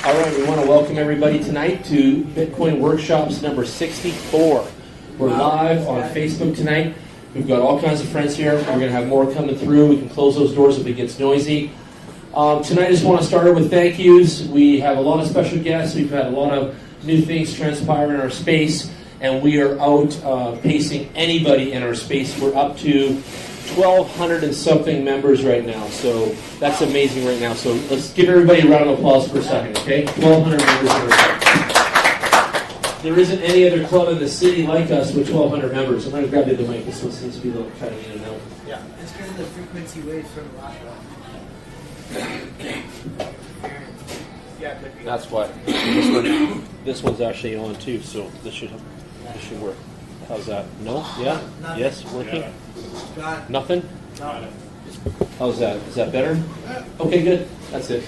All right, we want to welcome everybody tonight to Bitcoin Workshops number 64. We're live on Facebook tonight. We've got all kinds of friends here. We're going to have more coming through. We can close those doors if it gets noisy. Tonight I just want to start with thank yous. We have a lot of special guests. We've had a lot of new things transpire in our space, and we are out pacing anybody in our space. We're up to 1,200 and something members right now, so that's amazing right now. So let's give everybody a round of applause for a second, okay? 1,200 members in our space. There isn't any other club in the city like us with 1,200 members. I'm going to grab the other mic. This one seems to be a little cutting in and out. Yeah. It's because of the frequency waves from the last one. That's why. This one's actually on too, so this should work. How's that? No? Yeah? Nothing. Yes? Working? Got it. Nothing? Got it. How's that? Is that better? Okay, good. That's it.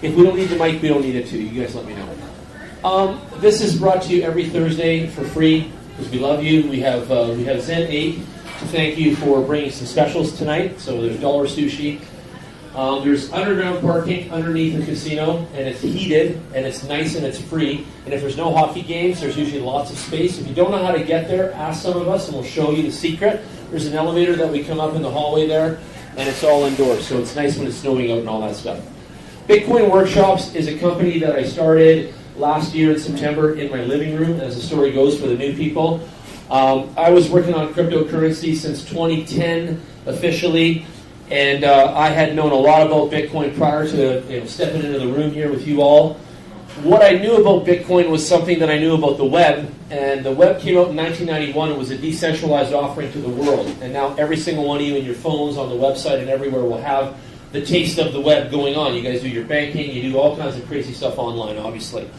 If we don't need the mic, we don't need it too. You guys let me know. This is brought to you every Thursday for free because we love you. We have Zen 8 to thank you for bringing some specials tonight. So there's dollar sushi. There's underground parking underneath the casino, and it's heated, and it's nice, and it's free. And if there's no hockey games, there's usually lots of space. If you don't know how to get there, ask some of us, and we'll show you the secret. There's an elevator that we come up in the hallway there, and it's all indoors, so it's nice when it's snowing out and all that stuff. Bitcoin Workshops is a company that I started last year in September in my living room, as the story goes for the new people. I was working on cryptocurrency since 2010 officially. And I had known a lot about Bitcoin prior to stepping into the room here with you all. What I knew about Bitcoin was something that I knew about the web. And the web came out in 1991. It was a decentralized offering to the world. And now every single one of you in your phones, on the website, and everywhere will have the taste of the web going on. You guys do your banking. You do all kinds of crazy stuff online, obviously.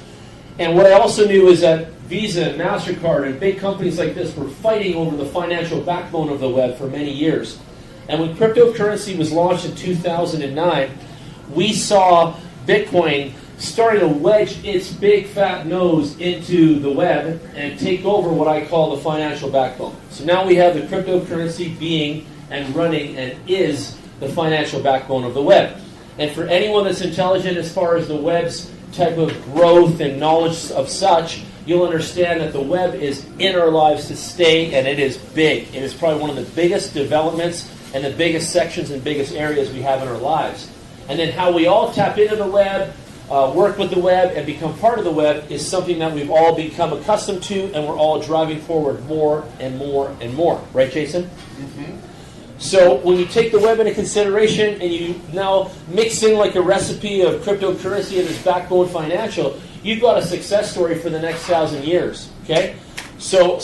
And what I also knew is that Visa and MasterCard and big companies like this were fighting over the financial backbone of the web for many years. And when cryptocurrency was launched in 2009, we saw Bitcoin starting to wedge its big fat nose into the web and take over what I call the financial backbone. So now we have the cryptocurrency being and running and is the financial backbone of the web. And for anyone that's intelligent as far as the web's type of growth and knowledge of such, you'll understand that the web is in our lives to stay, and it is big. It is probably one of the biggest developments and the biggest sections and biggest areas we have in our lives. And then how we all tap into the web, work with the web, and become part of the web is something that we've all become accustomed to, and we're all driving forward more and more and more. Right, Jason? Mm-hmm. So when you take the web into consideration and you now mix in like a recipe of cryptocurrency and its backbone financial, you've got a success story for the next 1,000 years. Okay? So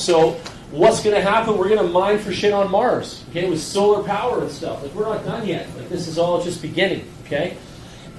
what's going to happen? We're going to mine for shit on Mars, okay, with solar power and stuff. Like, we're not done yet. Like, this is all just beginning, okay?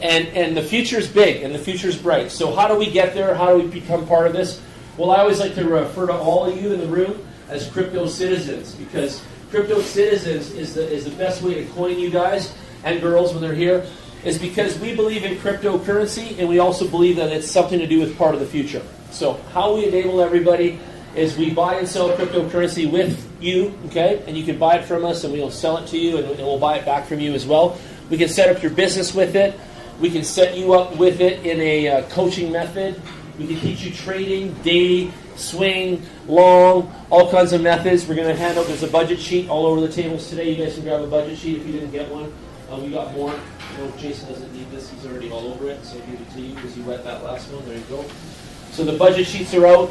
And the future's big, and the future's bright. So how do we get there? How do we become part of this? Well, I always like to refer to all of you in the room as crypto citizens, because crypto citizens is the best way to coin you guys and girls when they're here, is because we believe in cryptocurrency, and we also believe that it's something to do with part of the future. So how we enable everybody is we buy and sell cryptocurrency with you, okay? And you can buy it from us, and we'll sell it to you, and we'll buy it back from you as well. We can set up your business with it. We can set you up with it in a coaching method. We can teach you trading, day, swing, long, all kinds of methods. We're going to hand out, there's a budget sheet all over the tables today. You guys can grab a budget sheet if you didn't get one. We got more. No, Jason doesn't need this. He's already all over it, so I'll give it to you because you read that last one. There you go. So the budget sheets are out.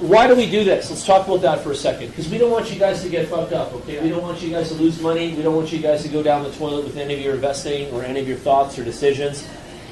Why do we do this? Let's talk about that for a second. Because we don't want you guys to get fucked up, okay? We don't want you guys to lose money. We don't want you guys to go down the toilet with any of your investing or any of your thoughts or decisions.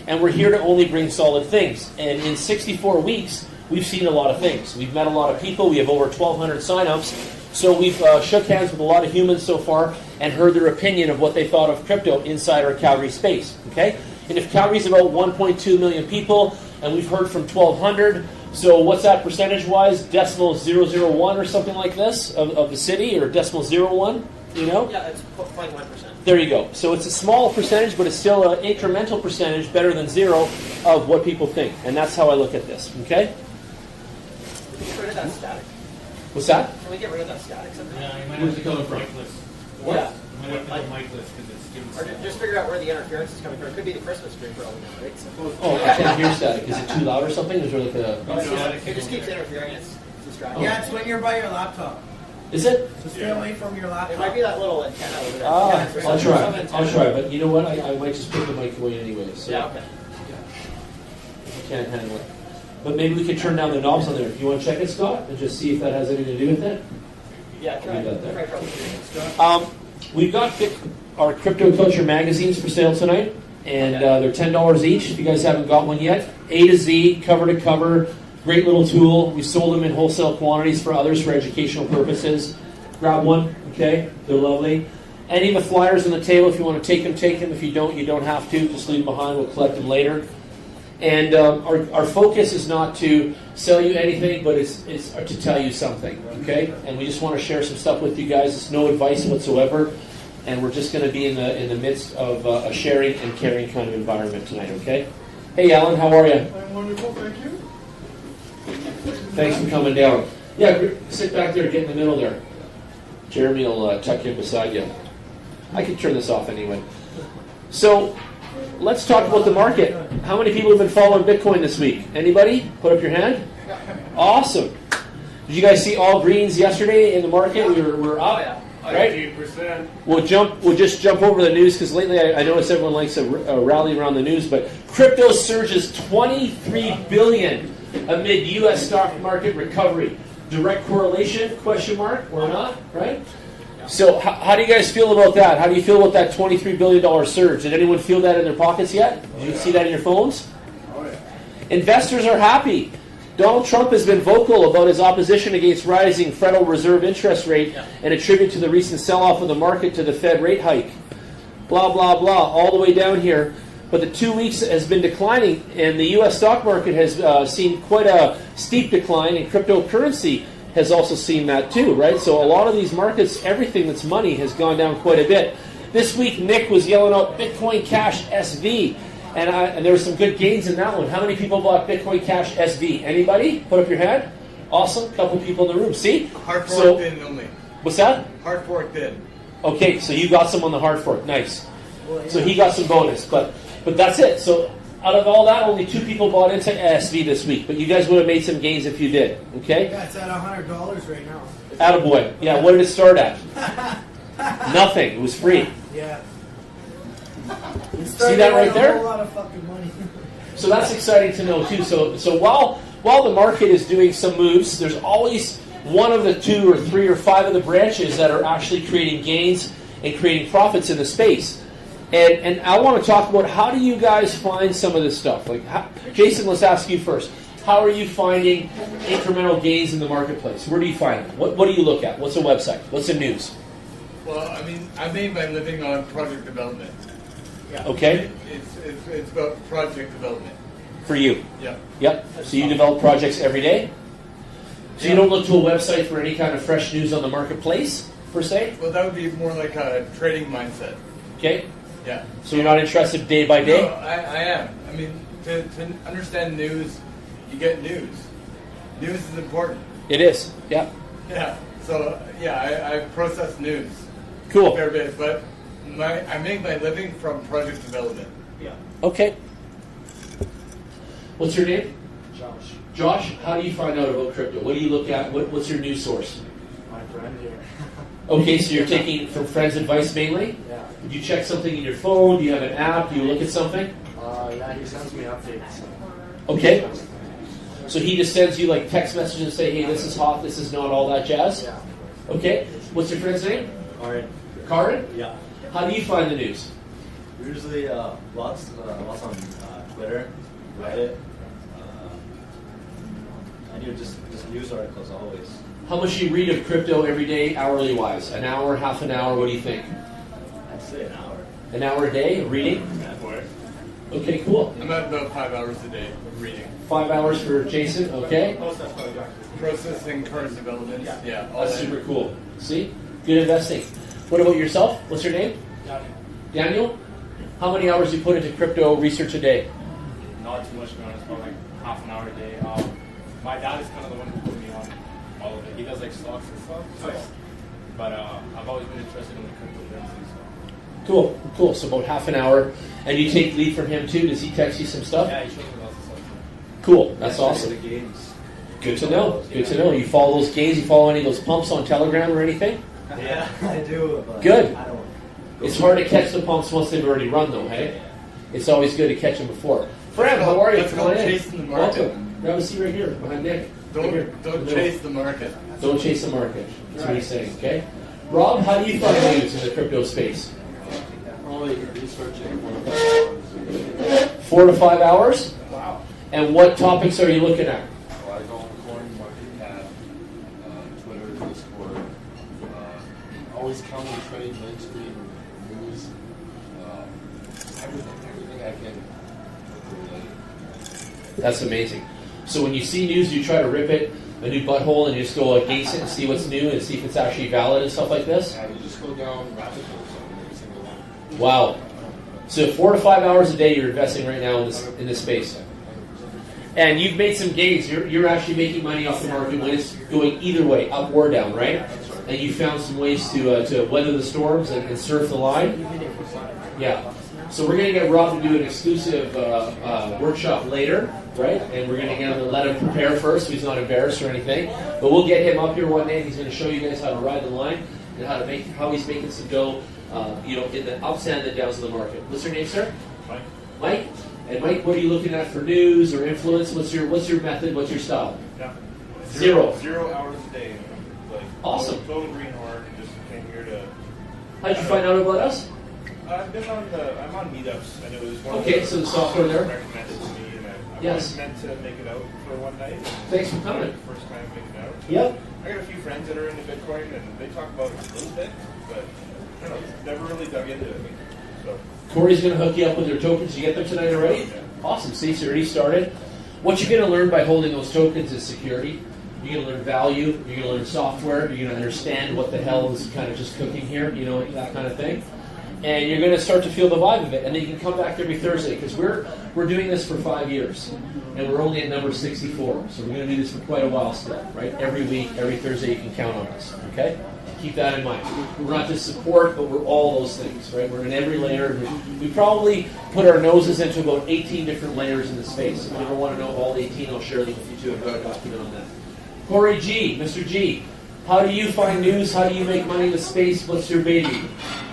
And we're here to only bring solid things. And in 64 weeks, we've seen a lot of things. We've met a lot of people. We have over 1,200 signups. So we've shook hands with a lot of humans so far and heard their opinion of what they thought of crypto inside our Calgary space, okay? And if Calgary's about 1.2 million people, and we've heard from 1,200, so what's that percentage-wise? Decimal 001 or something like this of the city, or decimal 01, you know? Yeah, it's 0.1%. There you go. So it's a small percentage, but it's still an incremental percentage, better than zero, of what people think. And that's how I look at this, okay? Can we get rid of that static? What's that? Can we get rid of that static somehow? Where's it coming from? Yeah. Or just figure out where the interference is coming from. It could be the Christmas tree for all we know, right? So, Oh, I can't hear static. Is it too loud or something? Is there like a... it just keeps interfering. It's distracting. Yeah, it's when you're by your laptop. Is it? So stay away from your laptop. It might be that little antenna over there. Ah, Yeah, I'll some try. antenna. I'll try. But you know what? I might just put the mic away anyway. So Yeah, okay. I can't handle it. But maybe we could turn down the knobs on there. If you want to check it, Scott, and just see if that has anything to do with it. Yeah, try Leave that there. try troubleshooting. We've got our crypto culture magazines for sale tonight, and they're $10 each. If you guys haven't got one yet, A to Z, cover to cover, great little tool. We sold them in wholesale quantities for others for educational purposes. Grab one, okay? They're lovely. Any of the flyers on the table, if you want to take them, take them. If you don't, you don't have to. Just leave them behind. We'll collect them later. And our focus is not to sell you anything, but it's to tell you something, okay? And we just want to share some stuff with you guys. It's no advice whatsoever, and we're just going to be in the midst of a sharing and caring kind of environment tonight, okay? Hey, Alan, how are you? I'm wonderful, thank you. Thanks for coming down. Yeah, sit back there, get in the middle there. Jeremy will tuck in beside you. I can turn this off anyway. So, let's talk about the market. How many people have been following Bitcoin this week? Anybody? Put up your hand. Awesome. Did you guys see all greens yesterday in the market? We're up, right? 18%. We'll just jump over the news because lately I notice everyone likes a rally around the news. But crypto surges 23 billion amid U.S. stock market recovery. Direct correlation? Question mark or not? Right? So how do you guys feel about that? How do you feel about that $23 billion surge? Did anyone feel that in their pockets yet? Did you see that in your phones? Oh, yeah. Investors are happy. Donald Trump has been vocal about his opposition against rising Federal Reserve interest rate and attribute to the recent sell-off of the market to the Fed rate hike. Blah, blah, blah, all the way down here. But the 2 weeks has been declining, and the U.S. stock market has seen quite a steep decline, and cryptocurrency has also seen that too, right? So a lot of these markets, everything that's money has gone down quite a bit. This week, Nick was yelling out Bitcoin Cash SV, and there were some good gains in that one. How many people bought Bitcoin Cash SV? Anybody? Put up your hand. Awesome. Couple people in the room. See? Hard fork in only. What's that? Hard fork in. Okay, so you got some on the hard fork. Nice. So he got some bonus, but that's it. So out of all that, only 2 people bought into SV this week. But you guys would have made some gains if you did. Okay? Yeah, it's at $100 right now. Attaboy. Yeah, what did it start at? Nothing. It was free. Yeah. See that right there? A whole lot of fucking money. So that's exciting to know too. So while the market is doing some moves, there's always one of the 2 or 3 or 5 of the branches that are actually creating gains and creating profits in the space. And I want to talk about how do you guys find some of this stuff? Like, Jason, let's ask you first. How are you finding incremental gains in the marketplace? Where do you find them? What do you look at? What's a website? What's the news? Well, I mean, I made my living on project development. Yeah. Okay, It's about project development. for you. Yeah. Yep. So you develop projects every day? So you don't look to a website for any kind of fresh news on the marketplace, per se? Well, that would be more like a trading mindset. Okay. Yeah. So you're not interested day by day? No, I am. I mean, to understand news, you get news. News is important. It is. Yeah. Yeah. So, yeah, I process news a Cool. fair bit, but I make my living from project development. Yeah. Okay. What's your name? Josh, Josh, how do you find out about crypto? What do you look at? What's your news source? my friend here. Okay, so you're taking from friends' advice mainly? Yeah. Did you check something in your phone? Do you have an app? Do you look at something? Yeah, he sends me updates. Okay. So he just sends you like text messages and say, hey, this is hot, this is not, all that jazz? Yeah. Okay. What's your friend's name? Alright. Karin? Yeah. How do you find the news? Usually lots on Twitter, Reddit, and just news articles always. How much do you read of crypto every day, hourly wise? An hour, half an hour? What do you think? I'd say an hour. An hour a day of reading? At work. Okay, cool. I'm at about 5 hours a day of reading. 5 hours for Jason, okay? Processing current developments. Yeah, all That's in. super cool. See? Good investing. What about yourself? What's your name? Daniel? How many hours do you put into crypto research a day? Not too much, to be honest, about like half an hour a day. My dad is kind of the one who put me on all of it. He does like stocks and stuff. So, but I've always been interested in the cryptocurrency. So Cool, cool. So about half an hour. And you take lead from him too? Does he text you some stuff? Yeah, he shows me lots of stuff. Cool, that's awesome. The games. Good to know, good to know. You follow those games, you follow any of those pumps on Telegram or anything? Yeah, I do. But Good. I don't. It's hard to catch the pumps once they've already run though, hey? It's always good to catch them before. Fran, how are you? Let's Come go on in. chasing the market. Welcome. Grab a seat right here, behind Nick. Right here. Don't chase the market. Don't chase the market. That's what he's saying, okay? Rob, how do you find news in the crypto space? Probably researching 1 4 to 5 hours? Wow. And what topics are you looking at? Well, I go on Coin Market Cap, Twitter, Discord. Always counting trade, mainstream news. Everything I can relate. That's amazing. So when you see news, you try to rip it a new butthole and you just go against it and see what's new and see if it's actually valid and stuff like this? And you just go down rabbit holes on every single one. Wow. So 4 to 5 hours a day you're investing right now in this space. And you've made some gains. You're actually making money off the market when it's going either way, up or down, right? And you found some ways to weather the storms and surf the line. Yeah. So we're going to get Rob to do an exclusive workshop later, right? And we're going to get him to let him prepare first so he's not embarrassed or anything. But we'll get him up here one day and he's going to show you guys how to ride the line and how he's making some dough, in the ups and the downs of the market. What's your name, sir? Mike? Mike? And Mike, what are you looking at for news or influence? What's your method? What's your style? Yeah. Zero. 0 hours a day. Like, Awesome. Total greenhorn. Just came here to. How'd you find out about us? I'm on meetups, and it was one Okay, of so the software there? recommended to me, and I Yes. was meant to make it out for one night. Thanks for coming. First time making it out. Yep. I got a few friends that are into Bitcoin, and they talk about it a little bit, but I don't know, never really dug into it. So. Corey's going to hook you up with your tokens. You get them tonight already? Yeah. Awesome. See, so you already started. What you're going to learn by holding those tokens is security. You're going to learn value. You're going to learn software. You're going to understand what the hell is kind of just cooking here, that kind of thing. And you're going to start to feel the vibe of it. And then you can come back every Thursday because we're doing this for 5 years. And we're only at number 64. So we're going to do this for quite a while still, right? Every week, every Thursday, you can count on us, okay? Keep that in mind. We're not just support, but we're all those things, right? We're in every layer. We probably put our noses into about 18 different layers in the space. If you ever want to know all 18, I'll share them with you too. I've got a document on that. Corey G, Mr. G, how do you find news? How do you make money in the space? What's your baby?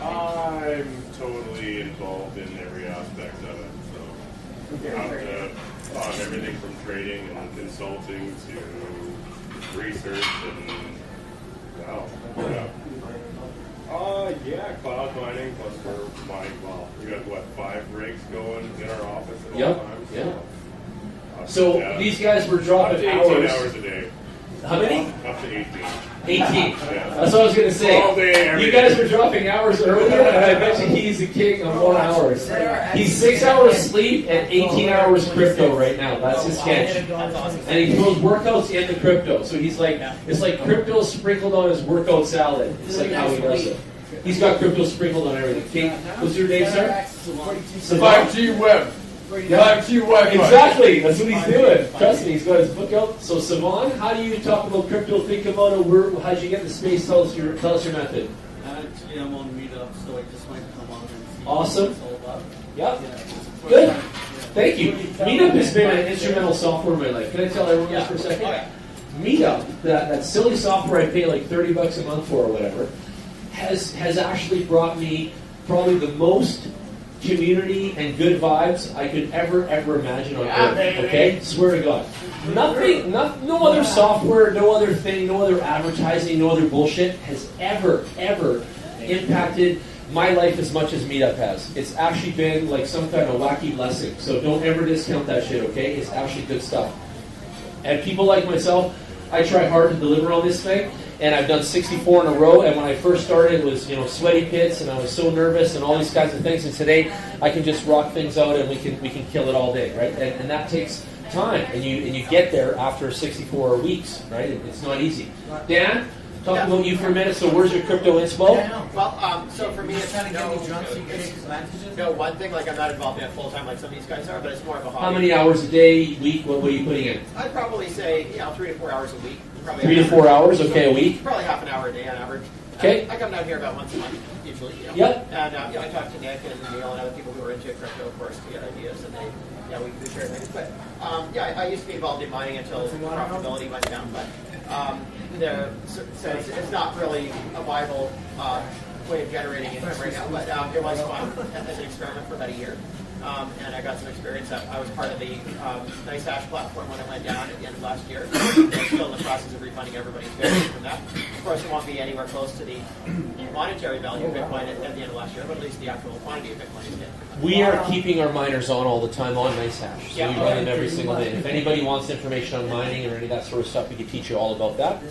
I'm totally involved in every aspect of it. So on everything from trading and consulting to research and yeah, cloud mining. Plus we're mining. Well, we got 5 rigs going in our office at all times. Yeah. So these guys were dropping up to 18 hours a day. How many? Up to 18. 18. Yeah. That's what I was going to say. All day, every You guys day. were dropping hours earlier, and I bet you he's the king of 1 hour. He's 6 hours sleep and 18 hours crypto right now. That's his catch. And he throws workouts into crypto. So he's like, it's like crypto sprinkled on his workout salad. It's like how he does it. He's got crypto sprinkled on everything. Kate, what's your name, sir? 5G web. 5G Wi-Fi. Exactly, that's what he's doing. Trust me, he's got his book out. So, Savon, how do you talk about crypto? Think about it. How'd you get in the space? Tell us your method. Actually, I'm on Meetup, so I just might come on and see Awesome. what it's all about. Yep. Yeah. Good. Thank you. Meetup has been an instrumental software in my life. Can I tell everyone this for a second? Oh, yeah. Meetup, that silly software I pay like $30 a month for or whatever, has actually brought me probably the most community and good vibes I could ever imagine on Earth. Okay? Swear to God. No other software, no other thing, no other advertising, no other bullshit has ever impacted my life as much as Meetup has. It's actually been like some kind of wacky blessing. So don't ever discount that shit, okay? It's actually good stuff. And people like myself, I try hard to deliver on this thing. And I've done 64 in a row. And when I first started, it was sweaty pits, and I was so nervous, and all these kinds of things. And today, I can just rock things out, and we can kill it all day, right? And that takes time, and you get there after 64 weeks, right? It's not easy. Dan, talk about you for a minute. So where's your crypto inspo? Well, so for me, it's Trying to get me drunk so you can take advantages? no one thing. Like I'm not involved in it full time like some of these guys are, but it's more of a hobby. How many hours a day, week? What are you putting in? I'd probably say 3 to 4 hours a week. Probably 3 to 4 hours, okay, a week. Probably half an hour a day on average. Okay. I come down here about once a month. usually. You know. Yep. And I talked to Nick and Neil and other people who are into crypto, of course, to get ideas, and we share things. But I used to be involved in mining until profitability went down. But so it's not really a viable way of generating income right now. But it was fun as an experiment for about a year. And I got some experience. I was part of the Nice Hash platform when it went down at the end of last year. They're still in the process of refunding everybody's Bitcoin from that. Of course, it won't be anywhere close to the monetary value of Bitcoin at the end of last year, but at least the actual quantity of Bitcoin is getting. We are keeping our miners on all the time on Nice Hash. So Yeah. we run them every single day. If anybody wants information on mining or any of that sort of stuff, we can teach you all about that.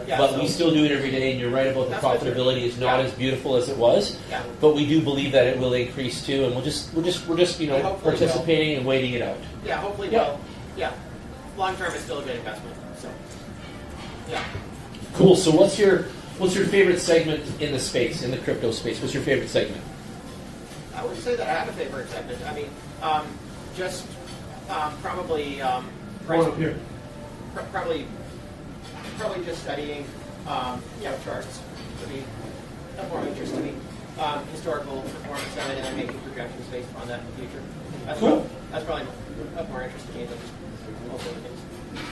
Yeah, But so- we still do it every day, and you're right about the That's what profitability is not yeah. as beautiful as it was. Yeah. But we do believe that it will increase too, and we're just Hopefully participating and waiting it out. Yeah, hopefully Yeah. well. Yeah. Long term, it's still a good investment. So, yeah. Cool. So what's your favorite segment in the space, in the crypto space? What's your favorite segment? I wouldn't say that I have a favorite segment. I mean, just probably price, here. probably just studying charts would be of more interest to me. Historical performance of it, and then making projections based on that in the future. Cool. That's probably of more interest to me than just most other things.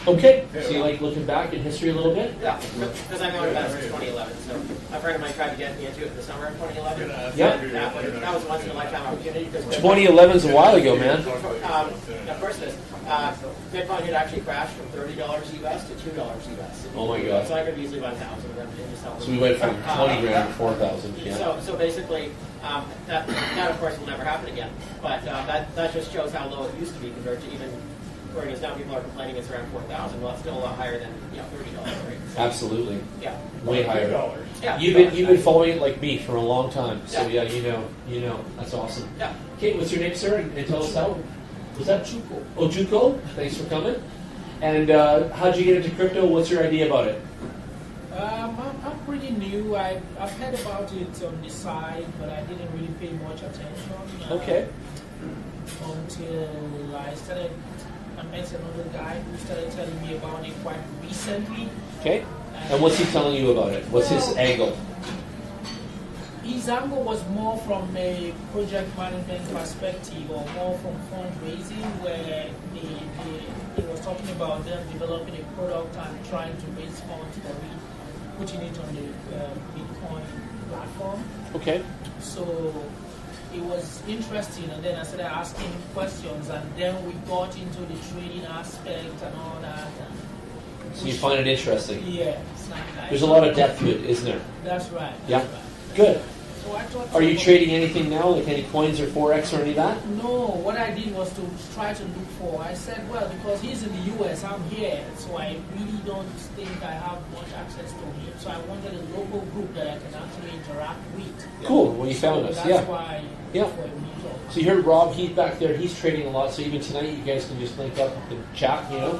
Okay. So you like looking back in history a little bit? Yeah, because I've known about it since 2011. So a friend of mine tried to get me into it in the summer of 2011. Yeah. That was a once in a lifetime opportunity. 2011 is a while ago, man. Of course it is. Bitcoin had actually crashed from $30 US to $2 US. Oh my God. So I could have easily bought 1,000 of them and just sell them. So we went from 20 grand to 4,000. Yeah. So basically, that of course will never happen again. But that just shows how low it used to be compared to even whereas now people are complaining it's around 4,000. Well, it's still a lot higher than $30, right? Absolutely. Yeah. Way higher. Yeah. You've been following it like me for a long time. So Yeah. you know. That's awesome. Yeah. Okay, what's your name, sir? And tell us how. Was that Juco? Oh, Juco. Thanks for coming. And how'd you get into crypto? What's your idea about it? I'm pretty new. I've heard about it on the side, but I didn't really pay much attention. Okay. Until I met another guy who started telling me about it quite recently. Okay. And what's he telling you about it? What's his angle? His angle was more from a project management perspective, or more from fundraising, where he was talking about them developing a product and trying to raise funds for it, putting it on the Bitcoin platform. Okay. So it was interesting, and then I started asking him questions, and then we got into the trading aspect and all that. So you find it interesting? Yeah. There's a lot of depth to it, isn't there? That's right. Yeah. That's right. Good. So I thought. Are you trading anything now, like any coins or forex or any of that? No. What I did was to try to look for. I said, well, because he's in the U.S., I'm here, so I really don't think I have much access to him. So I wanted a local group that I can actually interact with. Cool. Well, you found us. That's Yeah. why. Yeah. For a meetup. So you heard Rob Heath back there. He's trading a lot. So even tonight, you guys can just link up and chat. Yeah.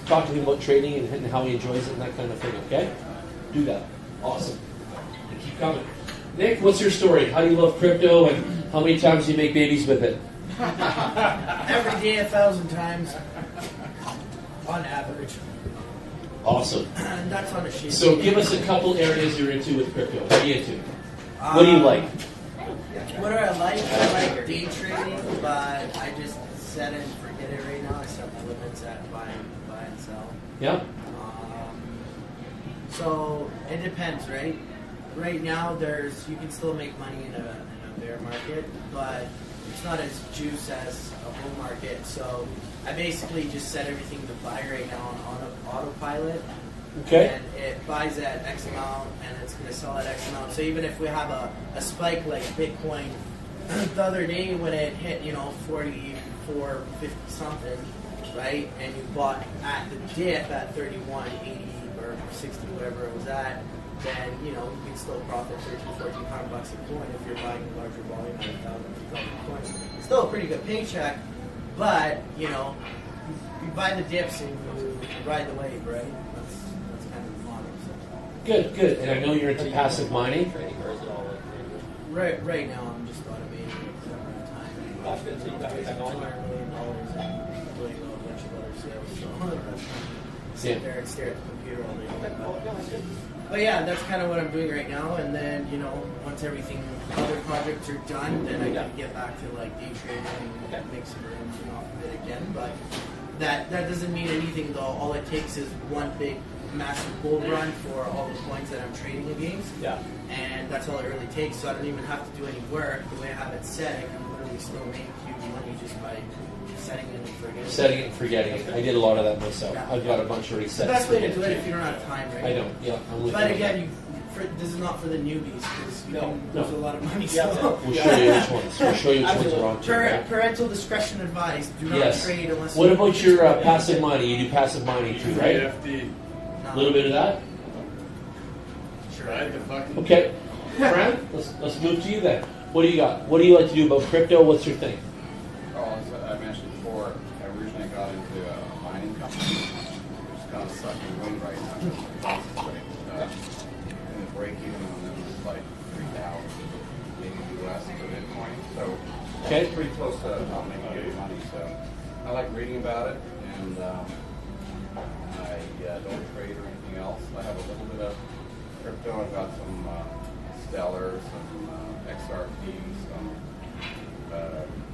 Talk to him about trading and how he enjoys it and that kind of thing. Okay. Do that. Awesome. And keep coming. Nick, what's your story? How do you love crypto, and how many times do you make babies with it? Every day 1,000 times on average. Awesome. And that's on a sheet. So give us a couple areas you're into with crypto. What are you into? What do you like? What do I like? I like day trading, but I just set it and forget it right now. I set my limits at buy and sell. Yeah. So it depends, right? Right now, you can still make money in a bear market, but it's not as juice as a bull market. So I basically just set everything to buy right now on autopilot. Okay. And it buys at X amount, and it's going to sell at X amount. So even if we have a spike like Bitcoin the other day when it hit 44, 50 something, right? And you bought at the dip at 31.80 or 60, whatever it was at, then you can still profit 13, 14 bucks a coin if you're buying a larger volume of 1,000 coins. Still a pretty good paycheck, but you buy the dips and you ride the wave, right? That's kind of the model. So. Good. And I know you're into passive mining. Right now I'm just automating it at the time. That's good. So you got that going. $1 million and doing a bunch of other sales. So sit there and stare at the computer all day. Okay, well, yeah, that's good. But yeah, that's kind of what I'm doing right now. And then, you know, once everything, other projects are done, then I can get back to like day trading and make some revenue off of it again. But that doesn't mean anything though. All it takes is one big, massive bull run for all the coins that I'm trading against. Yeah. And that's all it really takes. So I don't even have to do any work. The way I have it set, I can literally still make huge money just by setting it and forgetting it. Setting it and forgetting it. I did a lot of that myself. Yeah. I've got a bunch already set. The best way to do it if you don't have time, right? I don't. Yeah. I'm with But you. again, this is not for the newbies because you can lose a lot of money. Yeah. So. We'll show you which ones. We'll show you which ones are on too. Right? Parental discretion advised. Do not Yes. trade unless. What you about your passive mining? You do passive mining too, right? AFD. A little bit of that. Sure. Right? The fucking. Okay. Fran, let's move to you then. What do you got? What do you like to do about crypto? What's your thing? Well, as I mentioned before, I originally got into a mining company, which is kind of sucking wind right now. And the break even on them is like 3,000 maybe US for Bitcoin. So Okay. it's pretty close to not making any money. So I like reading about it, and I don't trade or anything else. I have a little bit of crypto. I've got some Stellar, some XRP, some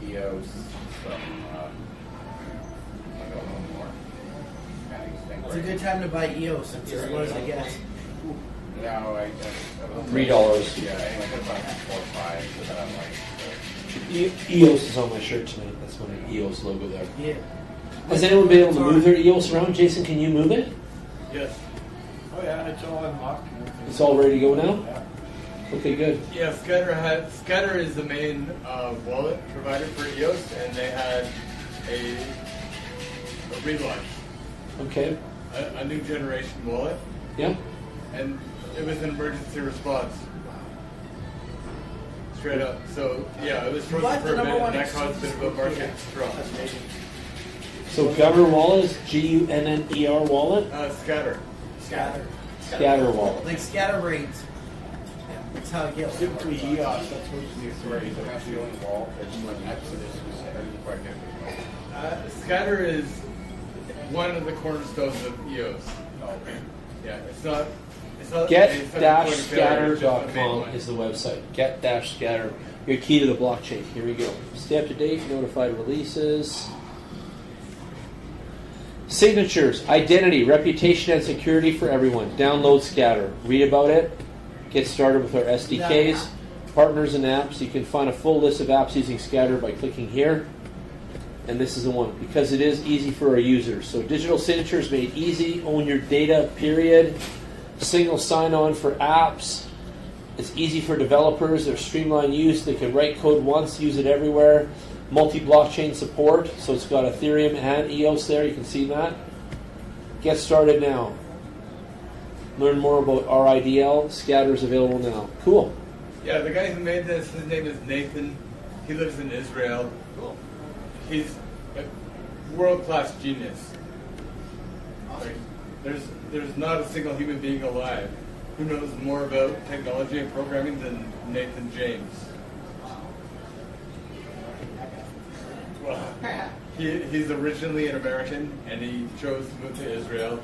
EOS, some I don't know more. It's a good time to buy EOS. It's as low as it gets. No, I $3. Yeah, anyway, I got about 4 or 5 that I like. EOS is on my shirt tonight. That's my EOS logo there. Yeah. Has anyone been able to move their EOS around? Jason, can you move it? Yes. Oh yeah, it's all unlocked. It's all ready to go now? Yeah. Okay, good. Yeah, Scatter is the main wallet provider for EOS, and they had a relaunch, Okay. a new generation wallet, Yeah. and it was an emergency response. Straight up. So yeah, it was frozen What? for The a number minute, one and that caused a bit of a market drop. So Gunner Wallet is GUNNER Wallet? Scatter. Scatter. Scatter Wallet. Like scatterbrains. That's how it goes. Typically EOS, that's supposed to be Sorry, the best feeling wall. It's like Exodus is quite different. Scatter is one of the cornerstones of EOS. Yeah, it's not. Get-scatter.com is the website. Get-scatter. Your key to the blockchain. Here we go. Stay up to date. Notified releases. Signatures, identity, reputation, and security for everyone. Download Scatter. Read about it. Get started with our SDKs, partners, and apps. You can find a full list of apps using Scatter by clicking here. And this is the one, because it is easy for our users. So digital signatures made easy. Own your data, period. Single sign-on for apps. It's easy for developers. They're streamlined use. They can write code once, use it everywhere. Multi-blockchain support. So it's got Ethereum and EOS there. You can see that. Get started now. Learn more about RIDL. Scatter is available now. Cool. Yeah, the guy who made this, his name is Nathan. He lives in Israel. Cool. He's a world-class genius. Like, there's not a single human being alive who knows more about technology and programming than Nathan James. Well, he's originally an American, and he chose to move to Israel,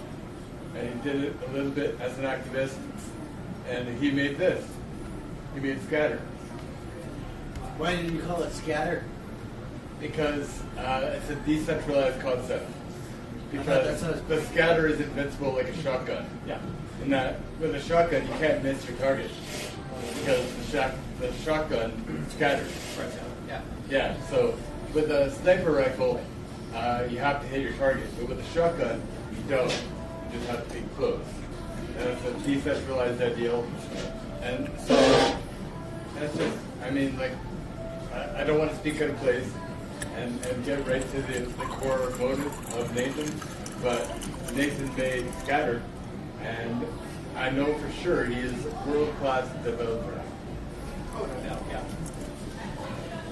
and he did it a little bit as an activist, and he made this. He made Scatter. Why did you call it scatter? Because it's a decentralized concept. Because that's the scatter is invincible like a shotgun. Yeah. And that with a shotgun you can't miss your target because the shotgun scatters. Right. Yeah. Yeah. So with a sniper rifle, you have to hit your target, but with a shotgun you don't. You just have to be close. And it's a decentralized ideal. And so that's just. I mean, like, I don't want to speak out of place. And get right to the core motive of Nathan, but Nathan made Scatter, and I know for sure he is a world-class developer. Yeah.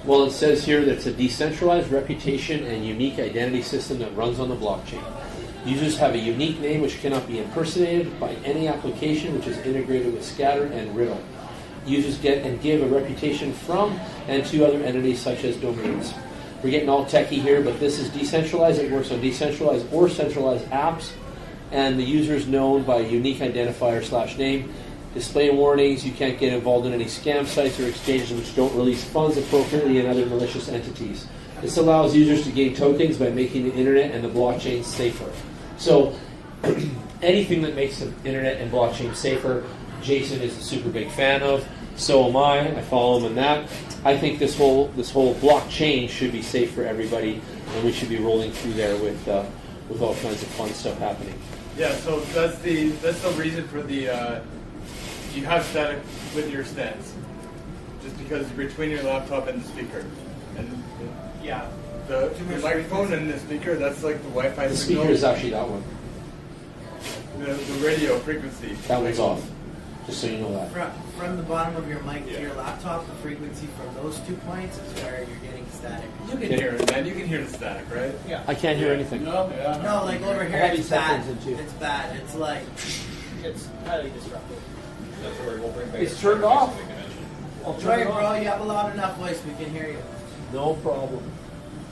Well, it says here that it's a decentralized reputation and unique identity system that runs on the blockchain. Users have a unique name which cannot be impersonated by any application which is integrated with Scatter and Riddle. Users get and give a reputation from and to other entities such as domains. We're getting all techie here, but this is decentralized. It works on decentralized or centralized apps. and the user is known by a unique identifier / name. Display warnings, you can't get involved in any scam sites or exchanges which don't release funds appropriately and other malicious entities. This allows users to gain tokens by making the internet and the blockchain safer. So anything that makes the internet and blockchain safer, Jason is a super big fan of. So am I. I follow him in that. I think this whole blockchain should be safe for everybody, and we should be rolling through there with all kinds of fun stuff happening. Yeah, so that's the reason for the you have static with your stance, just because between your laptop and the speaker, and Yeah. the microphone and the speaker, that's like the Wi-Fi The signal. speaker is actually that one. The radio frequency. That one's off, just so you know that. From the bottom of your mic to your laptop, the frequency from those 2 points is where you're getting static. You can hear it, man. You can hear the static, right? Yeah. I can't hear anything. No, yeah. No, like over here, have it's these bad. headphones in too. It's bad. It's like, It's highly disruptive. That's where we'll bring back. It's turned off. I'll turn Troy, it bro, off. you have a loud enough voice. We can hear you. No problem.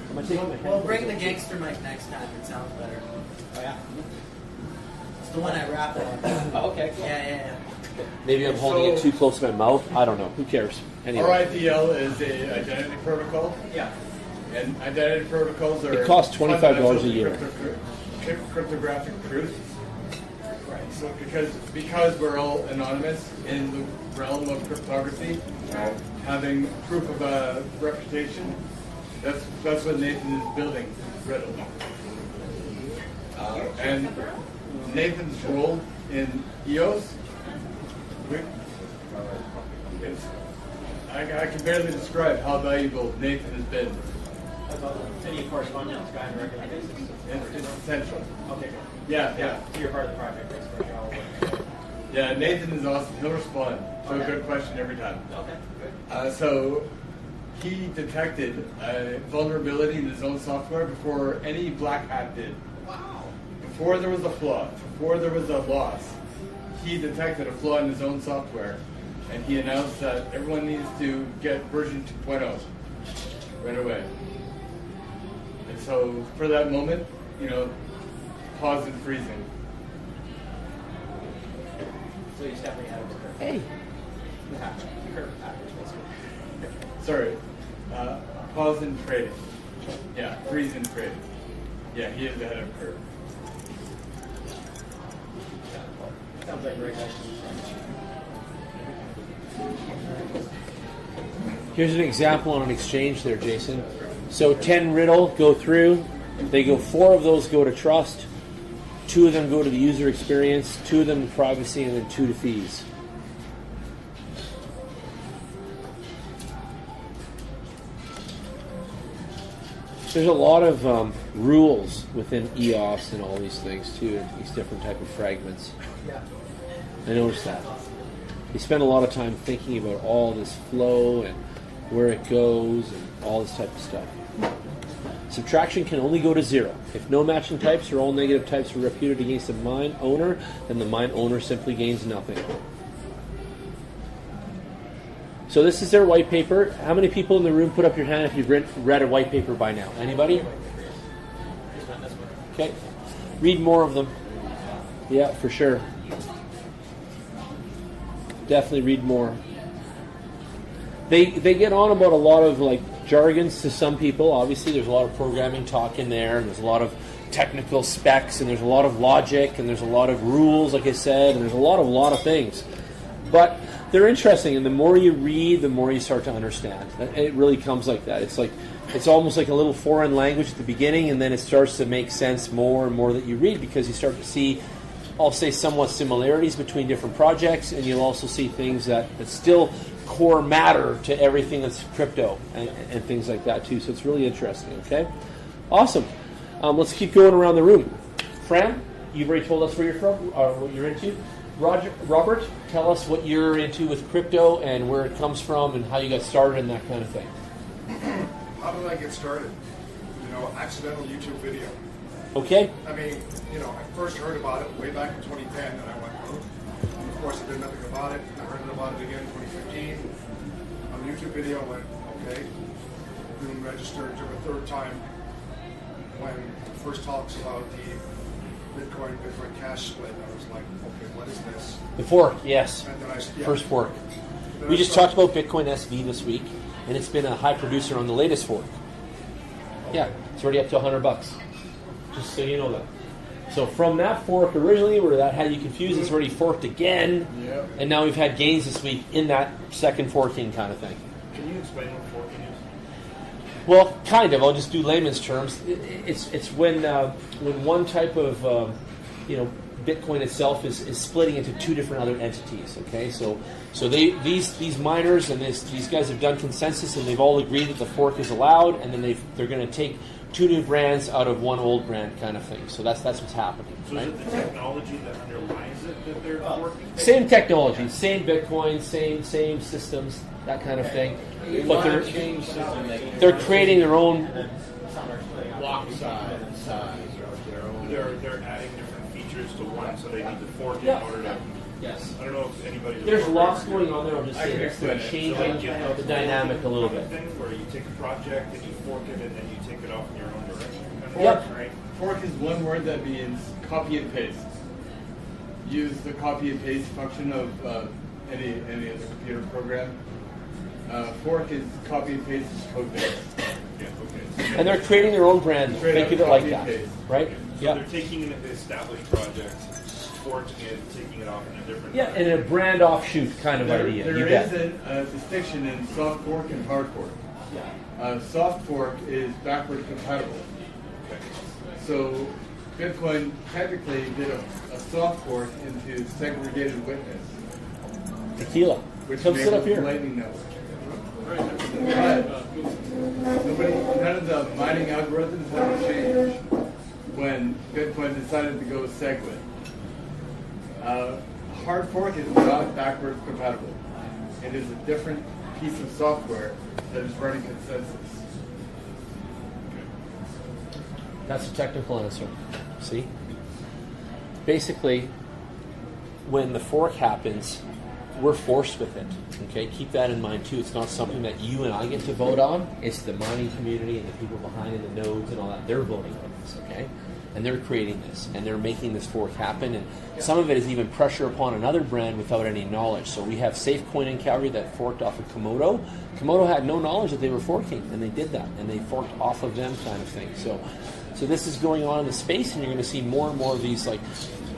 I'm gonna take my Well, headphones bring the off. gangster mic next time. It sounds better. Oh, yeah. It's the one I rap on. Oh, okay, cool. Yeah. Maybe I'm holding it too close to my mouth. I don't know. Who cares? Anyway. RIDL is a identity protocol, Yeah. and identity protocols are. It costs $25 a year. Cryptographic truth. Right. So because we're all anonymous in the realm of cryptography, having proof of a reputation, that's what Nathan is building, Riddle. And Nathan's role in EOS, I can barely describe how valuable Nathan has been. About any correspondence guy and recommendations. It's essential. Okay, good. Yeah. So you're part of the project, basically. You're all working. Yeah, Nathan is awesome. He'll respond to a good question every time. Okay, good. So he detected a vulnerability in his own software before any black hat did. Wow. Before there was a flaw, before there was a loss, he detected a flaw in his own software, and he announced that everyone needs to get version 2.0 right away. And so for that moment, pause and freezing. So he's definitely ahead of the curve. Hey. The curve hackers, basically. Sorry, pause and trading. Yeah, freeze and trading. Yeah, he is ahead of curve. Sounds like a great guy. Here's an example on an exchange there, Jason. So 10 riddle go through. They go 4 of those go to trust. 2 of them go to the user experience. 2 of them to privacy, and then 2 to fees. There's a lot of rules within EOS and all these things too, and these different type of fragments. Yeah. I noticed that. They spend a lot of time thinking about all this flow and where it goes and all this type of stuff. Subtraction can only go to 0. If no matching types or all negative types are reputed against the mine owner, then the mine owner simply gains nothing. So this is their white paper. How many people in the room put up your hand if you've read a white paper by now? Anybody? Okay. Read more of them. Yeah, for sure. Definitely read more. They get on about a lot of jargons to some people. Obviously, there's a lot of programming talk in there, and there's a lot of technical specs, and there's a lot of logic, and there's a lot of rules, like I said, and there's a lot of things. But they're interesting, and the more you read, the more you start to understand. It really comes like that. It's almost like a little foreign language at the beginning, and then it starts to make sense more and more that you read, because you start to see, I'll say, somewhat similarities between different projects, and you'll also see things that still core matter to everything that's crypto and things like that too. So it's really interesting. Okay, awesome. Let's keep going around the room. Fran, you've already told us where you're from, or what you're into. Robert, tell us what you're into with crypto and where it comes from and how you got started and that kind of thing. How did I get started? Accidental YouTube video. Okay. I mean, I first heard about it way back in 2010, and I went, oh. Of course, I did nothing about it. I heard about it again in 2015. On the YouTube video, I went, okay. Then registered to the 3rd time when it first talks about the Bitcoin Cash split. I was like, okay, what is this? The fork, yes. And then First fork. Then We I just saw- talked about Bitcoin SV this week, and it's been a high producer on the latest fork. Yeah, it's already up to $100. Just so you know that. So from that fork originally, where that had you confused, it's already forked again, Yep. and now we've had gains this week in that second forking kind of thing. Can you explain what forking is? Well, kind of. I'll just do layman's terms. It's when one type of Bitcoin itself is splitting into two different other entities. Okay, so these miners and these guys have done consensus and they've all agreed that the fork is allowed, and then they're going to take two new brands out of one old brand kind of thing. So that's what's happening. So Right? is it the technology that underlies it that they're forking? Same technology, same Bitcoin, same systems, that kind of thing. But they're creating their own. Block size of their own. They're adding different features to one, so they need to fork it Yeah. in order to. Yes. I don't know if anybody's. There's lots going on there. I'm just saying I it's can changing the dynamic a little bit. Thing where you take a project and you fork it and then you take it off in your own direction. Kind of Yep. thing, right? Fork is one word that means copy and paste. Use the copy and paste function of any of the computer program. Fork is copy and paste is code base. Yeah. Okay. And they're creating their own brand, Straight making up it like copy that, and paste. right? So Yeah. they're taking an established project, forking it, taking it off in a different. Yeah, and a brand offshoot kind of There idea. You there bet. is a distinction in soft fork and hard fork. Yeah. Soft fork is backward compatible. So Bitcoin technically did a soft fork into segregated witness, Tequila. which Come sit up enables here. Lightning Network. But none of the mining algorithms have changed when Bitcoin decided to go SegWit. Hard fork is not backwards compatible. It is a different piece of software that is running consensus. That's a technical answer. See? Basically, when the fork happens, we're forced with it. Okay, keep that in mind too. It's not something that you and I get to vote on. It's the mining community and the people behind the nodes and all that. They're voting on this. Okay, and they're creating this and they're making this fork happen. And some of it is even pressure upon another brand without any knowledge. So we have SafeCoin in Calgary that forked off of Komodo. Komodo had no knowledge that they were forking, and they did that, and they forked off of them, kind of thing. So this is going on in the space, and you're going to see more and more of these like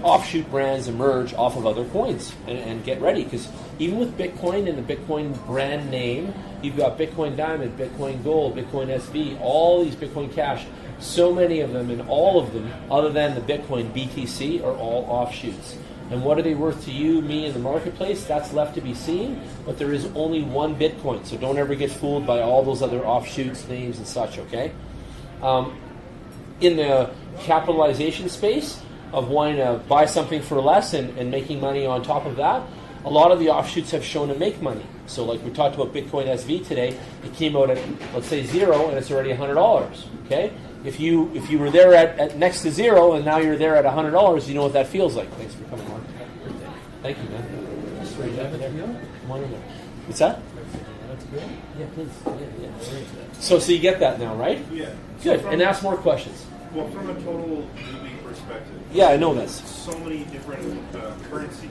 offshoot brands emerge off of other coins, and get ready, because even with Bitcoin and the Bitcoin brand name, you've got Bitcoin Diamond, Bitcoin Gold, Bitcoin SV, all these Bitcoin Cash, so many of them, and all of them, other than the Bitcoin BTC, are all offshoots. And what are they worth to you, me, in the marketplace? That's left to be seen, but there is only one Bitcoin, so don't ever get fooled by all those other offshoots, names, and such, okay? In the capitalization space of wanting to buy something for less and making money on top of that, a lot of the offshoots have shown to make money. So like we talked about Bitcoin SV today, it came out at, let's say, zero, and it's already $100, okay? If you were there at next to zero and now you're there at $100, you know what that feels like. Thanks for coming, Mark. Thank you, man. Just right there. Come on in there. What's that? Yeah, please. Yeah. So you get that now, right? Yeah. Good. And ask more questions. Well, from a total newbie perspective. Yeah, I know this. So many different currencies.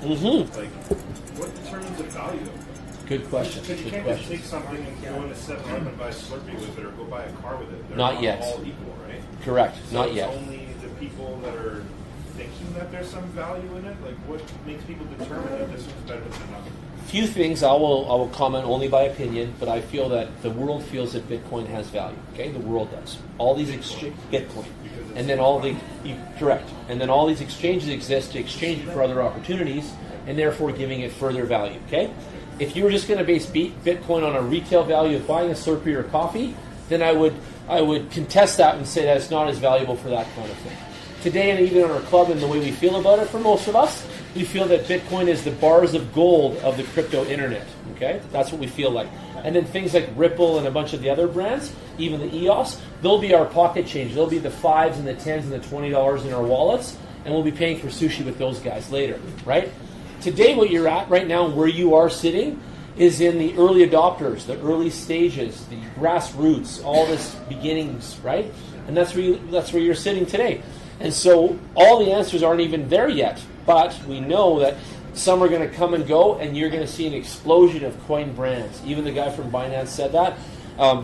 Mm-hmm. Like, what determines the value of them? Good question. Because you Good can't just question. take something and go into 7-Eleven and buy a Slurpee with it, or go buy a car with it. They're Not yet. all equal, right? Correct. So Not it's yet. only the people that are thinking that there's some value in it. Like, what makes people determine that this one's better than another? Few things I will comment only by opinion, but I feel that the world feels that Bitcoin has value. Okay, the world does. All these Bitcoin, and then correct, and then all these exchanges exist to exchange it for other opportunities, and therefore giving it further value. Okay, if you were just going to base Bitcoin on a retail value of buying a Slurpee or coffee, then I would contest that and say that it's not as valuable for that kind of thing. Today, and even in our club and the way we feel about it, for most of us, we feel that Bitcoin is the bars of gold of the crypto internet. Okay, that's what we feel like. And then things like Ripple and a bunch of the other brands, even the EOS, they'll be our pocket change. They'll be the 5s and the 10s and the $20 in our wallets, and we'll be paying for sushi with those guys later, right? Today, what you're at right now, where you are sitting, is in the early adopters, the early stages, the grassroots, all this beginnings, right? And that's where you're sitting today. And so all the answers aren't even there yet, but we know that some are going to come and go, and you're going to see an explosion of coin brands. Even the guy from Binance said that.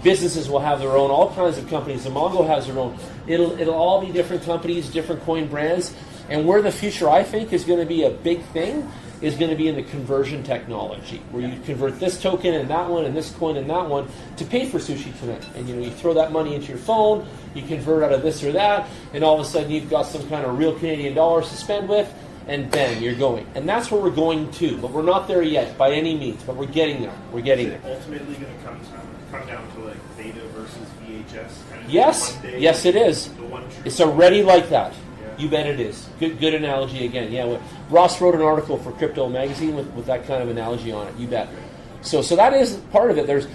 Businesses will have their own, all kinds of companies. The Mongo has their own. It'll all be different companies, different coin brands. And where the future, I think, is going to be a big thing is going to be in the conversion technology, where you convert this token and that one and this coin and that one to pay for sushi tonight. And you throw that money into your phone, you convert out of this or that, and all of a sudden you've got some kind of real Canadian dollars to spend with, and bang, you're going. And that's where we're going to, but we're not there yet by any means, but we're getting there. We're getting there. Ultimately going to come down to like beta versus VHS kind of Yes, yes it is. It's already like that. You bet it is. Good analogy again. Yeah, Ross wrote an article for Crypto Magazine with that kind of analogy on it. You bet. So that is part of it. There's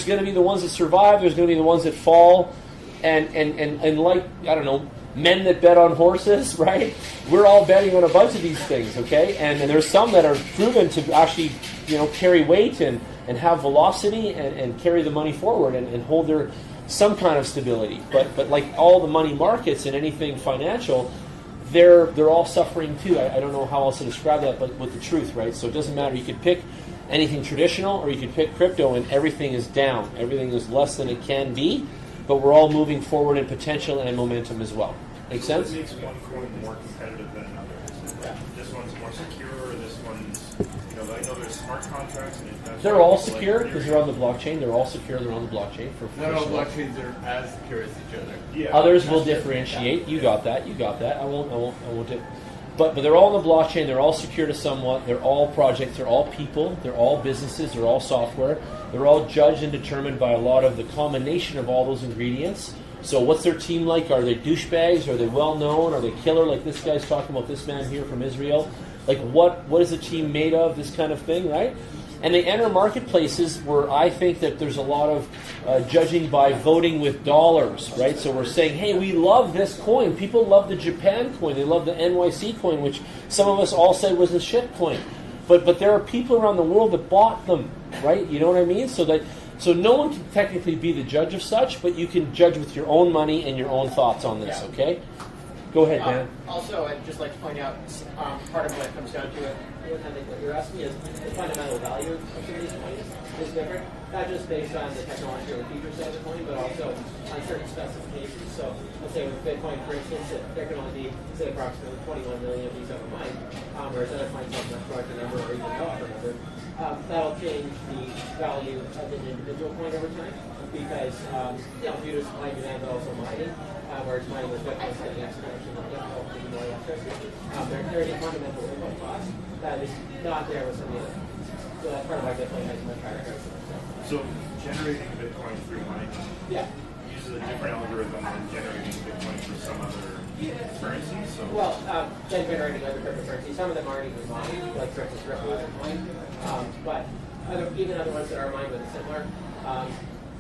going to be the ones that survive. There's going to be the ones that fall, and like, I don't know, men that bet on horses, right? We're all betting on a bunch of these things, okay? And there's some that are proven to actually, carry weight and have velocity and carry the money forward and hold their some kind of stability. But like all the money markets and anything financial, they're all suffering too. I don't know how else to describe that, but with the truth, right? So it doesn't matter. You could pick anything traditional or you could pick crypto, and everything is down. Everything is less than it can be, but we're all moving forward in potential and momentum as well. Make sense? What makes one coin more competitive than another? Is it this one's more secure, or this one's, I know there's smart contracts and investments. They're all secure because they're on the blockchain. They're all secure. They're on the blockchain. Not all blockchains are as secure as each other. Yeah, others will differentiate. You got that. I won't. But they're all on the blockchain. They're all secure to somewhat. They're all projects. They're all people. They're all businesses. They're all software. They're all judged and determined by a lot of the combination of all those ingredients. So what's their team like? Are they douchebags? Are they well known? Are they killer like this guy's talking about, this man here from Israel? Like what is the team made of? This kind of thing, right? And they enter marketplaces where I think that there's a lot of judging by voting with dollars, right? So we're saying, hey, we love this coin. People love the Japan coin. They love the NYC coin, which some of us all said was a shit coin. But there are people around the world that bought them, right? You know what I mean? So no one can technically be the judge of such, but you can judge with your own money and your own thoughts on this, okay? Go ahead, Dan. Also, I'd just like to point out part of what it comes down to it. I think what you're asking is the fundamental value of some of these coins is different, not just based on the technology or the features of the coin, but also on certain specifications. So let's say with Bitcoin, for instance, there can only be, say, approximately 21 million of these ever mined, whereas other coins have a much larger number or even no other number. That'll change the value of an individual coin over time because, due to supply and demand, but also mining, whereas mining with Bitcoin is getting exponentially difficult to be more electricity. There's a fundamental input cost that is not there with some of the other coins. So that's part of why Bitcoin has much higher prices. So generating Bitcoin through mining uses a different algorithm than generating Bitcoin through some other currency. So Then generating other cryptocurrencies. Some of them aren't even mined, like for instance, Ripple isn't mined. But even other ones that are mined with a similar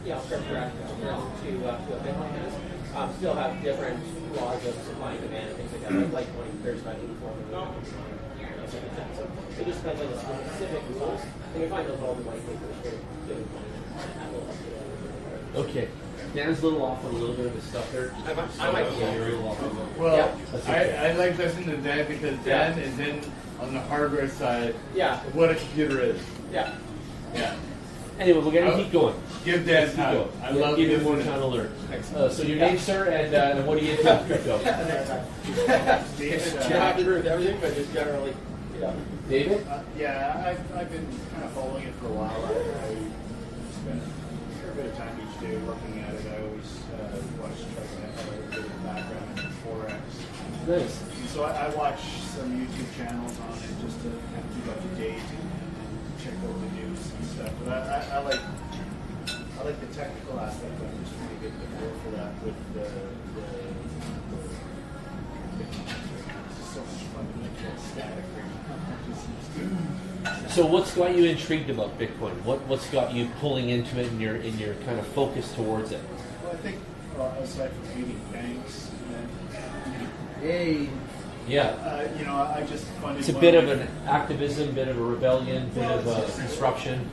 crypto algorithm to a Bitcoin has, still have different laws of supply and demand and things like that, like when there's about 84 million. So it just depends on the specific rules. And we find those all the white papers very good. Okay. Dan's a little off on a little bit of his stuff there. I might be a little off on that. Well, I like listening to Dan because Dan is in on the hardware side of what a computer is. Yeah. Anyway, we're going to keep going. Give Dan time. I love give him more time to learn. So your name, sir, and what do you into crypto? You don't have to agree with everything, but just generally, David? I've been kind of following it for a while. I spend a fair bit of time each day looking at it. I always watch try to have a bit of background in Forex. Nice. And so I watch some YouTube channels on it just to kind of keep up to date and check out the news and stuff. But I like the technical aspect. I'm just trying to get the feel for that with the it's just so much fun to make that static. So what's got you intrigued about Bitcoin? What's got you pulling into it and your kind of focus towards it? Well, I think aside from hating banks, I just find it's a bit of an activism, bit of a rebellion, bit of a disruption.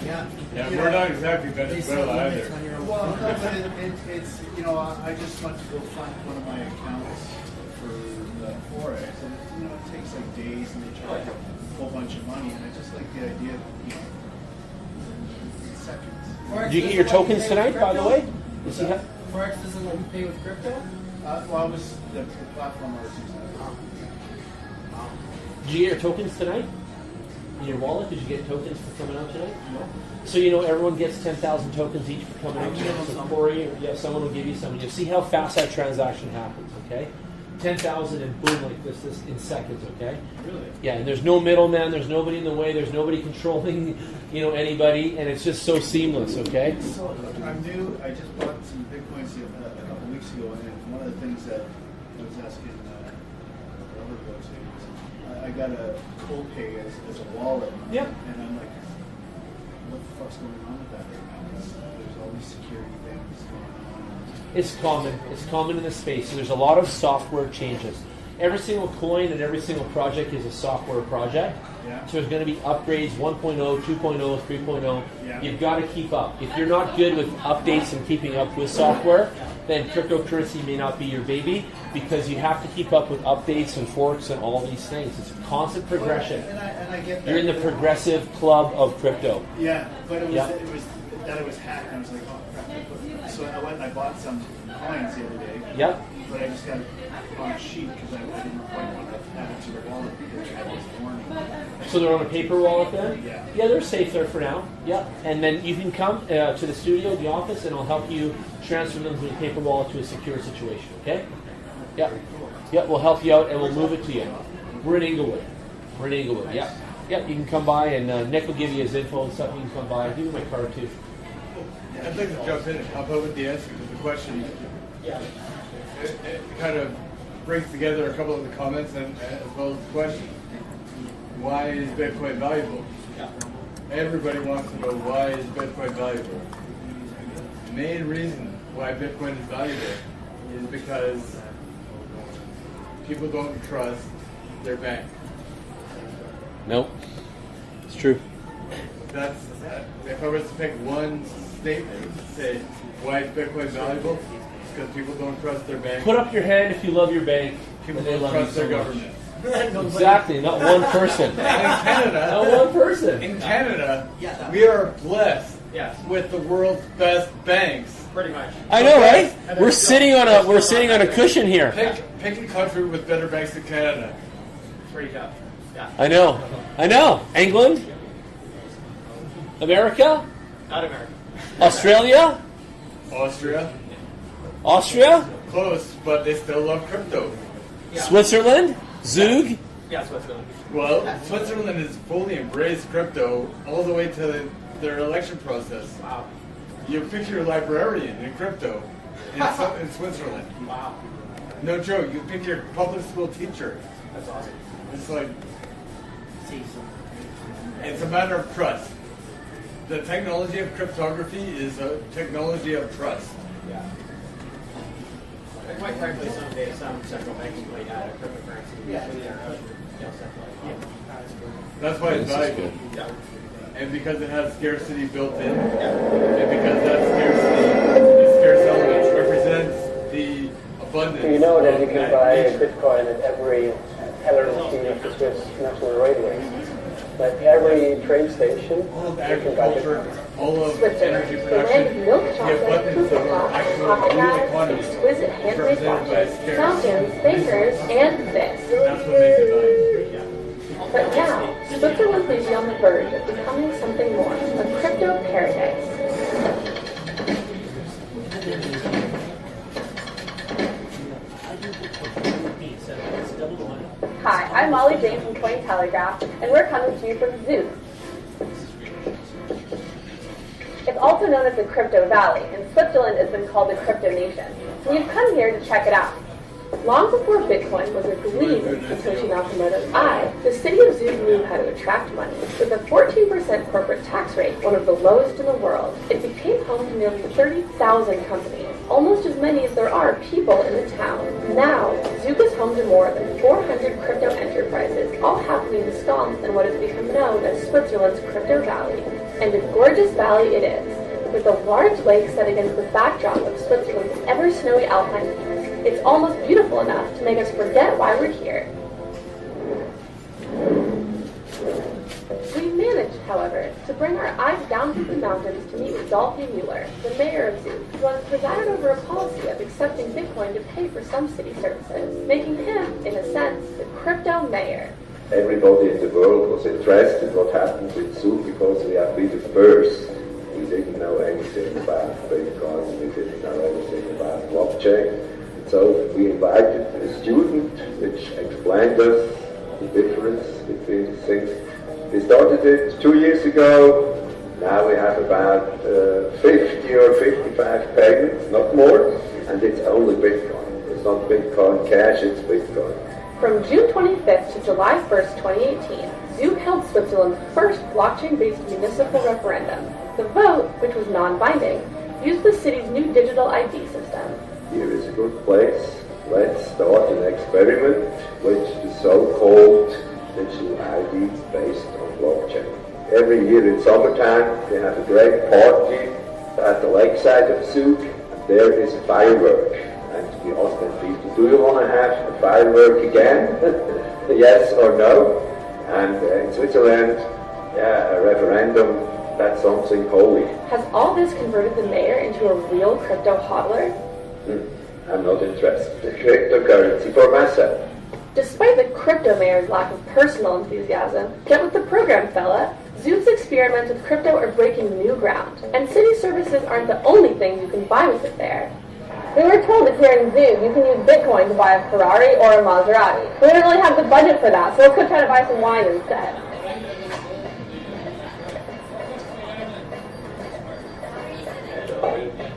Yeah. Yeah, You we're know, not exactly They set Venezuela limits either. on your own. Well, no, but it's, you know, I just went to go fund one of my accounts for the Forex, and you know, it takes like days, and they charge a whole bunch of money, and I just like the idea of, you know, in seconds. Did you get your tokens tonight, by the way? You see how- Forex doesn't let you pay with crypto? Well, I was the platform I was using. Did you get your tokens tonight? In your wallet? Did you get tokens for coming out tonight? No. So you know everyone gets 10,000 tokens each for coming out tonight. So Corey, or yeah, someone will give you some. You'll see how fast that transaction happens. Okay, 10,000 and boom, like this in seconds. Okay. Really? Yeah, and there's no middleman. There's nobody in the way. There's nobody controlling, anybody, and it's just so seamless. Okay. So I'm new. I just bought some Bitcoins a couple weeks ago, and one of the things that I was asking Robert about today was I got a co-pay as a wallet. Yep. And I'm like, what the fuck's going on with that right now? There's all these security things going on. It's common. It's common in the space. So there's a lot of software changes. Every single coin and every single project is a software project. Yeah. So there's going to be upgrades 1.0, 2.0, 3.0. Yeah. You've got to keep up. If you're not good with updates and keeping up with software, then cryptocurrency may not be your baby because you have to keep up with updates and forks and all these things. It's a constant progression. And I get that. You're in the progressive club of crypto. Yeah, but it was Yeah. it was hacked, and I was like, oh crap. So I went and I bought some coins the other day. Yep. But I just got it on a sheet because I didn't quite want to add it to the wallet because I had this warning. So they're on a paper wallet then? Yeah. Yeah, they're safe there for now. Yeah. And then you can come to the studio, the office, and I'll help you transfer them from a paper wallet to a secure situation, okay? Yeah. Yeah, we'll help you out and we'll move it to you. We're in Inglewood. Yeah. Yeah, you can come by and Nick will give you his info and stuff. You can come by. I'll give you my card too. I'd like to jump in and help out with the answer to the question. Yeah. It kind of brings together a couple of the comments and as well as the question. Why is Bitcoin valuable? Yeah. Everybody wants to know why is Bitcoin valuable. The main reason why Bitcoin is valuable is because people don't trust their bank. Nope. It's true. That's if I was to pick one statement, say why is Bitcoin valuable? It's because people don't trust their bank. Put up your hand if you love your bank. People and they don't love trust you so their much. government. Exactly, not one person. And in Canada, Not one person. In Canada, Yeah. we are blessed Yes. with the world's best banks. Pretty much. I know, right? And We're there's sitting on a cushion here. Pick a country with better banks than Canada. Pretty tough. Yeah. I know. England, America, Not America. Australia, Austria, close, but they still love crypto. Yeah. Switzerland, Zug. Yeah, Switzerland. Well, Switzerland has fully embraced crypto all the way to their election process. Wow. You pick your librarian in crypto in Switzerland. Wow. No joke. You pick your public school teacher. That's awesome. It's like it's a matter of trust. The technology of cryptography is a technology of trust. Yeah. And quite frankly, someday some central banks might add a cryptocurrency. Yeah. To their, central. That's why it's valuable. Yeah. And because it has scarcity built in, Yeah. and because that the scarce element represents the abundance. Do you know that you of can buy a nature. Bitcoin at every teller machine of the Swiss National Railways? Like every train station, All of you can buy agriculture, Bitcoin. all of Switzerland, energy the land production, of milk the chocolate, abundance of our cookies, actual pocket real knives, economy exquisite handmade represented by watches, scarce. fountains, bakers, and this. That's what makes it valuable. But now, Switzerland may be on the verge of becoming something more, a crypto paradise. Hi, I'm Molly Jane from Cointelegraph, and we're coming to you from Zug. It's also known as the Crypto Valley, and Switzerland has been called the Crypto Nation. So we've come here to check it out. Long before Bitcoin was a gleam in Satoshi Nakamoto's eye, the city of Zug knew how to attract money. With a 14% corporate tax rate, one of the lowest in the world, it became home to nearly 30,000 companies, almost as many as there are people in the town. Now, Zug is home to more than 400 crypto enterprises, all happening in stalls in what has become known as Switzerland's Crypto Valley. And a gorgeous valley it is, with a large lake set against the backdrop of Switzerland's ever-snowy alpine peaks. It's almost beautiful enough to make us forget why we're here. We managed, however, to bring our eyes down through the mountains to meet with Dolphy Mueller, the mayor of Zug, who has presided over a policy of accepting Bitcoin to pay for some city services, making him, in a sense, the crypto mayor. Everybody in the world was interested in what happened with Zug because we have been the first. We didn't know anything about Bitcoin, we didn't know anything about blockchain. So we invited a student which explained us the difference between the things. We started it 2 years ago. Now we have about 50 or 55 payments, not more, and it's only Bitcoin. It's not Bitcoin Cash, it's Bitcoin. From June 25th to July 1st, 2018, Zug held Switzerland's first blockchain-based municipal referendum. The vote, which was non-binding, used the city's new digital ID system. Here is a good place. Let's start an experiment with the so-called digital ID based on blockchain. Every year in summertime, they have a great party at the lakeside of Zug, and there is a firework. And we ask them people, do you want to have a firework again? Yes or no? And in Switzerland, a referendum, that's something holy. Has all this converted the mayor into a real crypto hodler? I'm not interested in cryptocurrency for myself. Despite the crypto mayor's lack of personal enthusiasm, get with the program, fella. Zug's experiments with crypto are breaking new ground, and city services aren't the only things you can buy with it there. We were told that here in Zug you can use Bitcoin to buy a Ferrari or a Maserati. We didn't really have the budget for that, so we could try to buy some wine instead.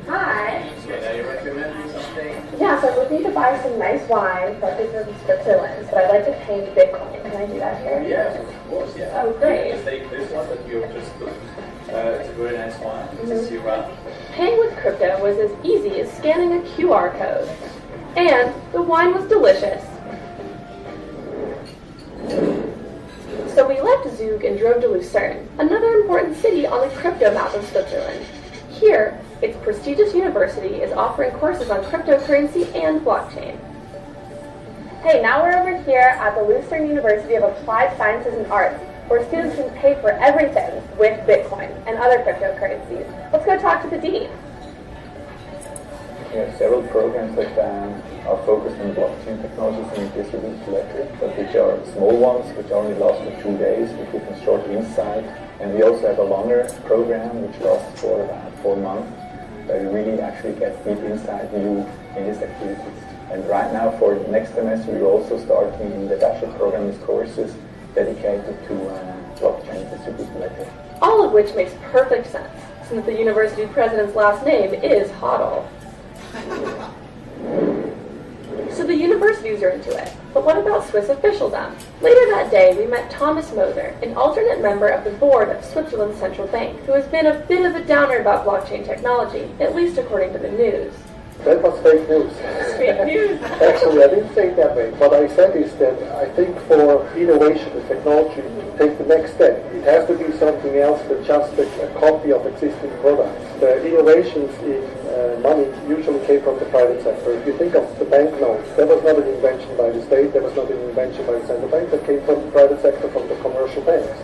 Hi. So now you're recommending something? Yeah, so I'm looking to buy some nice wine, especially from Switzerland, but I'd like to pay in Bitcoin. Can I do that here? Yes, of course, yeah. Oh, great. Just take this one that you just took. It's a very nice wine. It's a Syrah. Paying with crypto was as easy as scanning a QR code. And the wine was delicious. So we left Zug and drove to Lucerne, another important city on the crypto map of Switzerland. Here, its prestigious university is offering courses on cryptocurrency and blockchain. Hey, now we're over here at the Lucerne University of Applied Sciences and Arts, where students can pay for everything with Bitcoin and other cryptocurrencies. Let's go talk to the dean. We have several programs that are focused on blockchain technologies and distributed ledger, but which are small ones, which only last for 2 days, which give them short insight. And we also have a longer program, which lasts for about 4 months, where we really actually get deep inside view in these activities. And right now, for next semester, we're also starting in the bachelor program with courses dedicated to blockchain distributed ledger. All of which makes perfect sense, since the university president's last name is Hodl. So the universities are into it. But what about Swiss officialdom? Later that day, we met Thomas Moser, an alternate member of the board of Switzerland's central bank, who has been a bit of a downer about blockchain technology, at least according to the news. That was fake news. Fake news? Actually, I didn't say it that way. What I said is that I think for innovation and technology to take the next step, it has to be something else than just a copy of existing products. The innovations in money usually came from the private sector. If you think of the banknotes, that was not an invention by the state, that was not an invention by the central bank, that came from the private sector, from the commercial banks.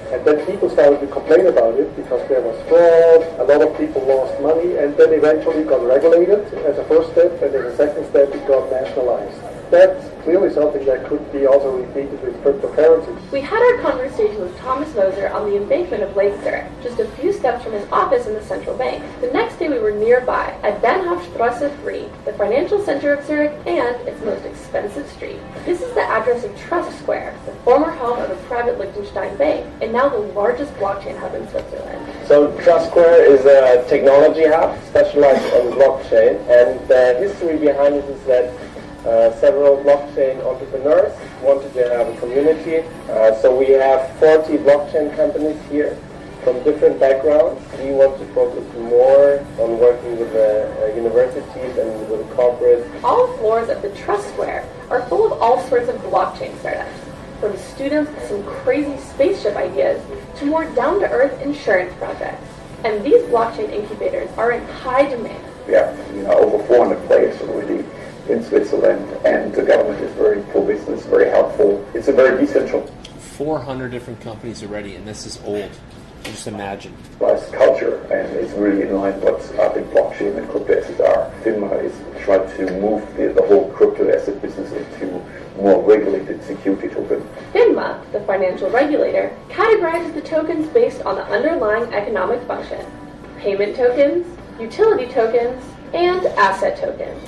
And then people started to complain about it because there was fraud, a lot of people lost money, and then eventually got regulated as a first step, and as a second step it got nationalized. That's clearly something that could be also repeated with cryptocurrencies. We had our conversation with Thomas Moser on the embankment of Lake Zurich, just a few steps from his office in the central bank. The next day we were nearby at Bahnhofstrasse 3, the financial center of Zurich and its most expensive street. This is the address of Trust Square, the former home of a private Liechtenstein bank, and now the largest blockchain hub in Switzerland. So Trust Square is a technology hub specialized on blockchain, and the history behind it is that several blockchain entrepreneurs wanted to have a community. So we have 40 blockchain companies here from different backgrounds. We want to focus more on working with the universities and with the corporates. All floors of the Trust Square are full of all sorts of blockchain startups. from students with some crazy spaceship ideas to more down-to-earth insurance projects. And these blockchain incubators are in high demand. We have over 400 players already in Switzerland, and the government is very pro-business, very helpful. It's a very decentralized 400 different companies already, and this is old. Just imagine. culture, and it's really in line with what I think blockchain and crypto assets are. FINMA is trying to move the whole crypto asset business into more regulated security token. FINMA, the financial regulator, categorizes the tokens based on the underlying economic function: payment tokens, utility tokens, and asset tokens.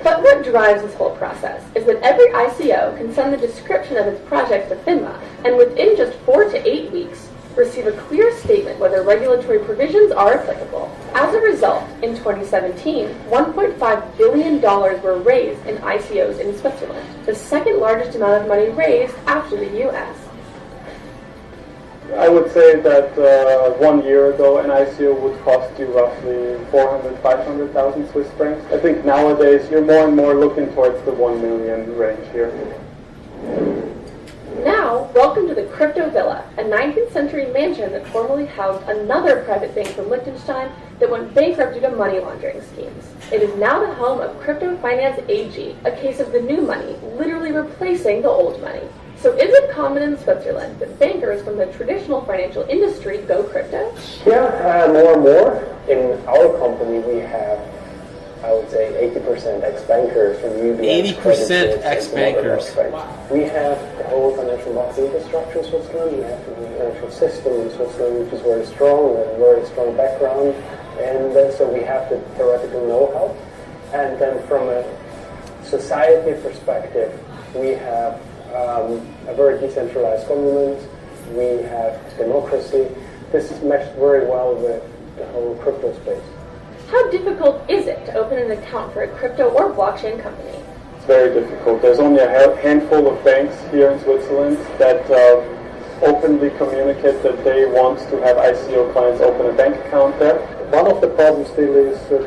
But what drives this whole process is that every ICO can send the description of its project to FINMA, and within just 4 to 8 weeks, receive a clear statement whether regulatory provisions are applicable. As a result, in 2017, $1.5 billion were raised in ICOs in Switzerland, the second largest amount of money raised after the US. I would say that 1 year ago an ICO would cost you roughly 400,000, 500,000 Swiss francs. I think nowadays you're more and more looking towards the 1 million range here. Now, welcome to the Crypto Villa, a 19th century mansion that formerly housed another private bank from Liechtenstein that went bankrupt due to money laundering schemes. It is now the home of Crypto Finance AG, a case of the new money literally replacing the old money. So is it common in Switzerland that bankers from the traditional financial industry go crypto? Yeah, more and more. In our company, we have, I would say, 80% ex-bankers from UBS. 80% ex-bankers. We have the whole financial market infrastructure in Switzerland. We have the financial system in Switzerland, which is very strong, with a very strong background. And so we have the theoretical know-how. And then from a society perspective, we have a very decentralized government. We have democracy. This is meshed very well with the whole crypto space. How difficult is it to open an account for a crypto or blockchain company? It's very difficult. There's only a handful of banks here in Switzerland that openly communicate that they want to have ICO clients open a bank account there. One of the problems still is that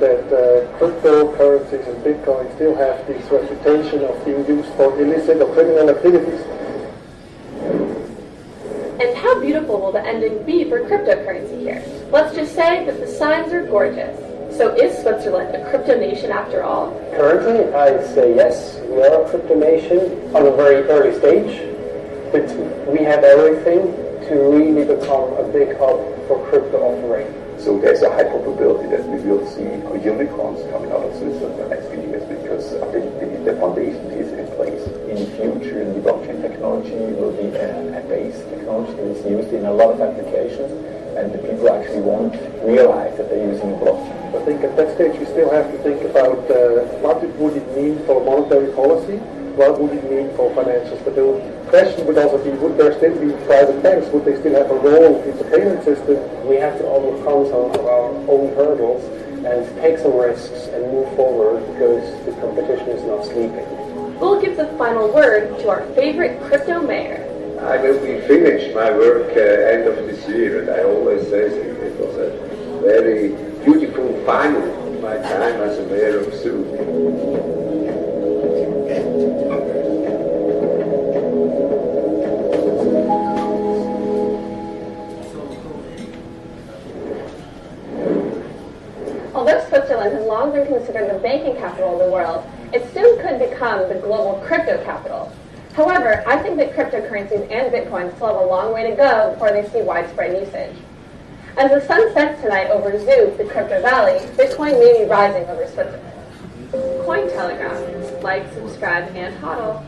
cryptocurrencies and Bitcoin still have this reputation of being used for illicit or criminal activities. And how beautiful will the ending be for cryptocurrency here? Let's just say that the signs are gorgeous. So is Switzerland a crypto nation after all? Currently, I'd say yes, we are a crypto nation on a very early stage, but we have everything to really become a big hub for crypto offering. So there's a high probability that we will see unicorns coming out of Switzerland in the next few years, because I think the foundation is in place. In the future, the blockchain technology will be a base technology that is used in a lot of applications, and the people actually won't realize that they're using a blockchain. I think at that stage we still have to think about what would it mean for monetary policy, what would it mean for financial stability. The question would also be, would there still be private banks? Would they still have a role in the payment system? We have to overcome some of our own hurdles and take some risks and move forward, because the competition is not sleeping. We'll give the final word to our favorite crypto mayor. I will be finished my work end of this year, and I always say it was a very beautiful final of my time as a mayor of Zug. Although Switzerland has long been considered the banking capital of the world, it soon could become the global crypto capital. However, I think that cryptocurrencies and Bitcoin still have a long way to go before they see widespread usage. As the sun sets tonight over Zug, the crypto valley, Bitcoin may be rising over Switzerland. Cointelegraph. Like, subscribe, and hodl.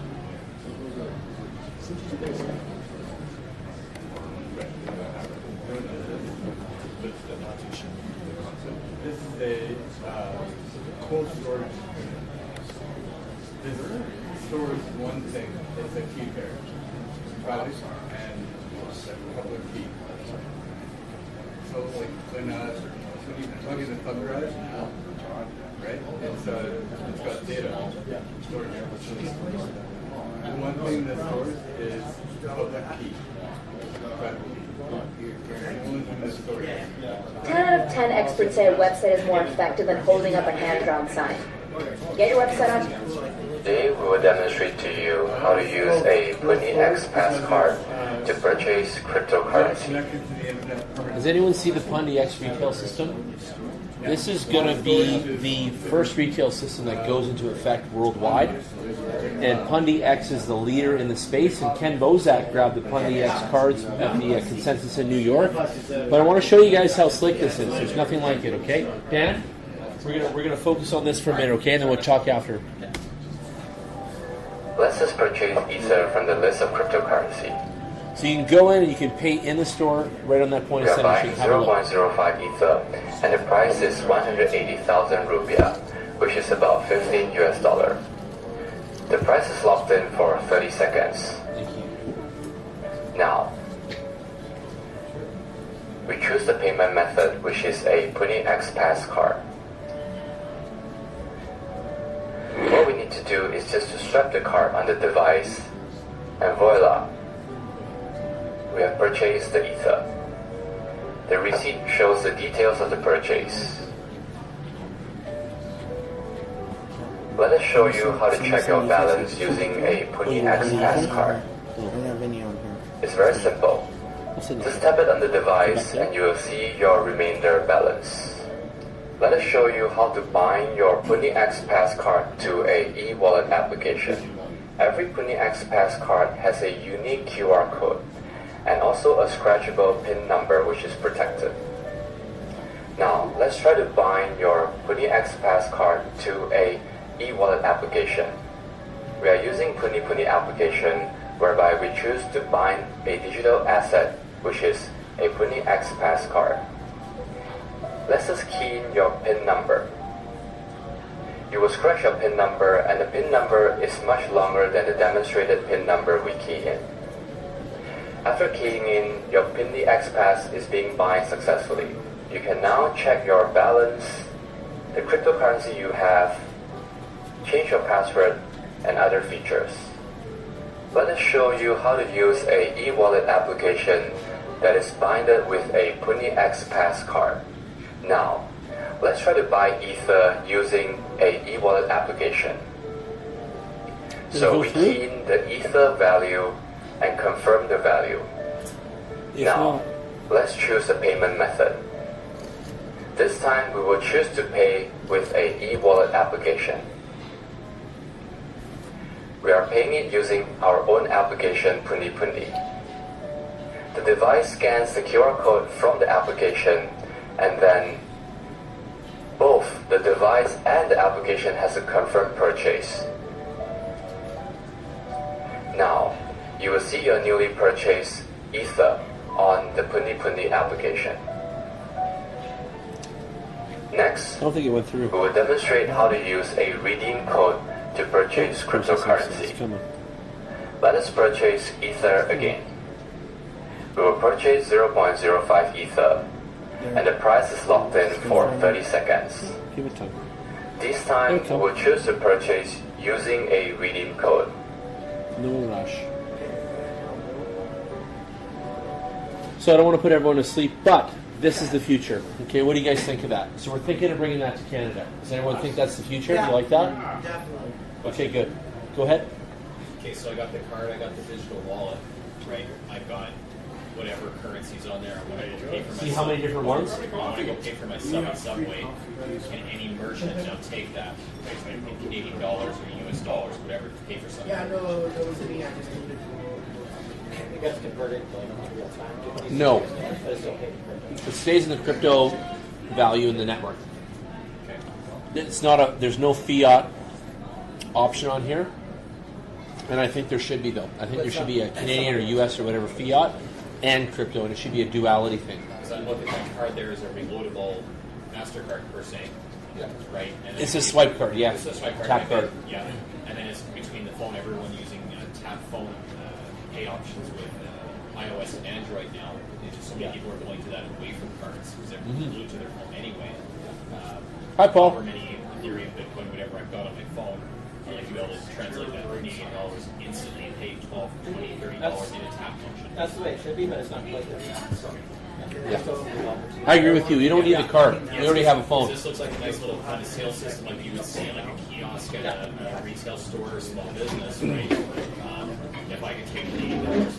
This is a cold storage. This stores one thing. It's a key pair product and a couple of keys. So like when you plug in the thumb drive, right? It's got data stored there. The one thing that stores is public key. Private key. 10 out of 10 experts say a website is more effective than holding up a hand-drawn sign. Get your website on. Today we will demonstrate to you how to use a PundiX Pass card to purchase cryptocurrency. Does anyone see the PundiX retail system? This is going to be the first retail system that goes into effect worldwide. And PundiX is the leader in the space. And Ken Bozak grabbed the PundiX cards at the Consensus in New York. But I want to show you guys how slick this is. There's nothing like it, okay? Dan, we're gonna focus on this for a minute, okay? And then we'll talk after. Let's just purchase Ether from the list of cryptocurrency. So you can go in and you can pay in the store right on that point We of are sale. buying 0.05 Ether, and the price is 180,000 rupiah, which is about $15 US. The price is locked in for 30 seconds. Now, we choose the payment method, which is a PundiX Pass card. What we need to do is just to strap the card on the device, and voila, we have purchased the Ether. The receipt shows the details of the purchase. Let us show you how to check your balance using a PundiX Pass card. It's very simple. Just tap it on the device and you will see your remainder balance. Let us show you how to bind your PundiX Pass card to a e-wallet application. Every PundiX Pass card has a unique QR code and also a scratchable PIN number which is protected. Now, let's try to bind your PundiX Pass card to a e-wallet application. We are using Pundi application whereby we choose to bind a digital asset which is a PundiX Pass card. Let's just key in your PIN number. You will scratch your PIN number and the PIN number is much longer than the demonstrated PIN number we key in. After keying in, your PundiX Pass is being bind successfully. You can now check your balance, the cryptocurrency you have, change your password, and other features. Let us show you how to use a e-wallet application that is binded with a PundiX Pass card. Now, let's try to buy Ether using a e-wallet application. So we key in the Ether value and confirm the value. Now, let's choose the payment method. This time we will choose to pay with a e-wallet application. We are paying it using our own application, Pundi. The device scans the QR code from the application, and then both the device and the application has a confirmed purchase. Now, you will see your newly purchased Ether on the Pundi application. Next, I don't think it went through. We will demonstrate how to use a redeem code to purchase cryptocurrency. Let us purchase Ether again. We will purchase 0.05 Ether, and the price is locked in for 30 seconds. Give it time. This time, we will choose to purchase using a redeem code. No rush. So I don't want to put everyone to sleep, but this is the future. Okay, what do you guys think of that? So we're thinking of bringing that to Canada. Does anyone think that's the future? Yeah. You like that? Definitely. Okay, good. Go ahead. Okay, so I got the card, I got the digital wallet, right? I've got whatever currencies on there. When I go pay for my See how many different ones? I go pay for my sub at Subway, and any merchant now take that, right? So in Canadian dollars or US dollars, whatever, to pay for something. Yeah, no, there was any I just needed It gets converted in real time. No. But it's okay. It stays in the crypto value in the network. It's not a. There's no fiat option on here, and I think there should be though. I think there should be a Canadian or US or whatever fiat and crypto, and it should be a duality thing. Because I'm looking at that card, there is a reloadable MasterCard per se. Yeah. Right? And It's a swipe card, yeah. It's a swipe card. Tap card. Yeah. And then it's between the phone, everyone using tap phone pay options with iOS and Android now. There's just so many people are going to that away from cards because they're glued to their phone anyway. Hi, Paul. However many Ethereum, Bitcoin, whatever I've got on my phone, I'd like to be able to translate that to Canadian dollars instantly and pay $12, $20, $30 in a tap function. That's the way it should be, but it's not quite there yet. So Yeah. I agree with you. You don't need the card. We already have a phone. This looks like a nice little point of sale system like you would see in like a kiosk at a retail store or small business, right? If I could take $80,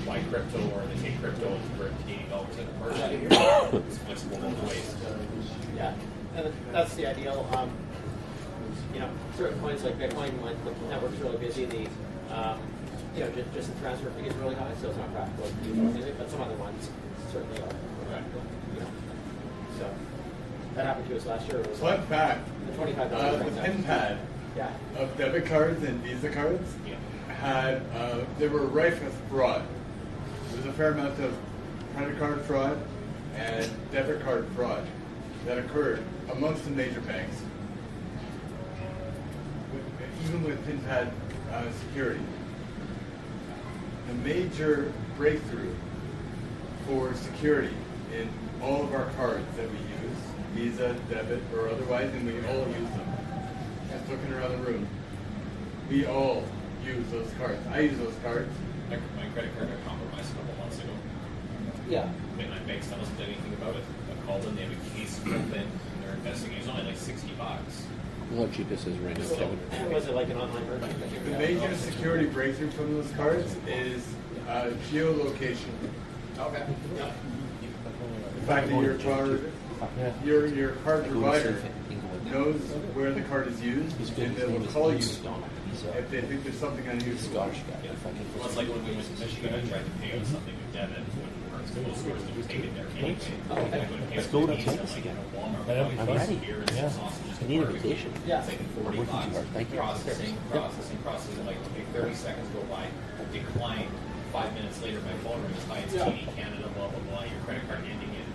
buy crypto, or they take crypto and convert $80 into merchant, it's flexible both ways. Yeah, and that's the ideal. You know, certain coins like Bitcoin, when the network's really busy, the you know, just the transfer fee is really high, so it's not practical to use it. But some other ones certainly are. You know, so that happened to us last year. It was Fun fact: the $25 the pin pad of debit cards and Visa cards had they were rife with fraud. There was a fair amount of credit card fraud and debit card fraud that occurred amongst the major banks, even with pin pad security. The major breakthrough for security in all of our cards that we use, Visa, debit, or otherwise, and we all use them. Just looking around the room, we all use those cards. I use those cards. My credit card got compromised a couple months ago. Yeah. My banks tell us anything about it. I called them, they have a case open, and they're investigating. It's only like $60. How cheap this is right now, Kevin? Was it like an online merchant? The major security breakthrough from those cards is geolocation. Okay. Yeah. The fact that your card provider knows where the card is used, and they will call you if they think there's something unusual. Well, it's like when we went to Michigan, I tried to pay out something with debit. Most stores don't take it there anyway. Let's go to campus again. I'm ready. Yeah. I need a vacation. Yeah. It's like $40. Thank you. Processing. Like, take 30 seconds go by. Decline. 5 minutes later, my phone rings. Hi, it's TD Canada. Blah blah blah. Your credit card ending in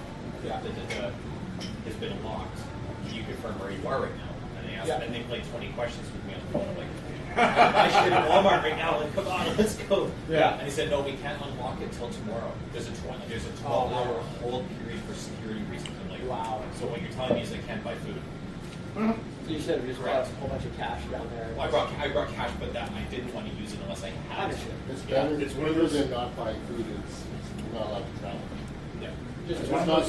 has been unlocked. Can you confirm where you are right now? And they asked, and they played 20 questions with me on the phone. I'm like, I should be at Walmart right now. Like, come on, let's go. Yeah. And he said, no, we can't unlock it till tomorrow. There's a 12-hour hold period for security reasons. I'm like, wow. So what you're telling me is I can't buy food. So you should have just brought a whole bunch of cash down there. Well, I brought cash, but that I didn't want to use it unless I had to. It's better. It's better than not buying food. It's not allowed to travel. Yeah. It's not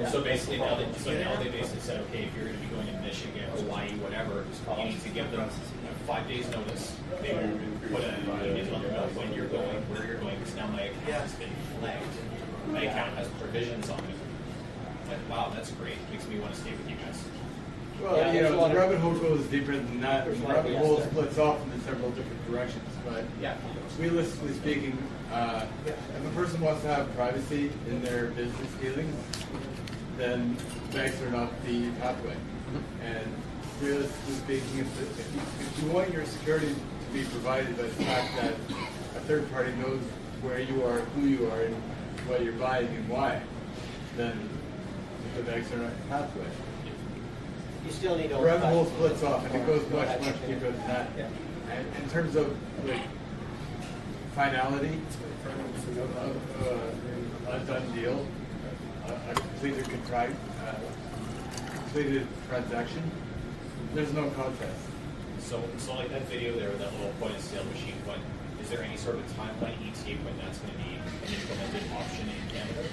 So basically, now they basically said, okay, if you're going to be going to Michigan, Hawaii, whatever, you need to give them 5 days notice. They will put a note on their note when you're going, where you're going, because now my account has been flagged. My account has provisions on it. Like, wow, that's great. Makes me want to stay with you guys. Well, you know, the rabbit hole goes deeper than that. The rabbit hole splits off into several different directions. But realistically speaking, if a person wants to have privacy in their business dealings, then banks are not the pathway. And realistically speaking, if you want your security to be provided by the fact that a third party knows where you are, who you are, and what you're buying and why, then the banks are not the pathway. You still need to. The rabbit hole splits off, and it goes much deeper than that. And in terms of like finality of a done deal, a completed transaction, there's no contest. So like that video there with that little point of sale machine, what is there any sort of timeline ETA when that's going to be an implemented option in Canada?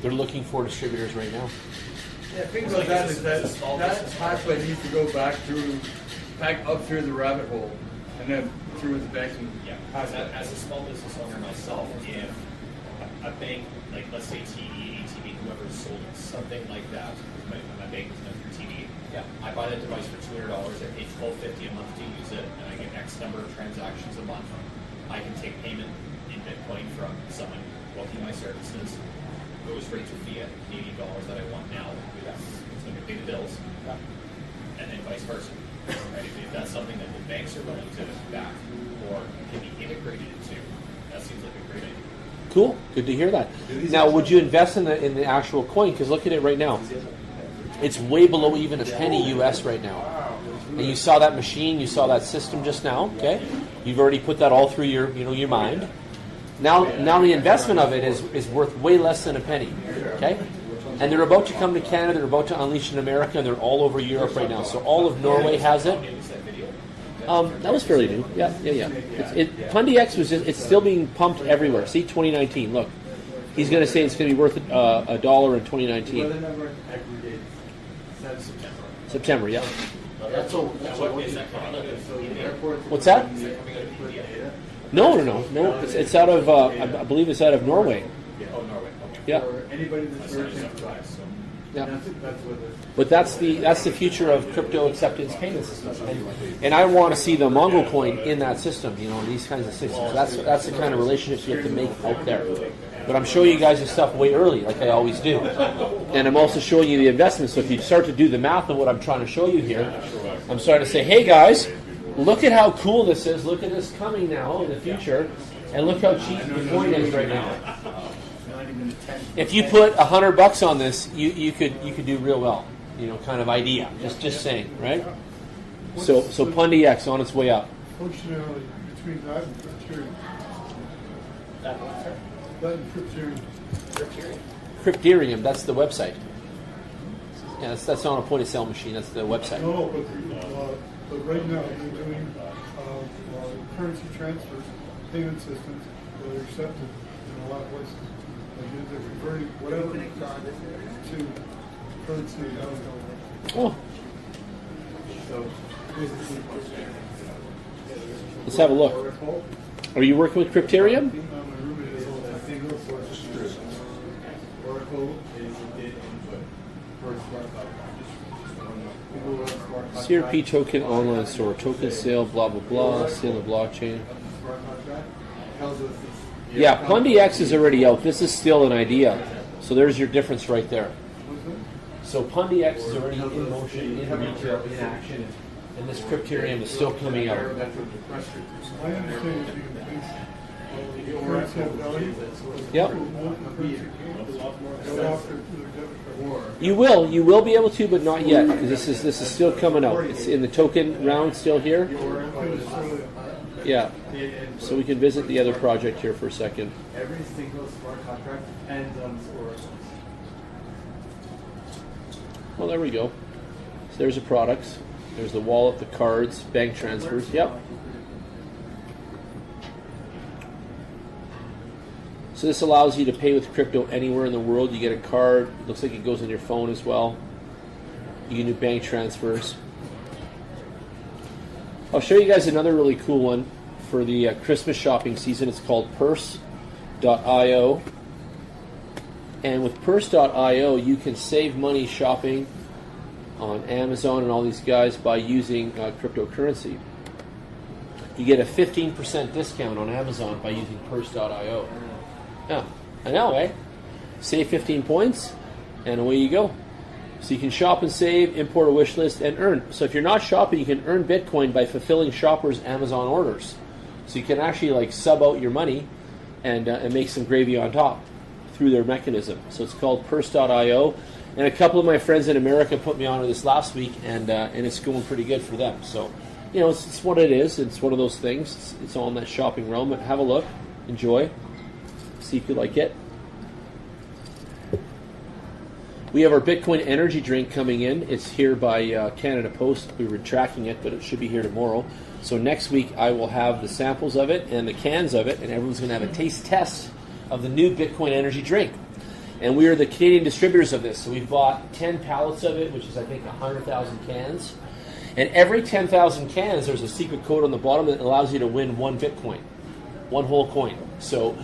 They're looking for distributors right now. Yeah, the thing about that is that pathway needs to go back up through the rabbit hole, and then through the banking. Yeah, as a small business owner myself, if a bank, like let's say TD, ATB, whoever sold something like that, my bank is known through TD. Yeah, I buy that device for $200. I pay $12.50 a month to use it, and I get X number of transactions a month. I can take payment in Bitcoin from someone booking my services. Goes straight to fiat Canadian dollars that I want now. It's going to pay the bills, and then vice versa. Right? If that's something that the banks are willing to back or can be integrated into, that seems like a great idea. Cool. Good to hear that. Now, would you invest in the actual coin? Because look at it right now. It's way below even a penny US right now. And you saw that machine, you saw that system just now. Okay, you've already put that all through your mind. Now the investment of it is worth way less than a penny. Okay, and they're about to come to Canada. They're about to unleash in America, and they're all over Europe right now. So all of Norway has it. That was fairly new. Yeah. Pundi X it's still being pumped everywhere. See, 2019. Look, He's going to say it's going to be worth $1 in 2019. Weather number aggregate September. September, yeah. That's all. What's that? No. It's out of, I believe it's out of Norway. Oh, Norway. Okay. Yeah. For anybody that's very enterprise. So Yeah. that's what But that's the future of crypto acceptance payment systems. And I want to see the Mongo coin in that system, these kinds of systems. That's the kind of relationships you have to make out there. But I'm showing you guys the stuff way early, like I always do. And I'm also showing you the investments. So if you start to do the math of what I'm trying to show you here, I'm starting to say, hey guys, look at how cool this is. Look at this coming now in the future. And look how cheap the coin is right now. If you put $100 on this, you could do real well. Kind of idea. Just saying, right? So Pundi X on its way up. Functionality between that and Crypterium. That and Crypterium. Crypterium, that's the website. Yeah, that's not a point of sale machine. That's the website. No, but right now they're doing currency transfers, payment systems that are accepted in a lot of places. They're converting whatever to currency. Oh. Let's have a look. Are you working with Crypterium? CRP token online store, token sale, blah blah blah, sale of blockchain. Yeah, Pundi X is already out. This is still an idea. So there's your difference right there. So Pundi X is already in motion, in retail, in action, and this Crypterium is still coming out. Yep. You will be able to, but not yet, because this is still coming out. It's in the token round still here. Yeah. So we can visit the other project here for a second. Every single smart contract ends on this Oracle. Well, there we go. So there's the products. There's the wallet, the cards, bank transfers. Yep. So this allows you to pay with crypto anywhere in the world. You get a card. It looks like it goes on your phone as well. You can do bank transfers. I'll show you guys another really cool one for the Christmas shopping season. It's called Purse.io. And with Purse.io, you can save money shopping on Amazon and all these guys by using cryptocurrency. You get a 15% discount on Amazon by using Purse.io. Yeah, I know, eh? Save 15 points, and away you go. So you can shop and save, import a wish list, and earn. So if you're not shopping, you can earn Bitcoin by fulfilling shoppers' Amazon orders. So you can actually sub out your money and make some gravy on top through their mechanism. So it's called Purse.io. And a couple of my friends in America put me onto this last week, and it's going pretty good for them. So, it's what it is. It's one of those things. It's all in that shopping realm. But have a look. Enjoy. See if you like it. We have our Bitcoin energy drink coming in. It's here by Canada Post. We were tracking it, but it should be here tomorrow. So next week I will have the samples of it and the cans of it, and everyone's going to have a taste test of the new Bitcoin energy drink. And we are the Canadian distributors of this. So we've bought 10 pallets of it, which is I think 100,000 cans. And every 10,000 cans, there's a secret code on the bottom that allows you to win one Bitcoin, one whole coin. So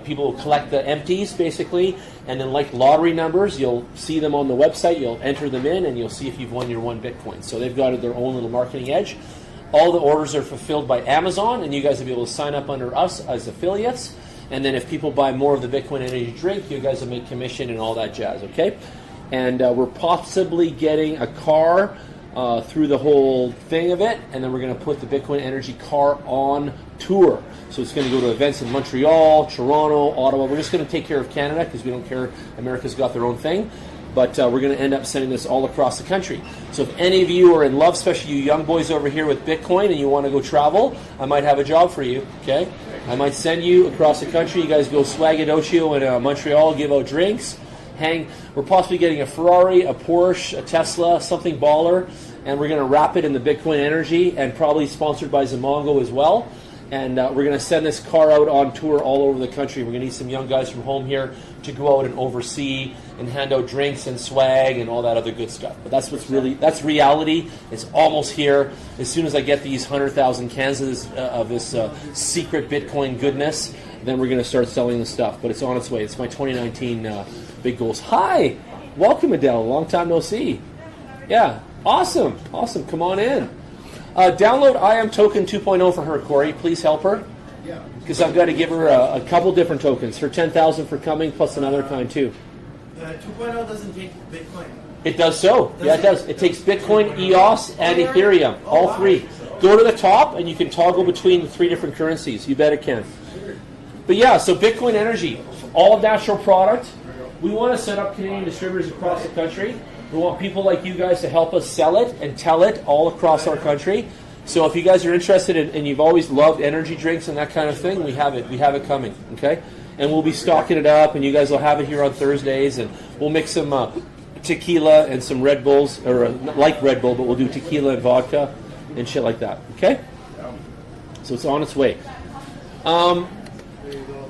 people will collect the empties, basically, and then like lottery numbers, you'll see them on the website, you'll enter them in, and you'll see if you've won your one Bitcoin. So they've got their own little marketing edge. All the orders are fulfilled by Amazon, and you guys will be able to sign up under us as affiliates. And then if people buy more of the Bitcoin energy drink, you guys will make commission and all that jazz, okay? And we're possibly getting a car through the whole thing of it, and then we're going to put the Bitcoin energy car on tour. So it's going to go to events in Montreal, Toronto, Ottawa. We're just going to take care of Canada because we don't care. America's got their own thing. But we're going to end up sending this all across the country. So if any of you are in love, especially you young boys over here with Bitcoin, and you want to go travel, I might have a job for you, okay? I might send you across the country. You guys go swaggadocio in Montreal, give out drinks, hang. We're possibly getting a Ferrari, a Porsche, a Tesla, something baller, and we're going to wrap it in the Bitcoin energy, and probably sponsored by Zamongo as well. And we're going to send this car out on tour all over the country. We're going to need some young guys from home here to go out and oversee and hand out drinks and swag and all that other good stuff. But that's that's reality. It's almost here. As soon as I get these 100,000 cans of this secret Bitcoin goodness, then we're going to start selling the stuff. But it's on its way. It's my 2019 big goals. Hi, welcome Adele. Long time no see. Yeah, awesome. Come on in. Download IM Token 2.0 for her, Corey. Please help her. Yeah. Because I've got to give her a couple different tokens. Her 10,000 for coming, plus another kind too. 2.0 doesn't take Bitcoin. It does so. Yeah, it does. It takes Bitcoin, EOS, and Ethereum. All three. Go to the top, and you can toggle between the 3 different currencies. You bet it can. But yeah, so Bitcoin Energy, all natural product. We want to set up Canadian distributors across the country. We want people like you guys to help us sell it and tell it all across our country. So if you guys are interested in, and you've always loved energy drinks and that kind of thing, we have it. We have it coming, okay? And we'll be stocking it up, and you guys will have it here on Thursdays, and we'll mix some tequila and some Red Bulls, or like Red Bull, but we'll do tequila and vodka and shit like that, okay? So it's on its way.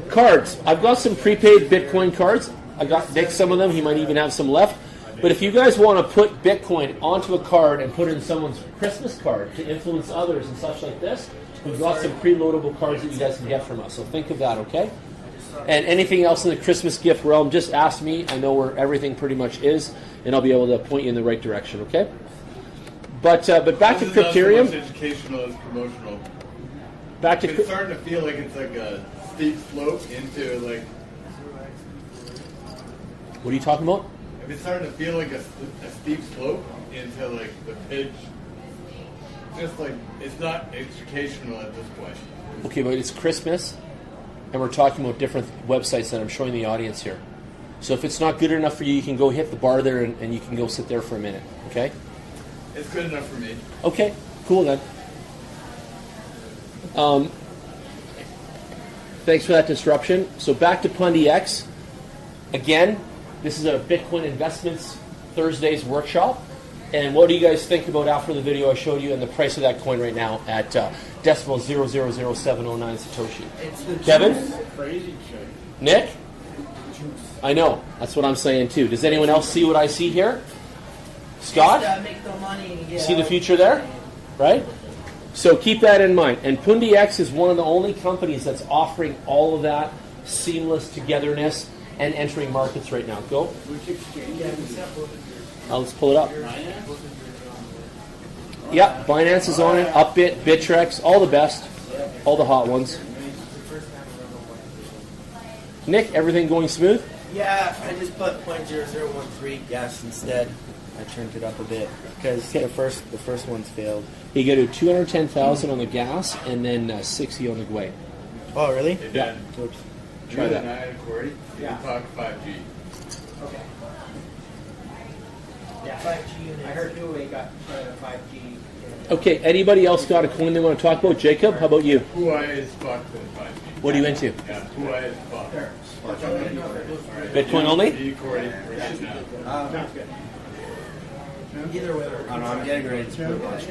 Cards. I've got some prepaid Bitcoin cards. I got Nick some of them. He might even have some left. But if you guys want to put Bitcoin onto a card and put it in someone's Christmas card to influence others and such like this, we've got some preloadable cards that you guys can get from us. So think of that, okay? And anything else in the Christmas gift realm, just ask me. I know where everything pretty much is, and I'll be able to point you in the right direction, okay? But back to Crypterium. Not so much educational as promotional. Back to it's starting to feel like it's like a steep slope into like. What are you talking about? It's starting to feel like a steep slope into like the pitch. Just like it's not educational at this point. Okay, but it's Christmas, and we're talking about different websites that I'm showing the audience here. So if it's not good enough for you, you can go hit the bar there and you can go sit there for a minute, okay? It's good enough for me. Okay, cool then. Thanks for that disruption. So back to PundyX. Again, this is a Bitcoin Investments Thursdays workshop. And what do you guys think about after the video I showed you and the price of that coin right now at decimal 0.00709 Satoshi? It's the Kevin? juice. Crazy shit. Nick? I know. That's what I'm saying too. Does anyone else see what I see here? Scott? Make the money, yeah. See the future there? Right? So keep that in mind. And PundyX is one of the only companies that's offering all of that seamless togetherness and entering markets right now. Go. Which exchange? Let's pull it up. Yeah, Binance is on it, Upbit, Bittrex, all the best, all the hot ones. Nick, everything going smooth? Yeah, I just put 0.0013 gas instead. I turned it up a bit because the first one's failed. You go to 210,000 on the gas and then 60 on the GUI. Oh, really? Yeah. Oops. Try that. Yeah. Talk 5G. Okay. Yeah, 5G. I heard Huawei got 5G. Okay, anybody else got a coin they want to talk about? Jacob, how about you? Huawei is fucked with 5G. What are you into? Yeah, Huawei is fucked. Bitcoin only? Either way. I don't know, I'm getting ready to put a bunch.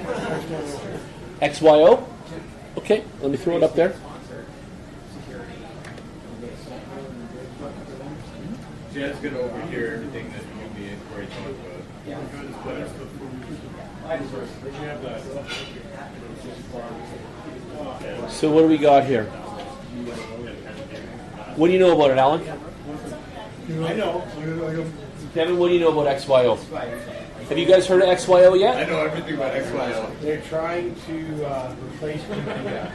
XYO? Okay, let me throw it up there. Jed's going to overhear everything that you be in Corey talk about. Yeah. So what do we got here? What do you know about it, Alan? I know. Kevin, what do you know about XYO? Have you guys heard of XYO yet? I know everything about XYO. They're trying to replace GPS.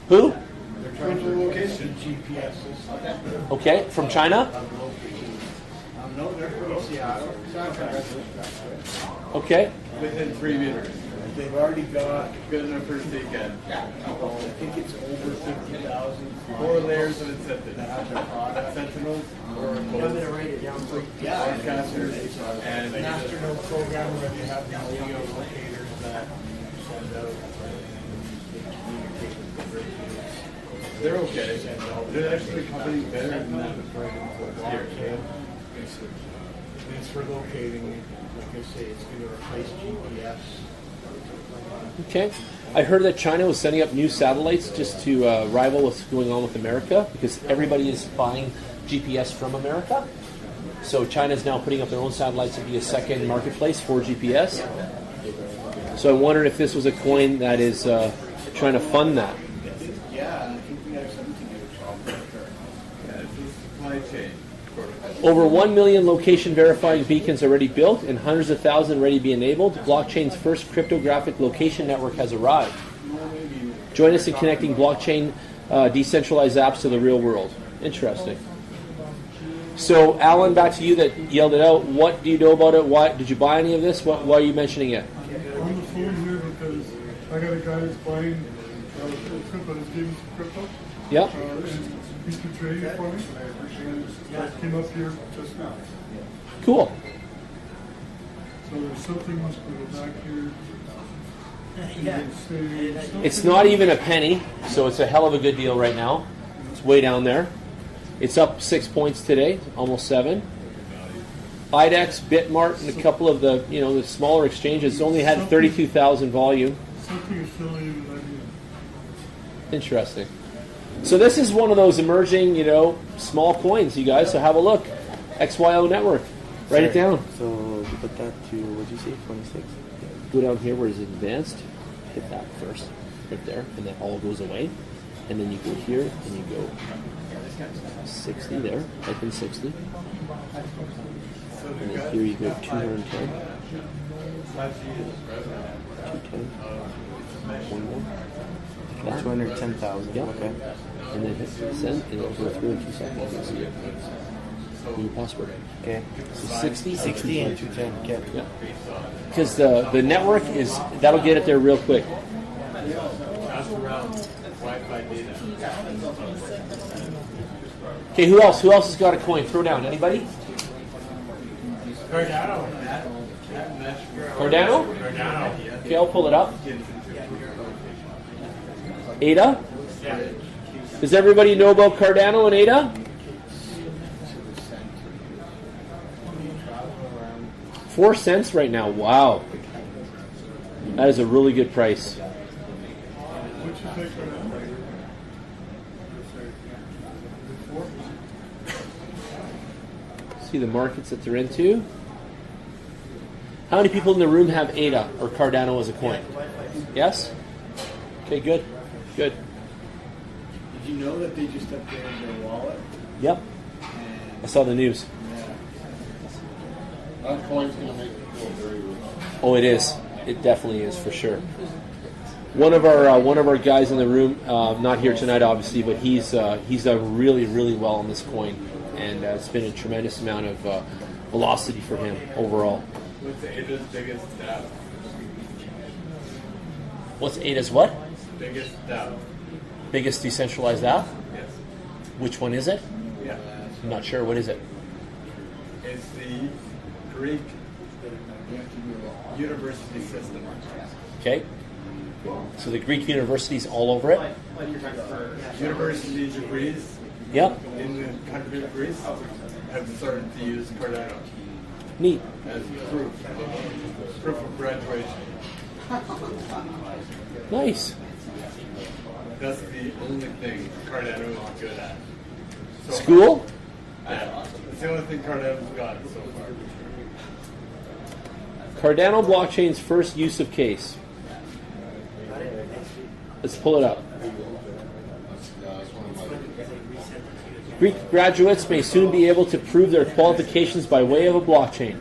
Who? They're trying to location GPS system. Okay, from China? No, they're from Seattle. Okay. Within 3 meters. They've already got good enough for a weekend. I think it's over 50,000. 4 layers of incentives. Sentinels, I'm gonna write it down for broadcasters, and Masternode program where they have these geo locators that send out. They're okay. They're actually companies better than that. Here. It's for locating, like I say, it's going to replace GPS. Okay. I heard that China was setting up new satellites just to rival what's going on with America because everybody is buying GPS from America. So China's now putting up their own satellites to be a second marketplace for GPS. So I wondered if this was a coin that is trying to fund that. Yeah, I think we have something to it's a supply chain. Over 1 million location verifying beacons already built and hundreds of thousands ready to be enabled. Blockchain's first cryptographic location network has arrived. Join us in connecting blockchain decentralized apps to the real world. Interesting. So, Alan, back to you that yelled it out. What do you know about it? Why did you buy any of this? Why are you mentioning it? On the phone here because I got a guy that's buying crypto. He's giving some crypto. Yeah. And he's been trading it for me. And that came up here just now. Cool. So there's something must go back here. It's not even a penny, so it's a hell of a good deal right now. It's way down there. It's up 6 points today, almost 7. IDEX, Bitmart, and a couple of the the smaller exchanges only had 32,000 volume. Something affiliated with idea. Interesting. So this is one of those emerging, small coins, you guys. So have a look. XYO Network. Write it down. So you put that to, what did you say, 26? Go down here where it's advanced. Hit that first, right there, and that all goes away. And then you go here, and you go 60 there. Type in 60. And then here you go 210. 210. One more. That's 210,000. Yep. Okay. And then hit send, and it'll go through in 2 seconds. Your password. Okay. So 60, 60 and 210. Okay. Yeah. Because the network that'll get it there real quick. Okay, who else? Who else has got a coin? Throw down. Anybody? Cardano. Cardano? Okay, I'll pull it up. ADA? Does everybody know about Cardano and ADA? 4 cents right now. Wow. That is a really good price. See the markets that they're into. How many people in the room have ADA or Cardano as a coin? Yes? Okay, good. Good. Did you know that they just updated their wallet? Yep. I saw the news. That coin's going to make you feel very rich. Oh, it is. It definitely is, for sure. One of our guys in the room, not here tonight, obviously, but he's done really, really well on this coin, and it's been a tremendous amount of velocity for him overall. What's ADA's biggest DAO? What's ADA's what? Biggest DAO. Biggest decentralized app? Yes. Which one is it? Yeah. I'm not sure. What is it? It's the Greek university system. Okay. So the Greek universities all over it? University degrees Yep. in the country of Greece have started to use Cardano Neat. as proof of graduation. Nice. That's the only thing Cardano is good at. So School? Yeah. It's the only thing Cardano's got so far. Cardano blockchain's first use of case. Let's pull it up. Greek graduates may soon be able to prove their qualifications by way of a blockchain.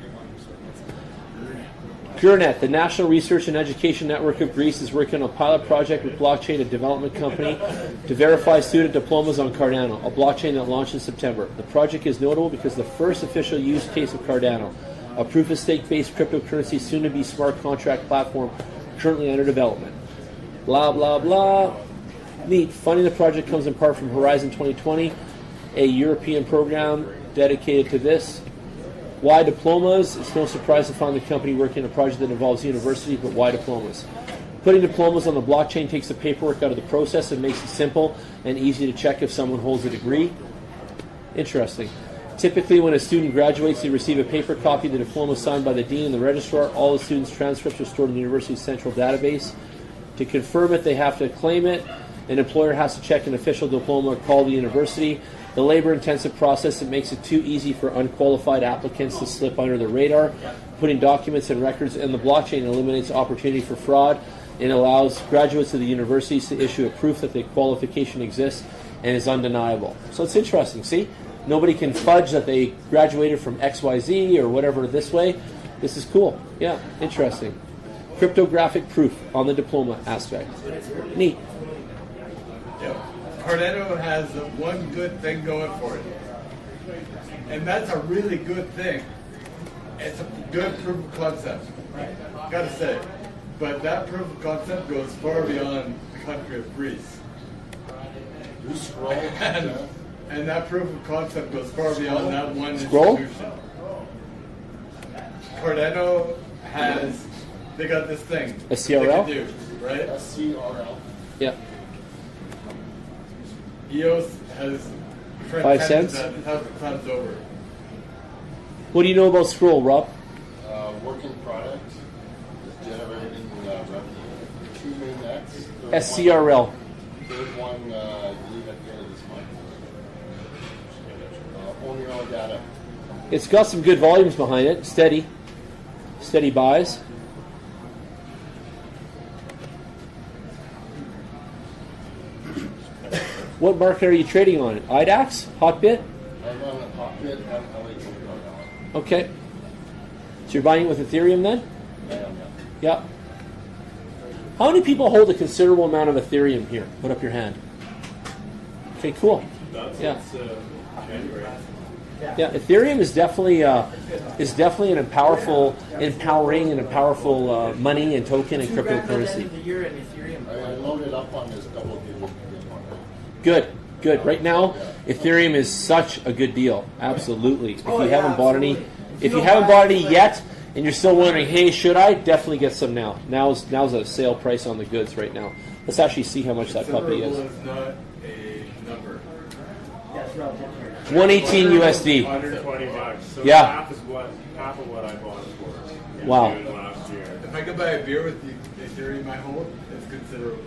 CureNet, the National Research and Education Network of Greece, is working on a pilot project with blockchain, a development company, to verify student diplomas on Cardano, a blockchain that launched in September. The project is notable because the first official use case of Cardano, a proof-of-stake-based cryptocurrency soon-to-be smart contract platform currently under development. Blah, blah, blah. Neat. Funding the project comes in part from Horizon 2020, a European program dedicated to this. Why diplomas? It's no surprise to find the company working on a project that involves universities, but why diplomas? Putting diplomas on the blockchain takes the paperwork out of the process and makes it simple and easy to check if someone holds a degree. Interesting. Typically, when a student graduates, they receive a paper copy of the diploma signed by the dean and the registrar. All the students' transcripts are stored in the university's central database. To confirm it, they have to claim it. An employer has to check an official diploma or call the university. The labor-intensive process, it makes it too easy for unqualified applicants to slip under the radar. Putting documents and records in the blockchain eliminates opportunity for fraud. It allows graduates of the universities to issue a proof that the qualification exists and is undeniable. So it's interesting, see? Nobody can fudge that they graduated from XYZ or whatever this way. This is cool. Yeah, interesting. Cryptographic proof on the diploma aspect. Neat. Cardano has one good thing going for it, and that's a really good thing. It's a good proof of concept, gotta say. But that proof of concept goes far beyond the country of Greece. You scroll. And that proof of concept goes far beyond that one Scroll? institution. Cardano has, they got this thing. A CRL? They can do, right? A CRL. Yeah. EOS has 5 cents? times over. What do you know about Scroll, Rob? Working product is generating revenue. 2 main nets. SCRL. Third one, I believe at the end of this month. Own your own data. It's got some good volumes behind it. Steady buys. What market are you trading on? IDAX? Hotbit? I'm on a Hotbit and LA. Okay. So you're buying it with Ethereum then? I am, Yeah. How many people hold a considerable amount of Ethereum here? Put up your hand. Okay, cool. Yeah. Yeah, Ethereum is definitely an empowering and a powerful money and token and cryptocurrency. I loaded up on this double-digit. Good. Right now, Ethereum is such a good deal. Absolutely. If you haven't bought any yet, and you're still wondering, hey, should I? Definitely get some now. Now's a sale price on the goods right now. Let's actually see how much that puppy is. Considerable is not a number. 118 USD. 120 bucks. So Yeah. half of what I bought it for. Wow. Last year. If I could buy a beer with the Ethereum I hold, it's considerable.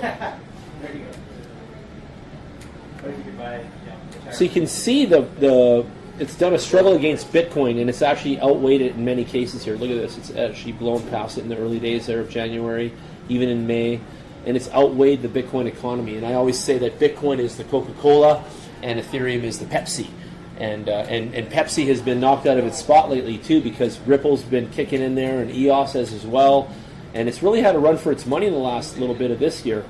There you go. Or you could buy, So you can see the it's done a struggle against Bitcoin, and it's actually outweighed it in many cases here. Look at this. It's actually blown past it in the early days there of January, even in May, and it's outweighed the Bitcoin economy. And I always say that Bitcoin is the Coca-Cola and Ethereum is the Pepsi. And Pepsi has been knocked out of its spot lately, too, because Ripple's been kicking in there, and EOS has as well. And it's really had a run for its money in the last little bit of this year.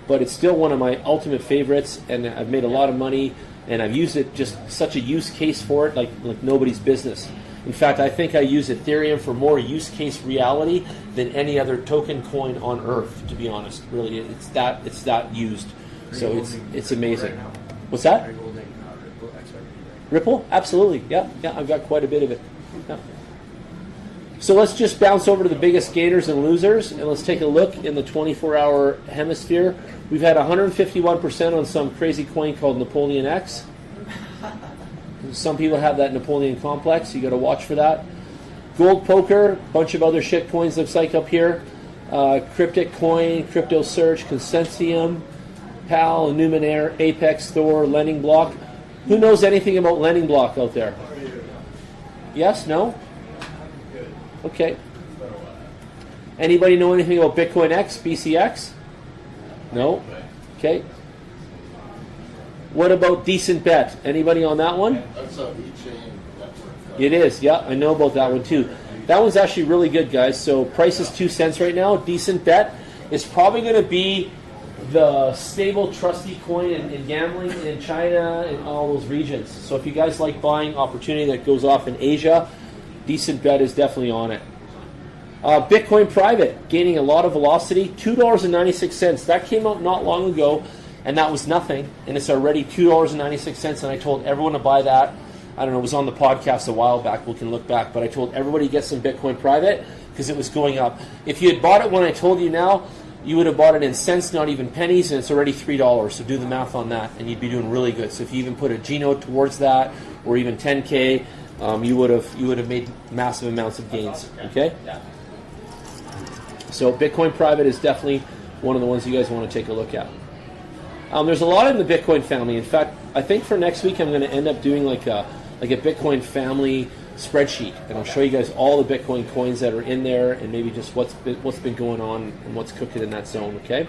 But it's still one of my ultimate favorites, and I've made a lot of money, and I've used it, just such a use case for it, like nobody's business. In fact, I think I use Ethereum for more use case reality than any other token coin on earth, to be honest. Really, it's that used. So it's amazing. What's that? Ripple? Absolutely. Yeah, I've got quite a bit of it. Yeah. So let's just bounce over to the biggest gainers and losers, and let's take a look in the 24-hour hemisphere. We've had 151% on some crazy coin called Napoleon X. Some people have that Napoleon complex. You got to watch for that. Gold Poker, bunch of other shit coins looks like up here. Cryptic Coin, Crypto Search, Consensium, PAL, Numenaire, Apex, Thor, Lending Block. Who knows anything about Lending Block out there? Yes? No? Okay. Anybody know anything about Bitcoin X, BCX? No? Okay. What about Decent Bet? Anybody on that one? That's a VeChain network. It is, yeah. I know about that one too. That one's actually really good, guys. So price is 2 cents right now. Decent Bet is probably going to be the stable, trusty coin in gambling in China and all those regions. So if you guys like buying opportunity that goes off in Asia, Decent Bet is definitely on it. Bitcoin Private, gaining a lot of velocity, $2.96. That came out not long ago, and that was nothing, and it's already $2.96, and I told everyone to buy that. I don't know, it was on the podcast a while back, we can look back, but I told everybody to get some Bitcoin Private because it was going up. If you had bought it when I told you now, you would have bought it in cents, not even pennies, and it's already $3. So do the math on that, and you'd be doing really good. So if you even put a G note towards that, or even 10K, you would have made massive amounts of gains. Okay. So Bitcoin Private is definitely one of the ones you guys want to take a look at. There's a lot in the Bitcoin family. In fact, I think for next week I'm going to end up doing like a Bitcoin family spreadsheet, and I'll show you guys all the Bitcoin coins that are in there, and maybe just what's been going on and what's cooking in that zone. Okay.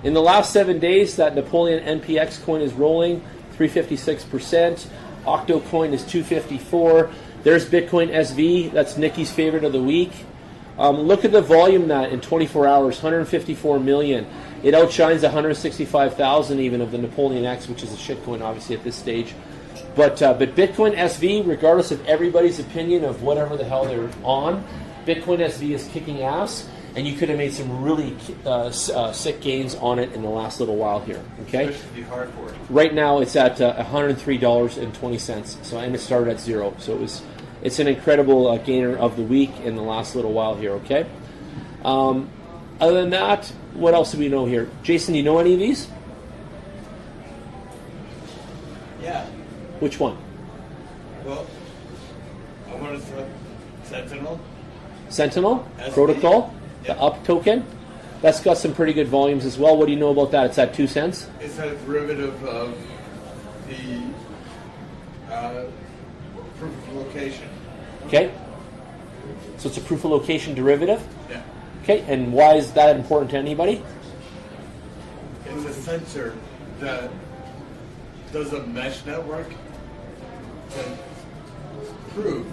In the last 7 days, that Napoleon NPX coin is rolling 356%. Octo coin is 254. There's Bitcoin SV. That's Nikki's favorite of the week. Look at the volume that in 24 hours, 154 million. It outshines 165,000 even of the Napoleon X, which is a shitcoin obviously at this stage. But Bitcoin SV, regardless of everybody's opinion of whatever the hell they're on, Bitcoin SV is kicking ass, and you could have made some really sick gains on it in the last little while here. Okay. It should be hard for it. Right now it's at $103.20. So and it started at 0. So it's an incredible gainer of the week in the last little while here. Okay. Other than that, what else do we know here? Jason, do you know any of these? Yeah. Which one? Well, I want to start Sentinel. Sentinel SV. Protocol, the UP token. That's got some pretty good volumes as well. What do you know about that? It's at 2 cents. It's a derivative of the proof of location. Okay. So it's a proof of location derivative. Yeah. Okay. And why is that important to anybody? It's a sensor that does a mesh network to prove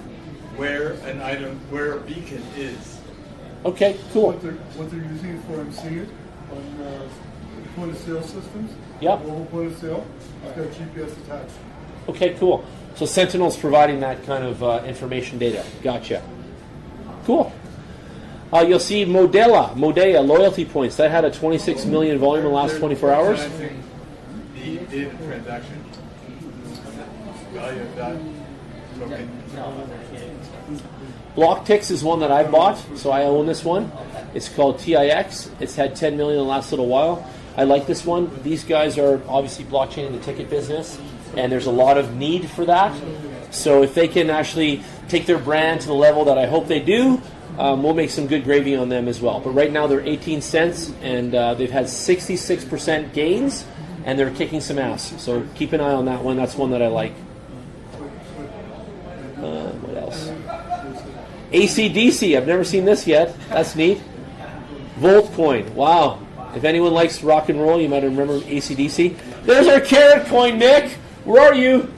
where an item, where a beacon is. Okay, cool. What they're using it for, I'm seeing it on point of sale systems. Yep. Mobile point of sale. It's got GPS attached. Okay, cool. So Sentinel's providing that kind of information data. Gotcha. Cool. You'll see Modea loyalty points. That had a 26 million volume in the last 24 hours. The data transaction value of that token. BlockTix is one that I bought, so I own this one. It's called TIX. It's had 10 million in the last little while. I like this one. These guys are obviously blockchain in the ticket business, and there's a lot of need for that. So if they can actually take their brand to the level that I hope they do, we'll make some good gravy on them as well. But right now they're 18 cents, and they've had 66% gains, and they're kicking some ass. So keep an eye on that one. That's one that I like. What else? ACDC. I've never seen this yet. That's neat. Voltcoin. Wow. If anyone likes rock and roll, you might remember ACDC. There's our Carrot coin, Nick. Where are you?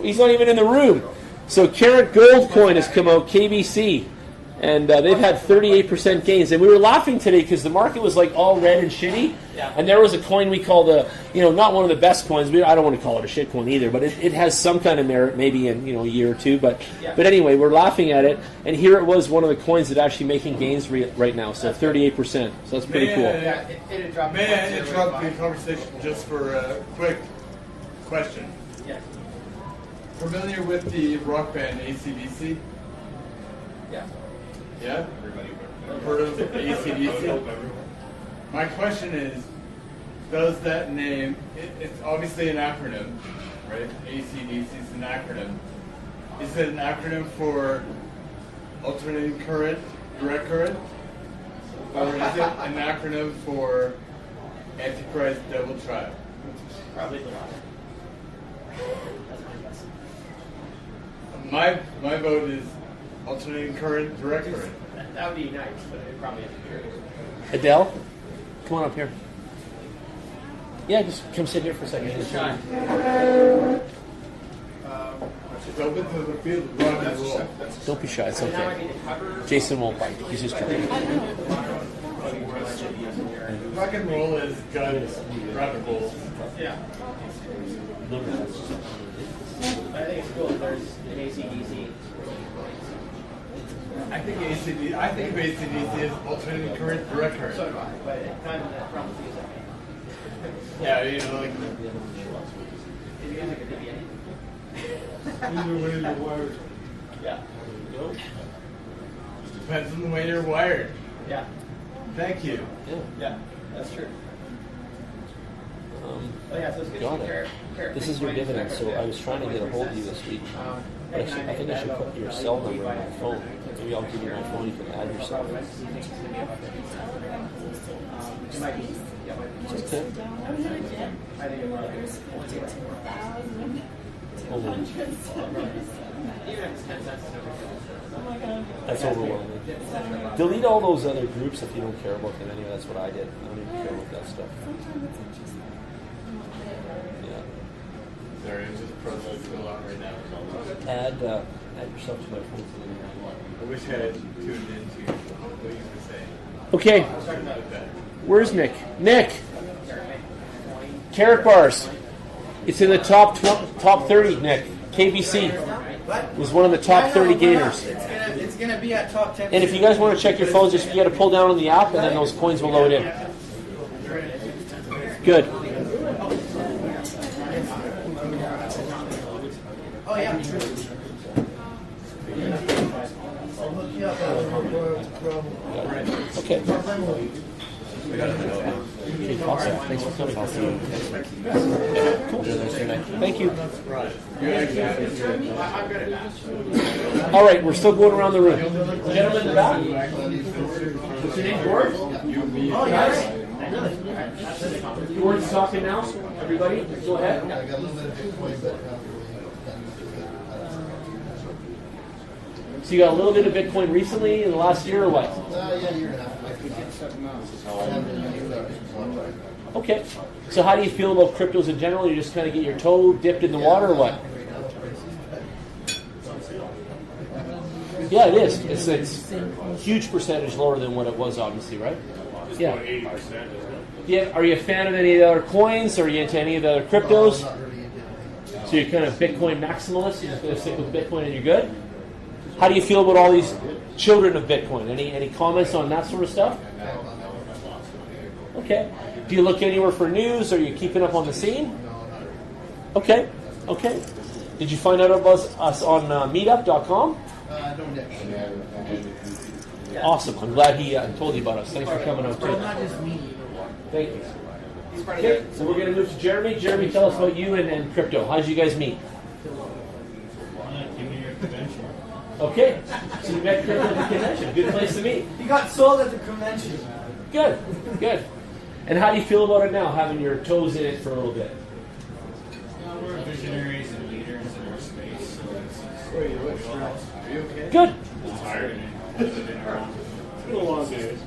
He's not even in the room. So Carrot Gold coin has come out, KBC. And they've had 38% gains. And we were laughing today because the market was like all red and shitty. Yeah. And there was a coin we call not one of the best coins. I don't want to call it a shit coin either, but it has some kind of merit maybe in a year or two. But anyway, we're laughing at it. And here it was one of the coins that actually making gains right now. So 38%. So that's pretty cool. May I interrupt the conversation just for a quick question? Yeah. Familiar with the rock band AC/DC? Yeah. Yeah? Heard of AC/DC? My question is, does that name, it's obviously an acronym, right? AC/DC is an acronym. Is it an acronym for alternating current, direct current? Or is it an acronym for Antichrist Devil Tribe? Probably the latter. That's my guess. My vote is alternating current, direct current. That would be nice, but it probably has to be. Adele, come on up here. Yeah, just come sit here for a second. It's open to the field. Rock and roll. Don't be shy. It's okay. Jason won't bite. He's just joking. Rock and roll is guns, rabbit holes. Yeah. I think it's cool that there's an AC/DC. I think of AC/DC as alternating current, direct current. So do I, but it's kind of that probably is that. Yeah, like. Did you guys like a DBA? Either way you're wired. Yeah. Depends on the way you're wired. Yeah. Thank you. Yeah. That's true. Oh yeah, so it's good. Got it. This is your dividend. So I was trying to get a hold of you this week. But I think I should put your cell number on my phone. Maybe I'll give you my phone. You can add yourself. It's okay. Hold on. That's overwhelming. Delete all those other groups if you don't care about them anyway. That's what I did. I don't even care about that stuff. Yeah. Sorry, I'm just processing a lot right now. Add yourself to my phone. I wish I had tuned into what you were saying. Okay. Where's Nick? Nick! Carrot bars. It's in the top 30, Nick. KBC was one of the top 30 gainers. It's gonna be at top 10. And if you guys want to check your phones, just you got to pull down on the app, and then those coins will load in. Good. Oh yeah. I'll look you up. Okay. Awesome. Thanks for coming. Cool. Thank you. All right, we're still going around the room. Gentlemen in the back. What's your name, Gord? Oh, yes. Gord's talking now. Everybody, go ahead. So you got a little bit of Bitcoin recently in the last year or what? Yeah, year and a half. Okay. So how do you feel about cryptos in general? You just kind of get your toe dipped in the water or what? Yeah, it is. It's a huge percentage lower than what it was, obviously, right? Yeah. About 80%. Yeah. Are you a fan of any of the other coins? Are you into any of the other cryptos? So you're kind of Bitcoin maximalist. You're just going to stick with Bitcoin and you're good? How do you feel about all these children of Bitcoin? Any comments on that sort of stuff? Okay. Do you look anywhere for news? Are you keeping up on the scene? Okay. Okay. Did you find out about us on meetup.com? Awesome. I'm glad he told you about us. Thanks for coming out too. Thank you. Okay, so we're going to move to Jeremy. Jeremy, tell us about you and crypto. How did you guys meet? Okay, so you met Chris at the convention. Good place to meet. He got sold at the convention. Good, good. And how do you feel about it now, having your toes in it for a little bit? We're visionaries and leaders in our space. So Are you okay? Good. it's tired. It's been a long day.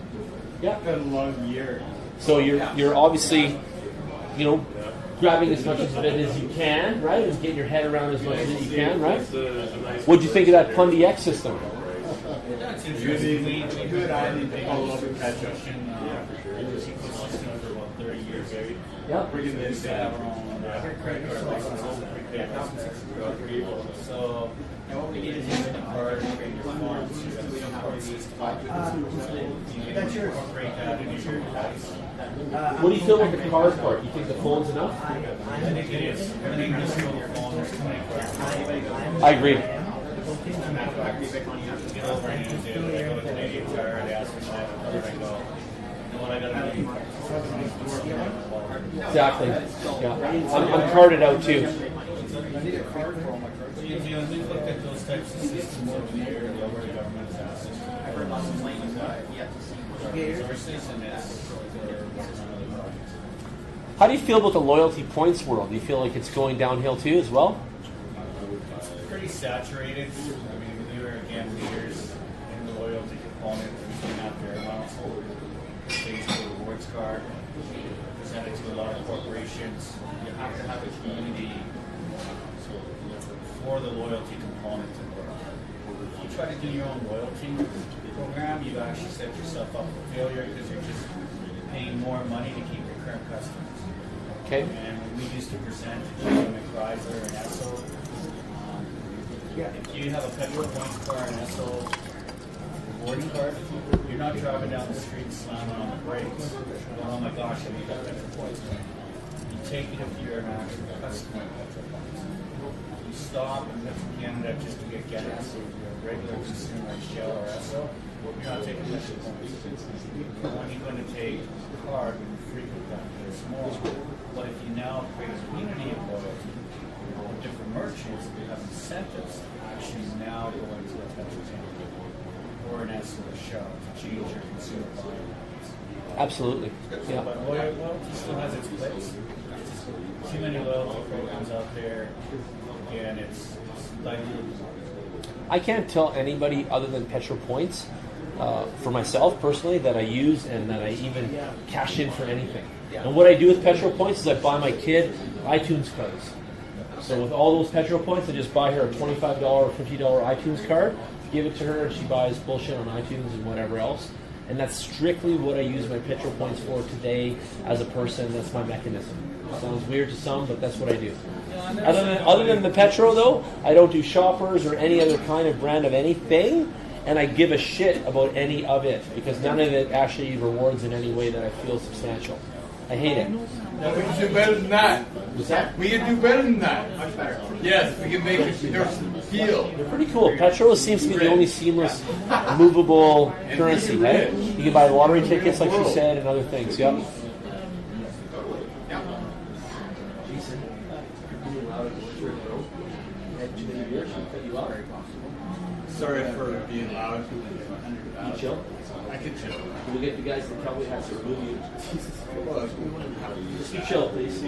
Yeah. It's been a long year. So you're obviously, grabbing as much of it as you can, right? And getting your head around as much as you can, right? What'd you think of that Pundy X system? That's interesting. We heard I didn't think all over catch up. She was listening for about 30 years. Yeah. Bringing this to have our own credit card license, prepaid license. So, what we need is use the card to create your forms. We don't have these That's yours. incorporate that into your device. What do you feel about the card part? You think the phone's enough? I think it is. Everything just on your phone. There's 24 hours. I agree. Exactly. Yeah. I'm carded out too. We've looked at those types of systems over the years. The government has asked us. I've heard lots of claims resources and How do you feel about the loyalty points world? Do you feel like it's going downhill too as well? It's pretty saturated. I mean, we were again leaders in the loyalty component. We came after Airdrops, Facebook rewards card, presented to a lot of corporations. You have to have a community for the loyalty component to work. If you try to do your own loyalty program, you actually set yourself up for failure because you're just paying more money to keep your current customers. Okay. And when we used to present to GM and Chrysler and Esso, if you have a petrol points car and Esso rewarding card, you're not driving down the street slamming on the brakes. Going, oh my gosh, I need that petrol points. You take it if you're an actual customer of petrol points. You stop in Canada just to get gas. If you're a regular consumer like Shell or Esso, you're not taking petrol points. When you go a card when you frequent that, they're small. But if you now create a community of loyalty with different merchants, they have incentives to actually now go into a type of channel or an sort of show to change your consumer buying habits. Absolutely. Yeah. But loyalty still has its place. Too many loyalty programs out there, and it's diluted. I can't tell anybody other than Petro Points, for myself personally, that I use and that I even cash in for anything. And what I do with Petro Points is I buy my kid iTunes cards. So with all those Petro Points, I just buy her a $25 or $50 iTunes card, give it to her, and she buys bullshit on iTunes and whatever else. And that's strictly what I use my Petro Points for today as a person. That's my mechanism. It sounds weird to some, but that's what I do. Other than the Petro, though, I don't do shoppers or any other kind of brand of anything, and I give a shit about any of it because none of it actually rewards in any way that I feel substantial. I hate it. No, we can do better than that. What's that? We can do better than that. Much better. Yes, we can make it feel. They're pretty cool. Petro seems to be the only seamless, movable currency, right? You can buy lottery tickets, like she said, and other things. Yep. Sorry for being loud. You chill? I can chill. We'll get you guys to tell me how to remove you. Just be chill, please.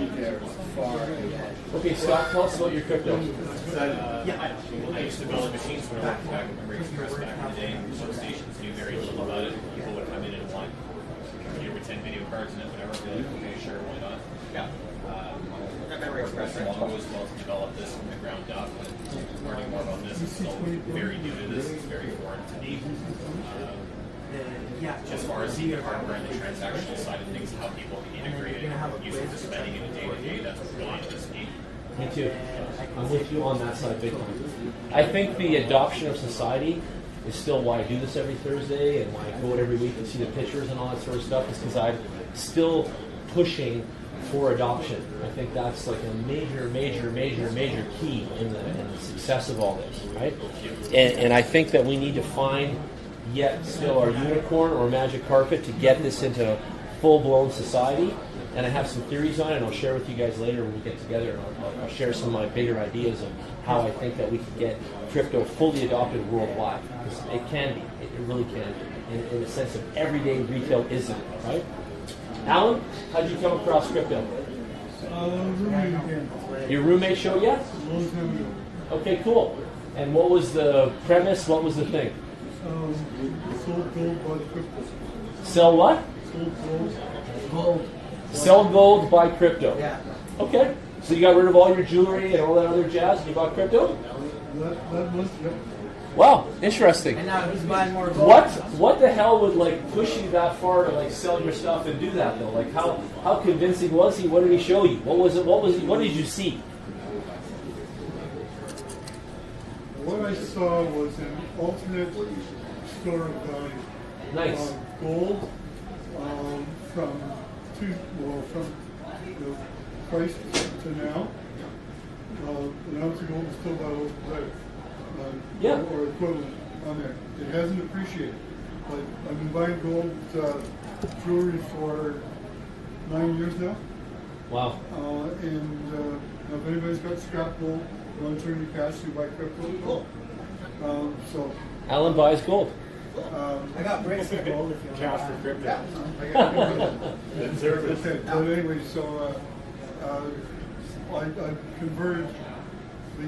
Okay, Scott, tell us about your crypto. I used to build machines when I worked back at Memory Express back in the day. Most stations knew very little about it. People would come in and want computer with 10 video cards in it, whatever. Be like, okay, sure, why not? Yeah. At Memory Express, long was well to develop this from the ground up. And learning more about this is still very new to this. It's very foreign to me. As far as the hardware and the transactional side of things, how people can integrate it, use it for spending in a day-to-day, that's really interesting. Me too. I'm with you on that side big time. I think the adoption of society is still why I do this every Thursday and why I go out every week to see the pictures and all that sort of stuff is because I'm still pushing for adoption. I think that's like a major key in the success of all this, right? And I think that we need to find yet still our unicorn or magic carpet to get this into full-blown society. And I have some theories on it, and I'll share with you guys later when we get together. And I'll share some of my bigger ideas of how I think that we can get crypto fully adopted worldwide. Because it can be. It really can be. In the sense of everyday retailism, right? Alan, how did you come across crypto? Roommate again. Your roommate showed you? A long time ago. Okay, cool. And what was the premise? What was the thing? Sold gold, bought crypto. Sell what? Sold gold. Gold. Sell gold, buy crypto. Yeah. Okay. So you got rid of all your jewelry and all that other jazz and you bought crypto? That was, yep. Wow, interesting. And now he's buying more gold. What the hell would like push you that far to like sell your stuff and do that though? Like how convincing was he? What did he show you? What was it? What did you see? What I saw was an alternate store of value. Nice. Gold from the price to now. An ounce of gold is still about yeah. Or equivalent on there. It hasn't appreciated. Like I've been buying gold jewelry for 9 years now. Wow. And if anybody's got scrap gold, want to turn to cash, you buy crypto. So Alan buys gold. I got bricks of gold if you want Cash for crypto. But anyway, so I converted the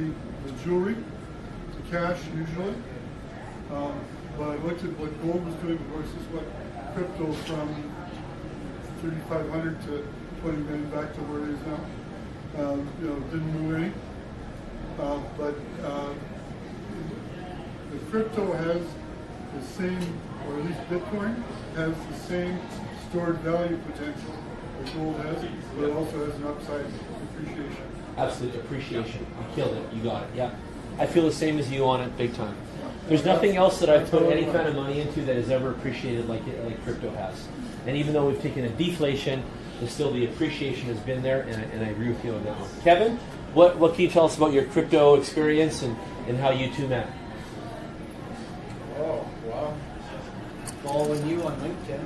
jewelry to cash usually. But I looked at what gold was doing versus what crypto from 3,500 to 20 million back to where it is now. Didn't move any. But the crypto has the same, or at least Bitcoin has the same stored value potential that gold has, but it also has an upside appreciation. Absolute appreciation. You killed it. You got it. Yeah. I feel the same as you on it big time. There's nothing else that I've put any kind of money into that has ever appreciated like crypto has. And even though we've taken a deflation, there's still the appreciation has been there, and I agree with you on that one. Kevin, what can you tell us about your crypto experience and how you two met? Oh, wow. Following you on LinkedIn.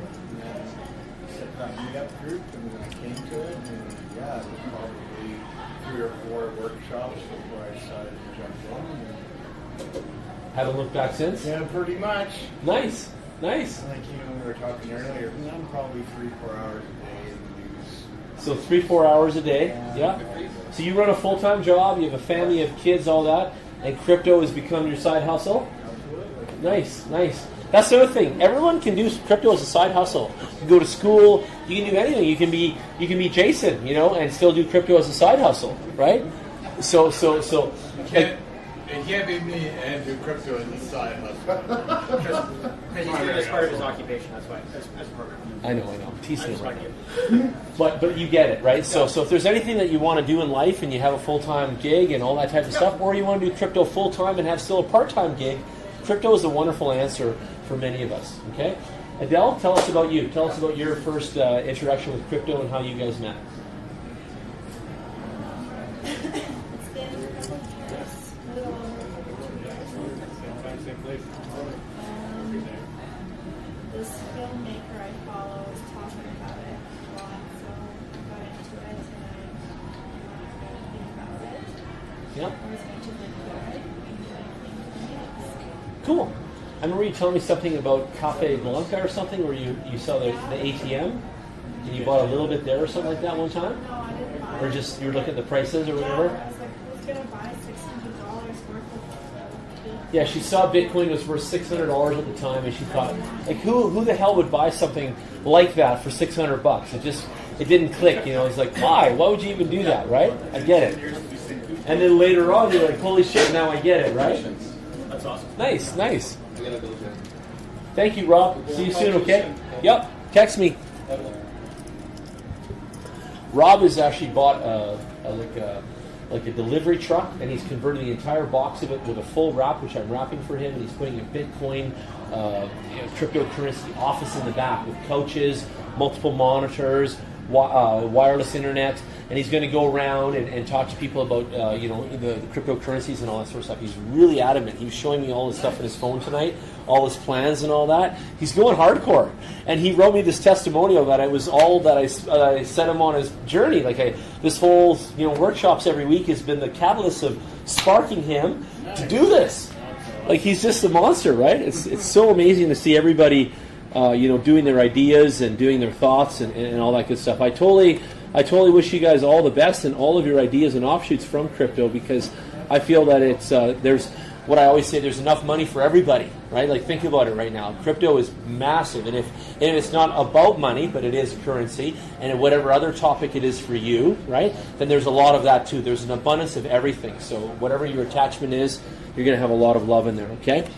at that meetup group, and then I came to it, and yeah, it was probably 3 or 4 workshops before I decided to jump in. Haven't looked back since? Yeah, pretty much. Nice, nice. Like, you know, we were talking earlier, I'm probably 3-4 hours a day in the news. So 3-4 hours a day, yeah. So you run a full-time job, you have a family, you have kids, all that, and crypto has become your side hustle? Absolutely. Nice, nice. That's the other thing. Everyone can do crypto as a side hustle. You can go to school, you can do anything. You can be Jason, you know, and still do crypto as a side hustle, right? So It can't be me and do crypto as a side hustle. Because he's doing it as part of his occupation, that's why, as a program. I know. Teasing him. But you get it, right? So if there's anything that you want to do in life and you have a full-time gig and all that type of stuff, or you want to do crypto full-time and have still a part-time gig, crypto is a wonderful answer for many of us, okay? Adele, tell us about you. Tell us about your first introduction with crypto and how you guys met. This filmmaker I follow is talking about it a lot, so I got into it and I think about it. Yep. I was going to live it and Cool. I remember you telling me something about Cafe Blanca or something, where you saw the ATM and you bought a little bit there or something like that one time? No, I didn't buy Or just you were looking at the prices or whatever? I was like, I was going to buy $600 worth of Yeah, she saw Bitcoin was worth $600 at the time, and she thought, like, who the hell would buy something like that for $600? It didn't click, you know. It's like, why? Why would you even do that, right? I get it. And then later on, you're like, holy shit, now I get it, right? That's awesome. Nice. Thank you, Rob. See you soon, okay? Yep. Text me. Rob has actually bought like a delivery truck, and he's converted the entire box of it with a full wrap, which I'm wrapping for him, and he's putting a Bitcoin cryptocurrency office in the back with couches, multiple monitors, wireless internet, and he's going to go around and talk to people about the cryptocurrencies and all that sort of stuff. He's really adamant. He was showing me all his stuff on his phone tonight, all his plans and all that. He's going hardcore, and he wrote me this testimonial that it was all that I sent him on his journey. This whole workshops every week has been the catalyst of sparking him to do this. Like, he's just a monster, right? It's so amazing to see everybody doing their ideas and doing their thoughts and all that good stuff. I totally wish you guys all the best and all of your ideas and offshoots from crypto, because I feel that it's there's what I always say, there's enough money for everybody, right? Like, think about it right now. Crypto is massive, and if it's not about money, but it is currency, and whatever other topic it is for you, right? Then there's a lot of that too. There's an abundance of everything. So whatever your attachment is, you're going to have a lot of love in there. Okay.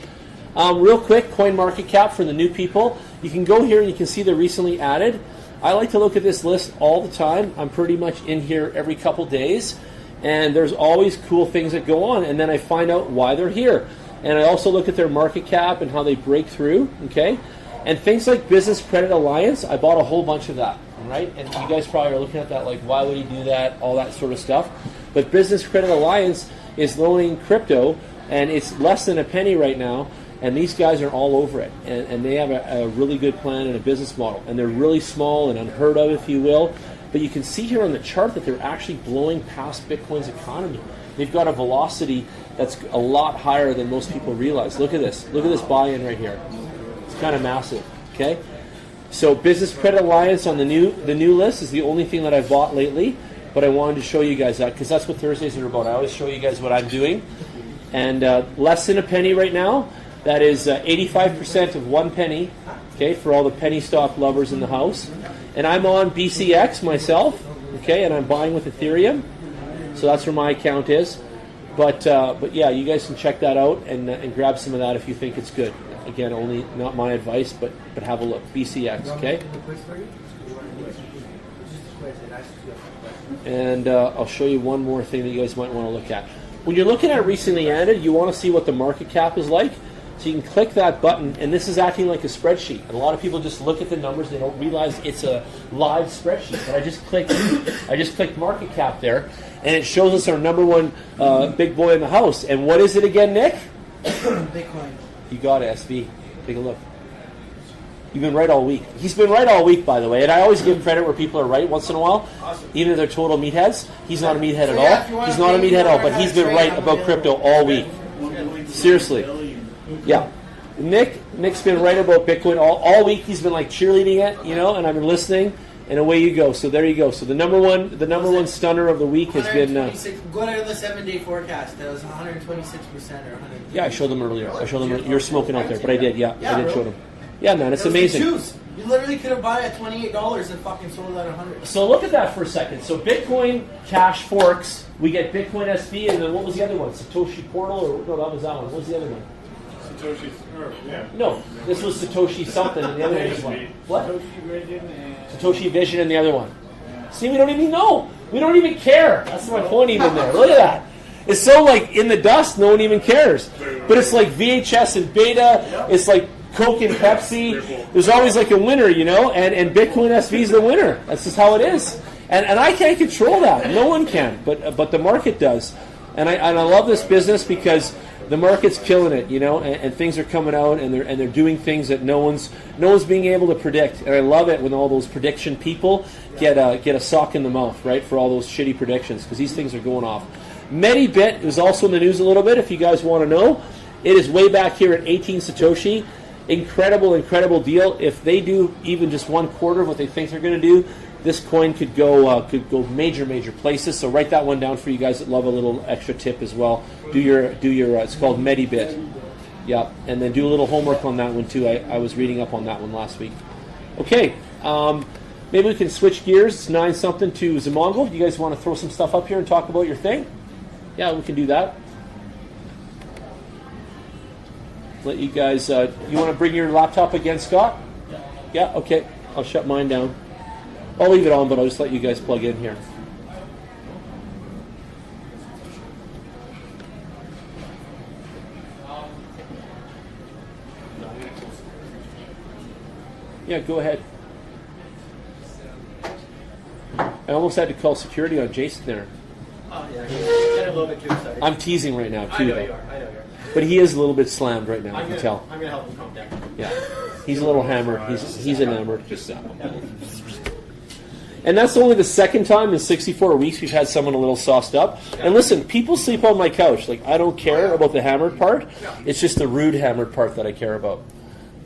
Real quick, CoinMarketCap for the new people. You can go here and you can see they're recently added. I like to look at this list all the time. I'm pretty much in here every couple days, and there's always cool things that go on, and then I find out why they're here. And I also look at their market cap and how they break through, okay? And things like Business Credit Alliance, I bought a whole bunch of that, right? And you guys probably are looking at that like, why would he do that, all that sort of stuff. But Business Credit Alliance is loaning crypto, and it's less than a penny right now. And these guys are all over it, and they have a really good plan and a business model. And they're really small and unheard of, if you will. But you can see here on the chart that they're actually blowing past Bitcoin's economy. They've got a velocity that's a lot higher than most people realize. Look at this. Look at this buy-in right here. It's kind of massive, okay? So Business Credit Alliance on the new list is the only thing that I've bought lately. But I wanted to show you guys that, because that's what Thursdays are about. I always show you guys what I'm doing. And less than a penny right now. That is 85% of 1 penny, okay, for all the penny stock lovers in the house. And I'm on BCX myself, okay, and I'm buying with Ethereum. So that's where my account is. But yeah, you guys can check that out and grab some of that if you think it's good. Again, only not my advice, but have a look. BCX, okay? And I'll show you one more thing that you guys might want to look at. When you're looking at recently added, you want to see what the market cap is like. So you can click that button, and this is acting like a spreadsheet. And a lot of people just look at the numbers; they don't realize it's a live spreadsheet. But I just clicked market cap there, and it shows us our number one big boy in the house. And what is it again, Nick? Bitcoin. You got it, SV. Take a look. You've been right all week. He's been right all week, by the way. And I always give credit where people are right once in a while. Awesome. Even if they're total meatheads. He's not a meathead So at yeah, if you all. want He's to not a pay me meathead at all, whatever but he's I been trade, right I'm about available. crypto all week. Seriously. Yeah. Nick's been right about Bitcoin all week. He's been like cheerleading it, you know, and I've been listening, and away you go. So there you go. So the number one stunner of the week has been. Go to the 7-day forecast. That was 126% or 100. Yeah, I showed them earlier. You're smoking out there, but I did. Yeah, Yeah, I did bro. show them. Yeah, man, it's amazing. You literally could have bought it at $28 and fucking sold it at 100. So look at that for a second. So Bitcoin Cash forks. We get Bitcoin SV, and then what was the other one? Satoshi Portal, or no, that was that one. What was the other one? Satoshi's, yeah. No, this was Satoshi something, and the other one was what? What? Satoshi Vision and Satoshi Vision, and the other one. See, we don't even know. We don't even care. That's my point even there. Look at that. It's so like in the dust, no one even cares. But it's like VHS and Beta. It's like Coke and Pepsi. There's always like a winner, you know, and Bitcoin SV is the winner. That's just how it is. And I can't control that. No one can, but the market does. And I love this business because the market's killing it, you know, and things are coming out and they're doing things that no one's being able to predict. And I love it when all those prediction people get a sock in the mouth, right, for all those shitty predictions, because these things are going off. MediBit is also in the news a little bit if you guys want to know. It is way back here at 18 Satoshi. Incredible deal. If they do even just 1/4 of what they think they're going to do, this coin could go major places. So write that one down for you guys that love a little extra tip as well. Do your it's called MediBit. Yeah, and then do a little homework on that one too. I was reading up on that one last week. Okay, maybe we can switch gears. It's 9 something to Zamongo. You guys want to throw some stuff up here and talk about your thing? Yeah, we can do that. Let you guys. You want to bring your laptop again, Scott? Yeah. Okay. I'll shut mine down. I'll leave it on, but I'll just let you guys plug in here. Yeah, go ahead. I almost had to call security on Jason there. Oh, yeah. Get a little bit too excited. I'm teasing right now, too. I know though. you are. I know you are. But he is a little bit slammed right now, I can tell. I'm going to help him calm down. Yeah. He's a little hammered. He's enamored. Just and that's only the second time in 64 weeks we've had someone a little sauced up. And listen, people sleep on my couch. Like, I don't care about the hammered part. It's just the rude hammered part that I care about.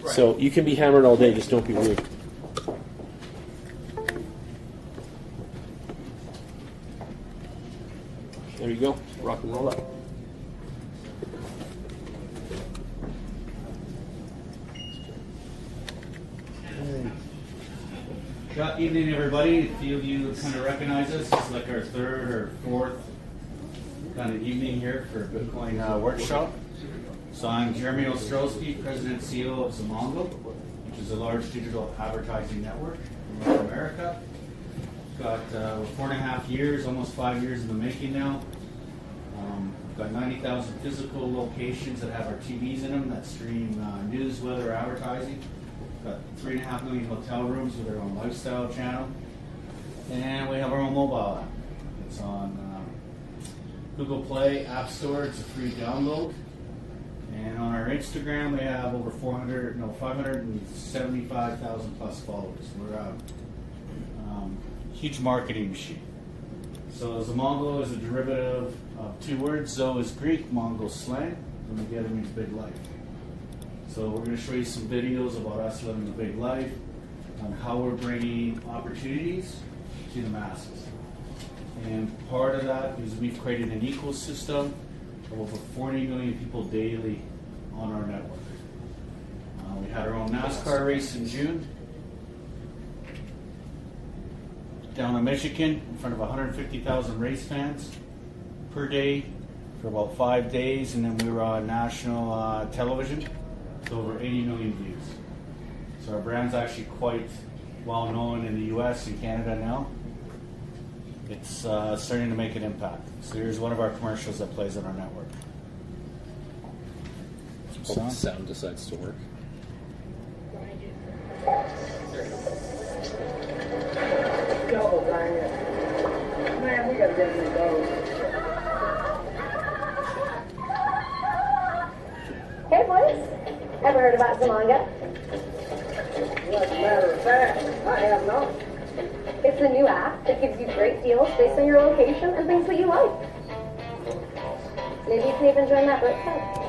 So you can be hammered all day, just don't be rude. There you go. Rock and roll up. Good evening, everybody. A few of you kind of recognize us. It's like our 3rd or 4th kind of evening here for Bitcoin Workshop. So I'm Jeremy Ostrowski, President and CEO of Zamongo, which is a large digital advertising network in North America. Got 4.5 years, almost 5 years in the making now. Got 90,000 physical locations that have our TVs in them that stream news, weather, advertising. Got 3.5 million hotel rooms with our own lifestyle channel. And we have our own mobile app. It's on Google Play, App Store. It's a free download. And on our Instagram, we have over 575,000 plus followers. We're a huge marketing machine. So Zamongo is a derivative of 2 words. Zo is Greek, Mongo slang, and together means big life. So we're going to show you some videos about us living a big life, on how we're bringing opportunities to the masses. And part of that is we've created an ecosystem of over 40 million people daily on our network. We had our own NASCAR race in June down in Michigan in front of 150,000 race fans per day for about 5 days, and then we were on national television to over 80 million views. So our brand's actually quite well known in the US and Canada now. It's starting to make an impact. So here's one of our commercials that plays on our network. Hope the sound decides to work. Double dang it. Man, we gotta get these those. Hey boys, ever heard about Zamongo? that? I have not. It's a new app that gives you great deals based on your location and things that you like. Maybe you can even join that website.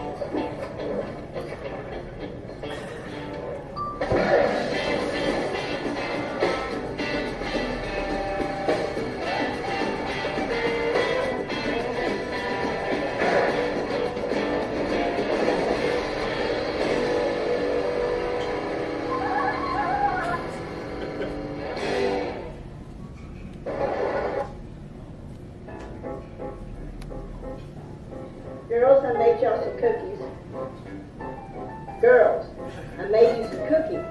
Girls, I made y'all some cookies. Girls, I made you some cookies.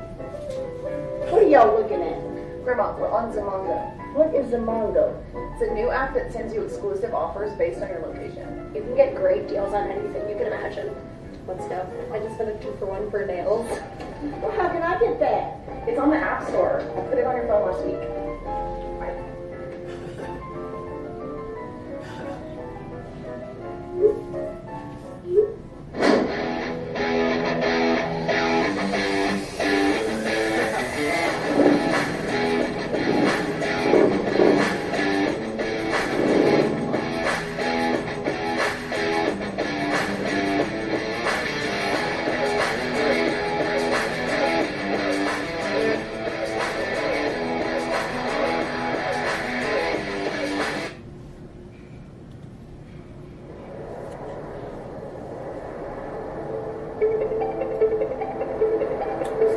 What are y'all looking at? Grandma, we're on Zamongo. What is Zamongo? It's a new app that sends you exclusive offers based on your location. You can get great deals on anything you can imagine. Let's go. I just did a 2-for-1 for nails. Well, how can I get that? It's on the App Store. I put it on your phone last week.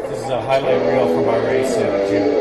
This is a highlight reel from our race in June.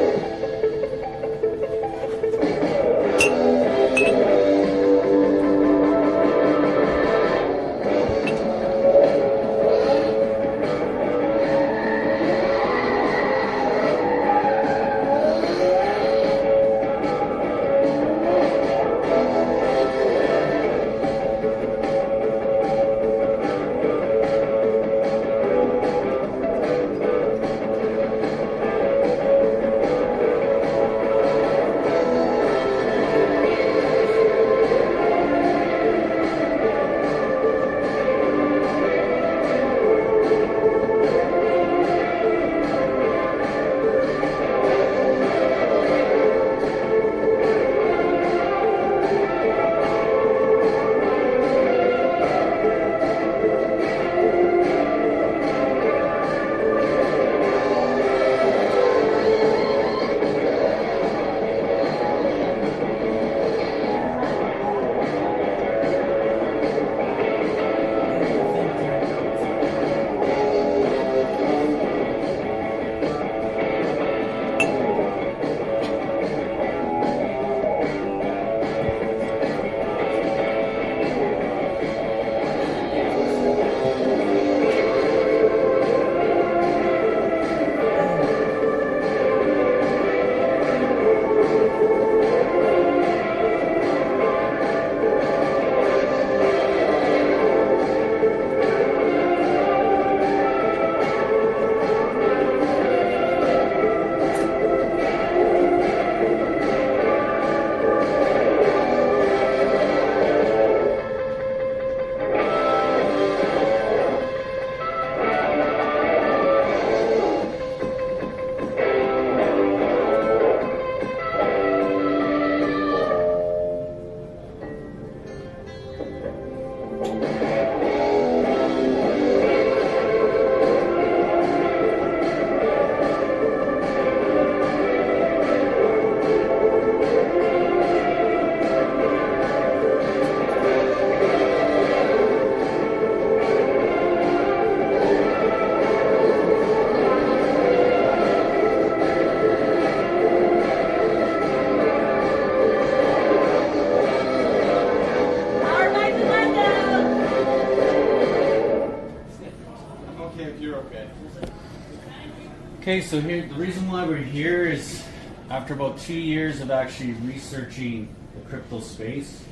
Okay, so here the reason why we're here is after about 2 years of actually researching the crypto space,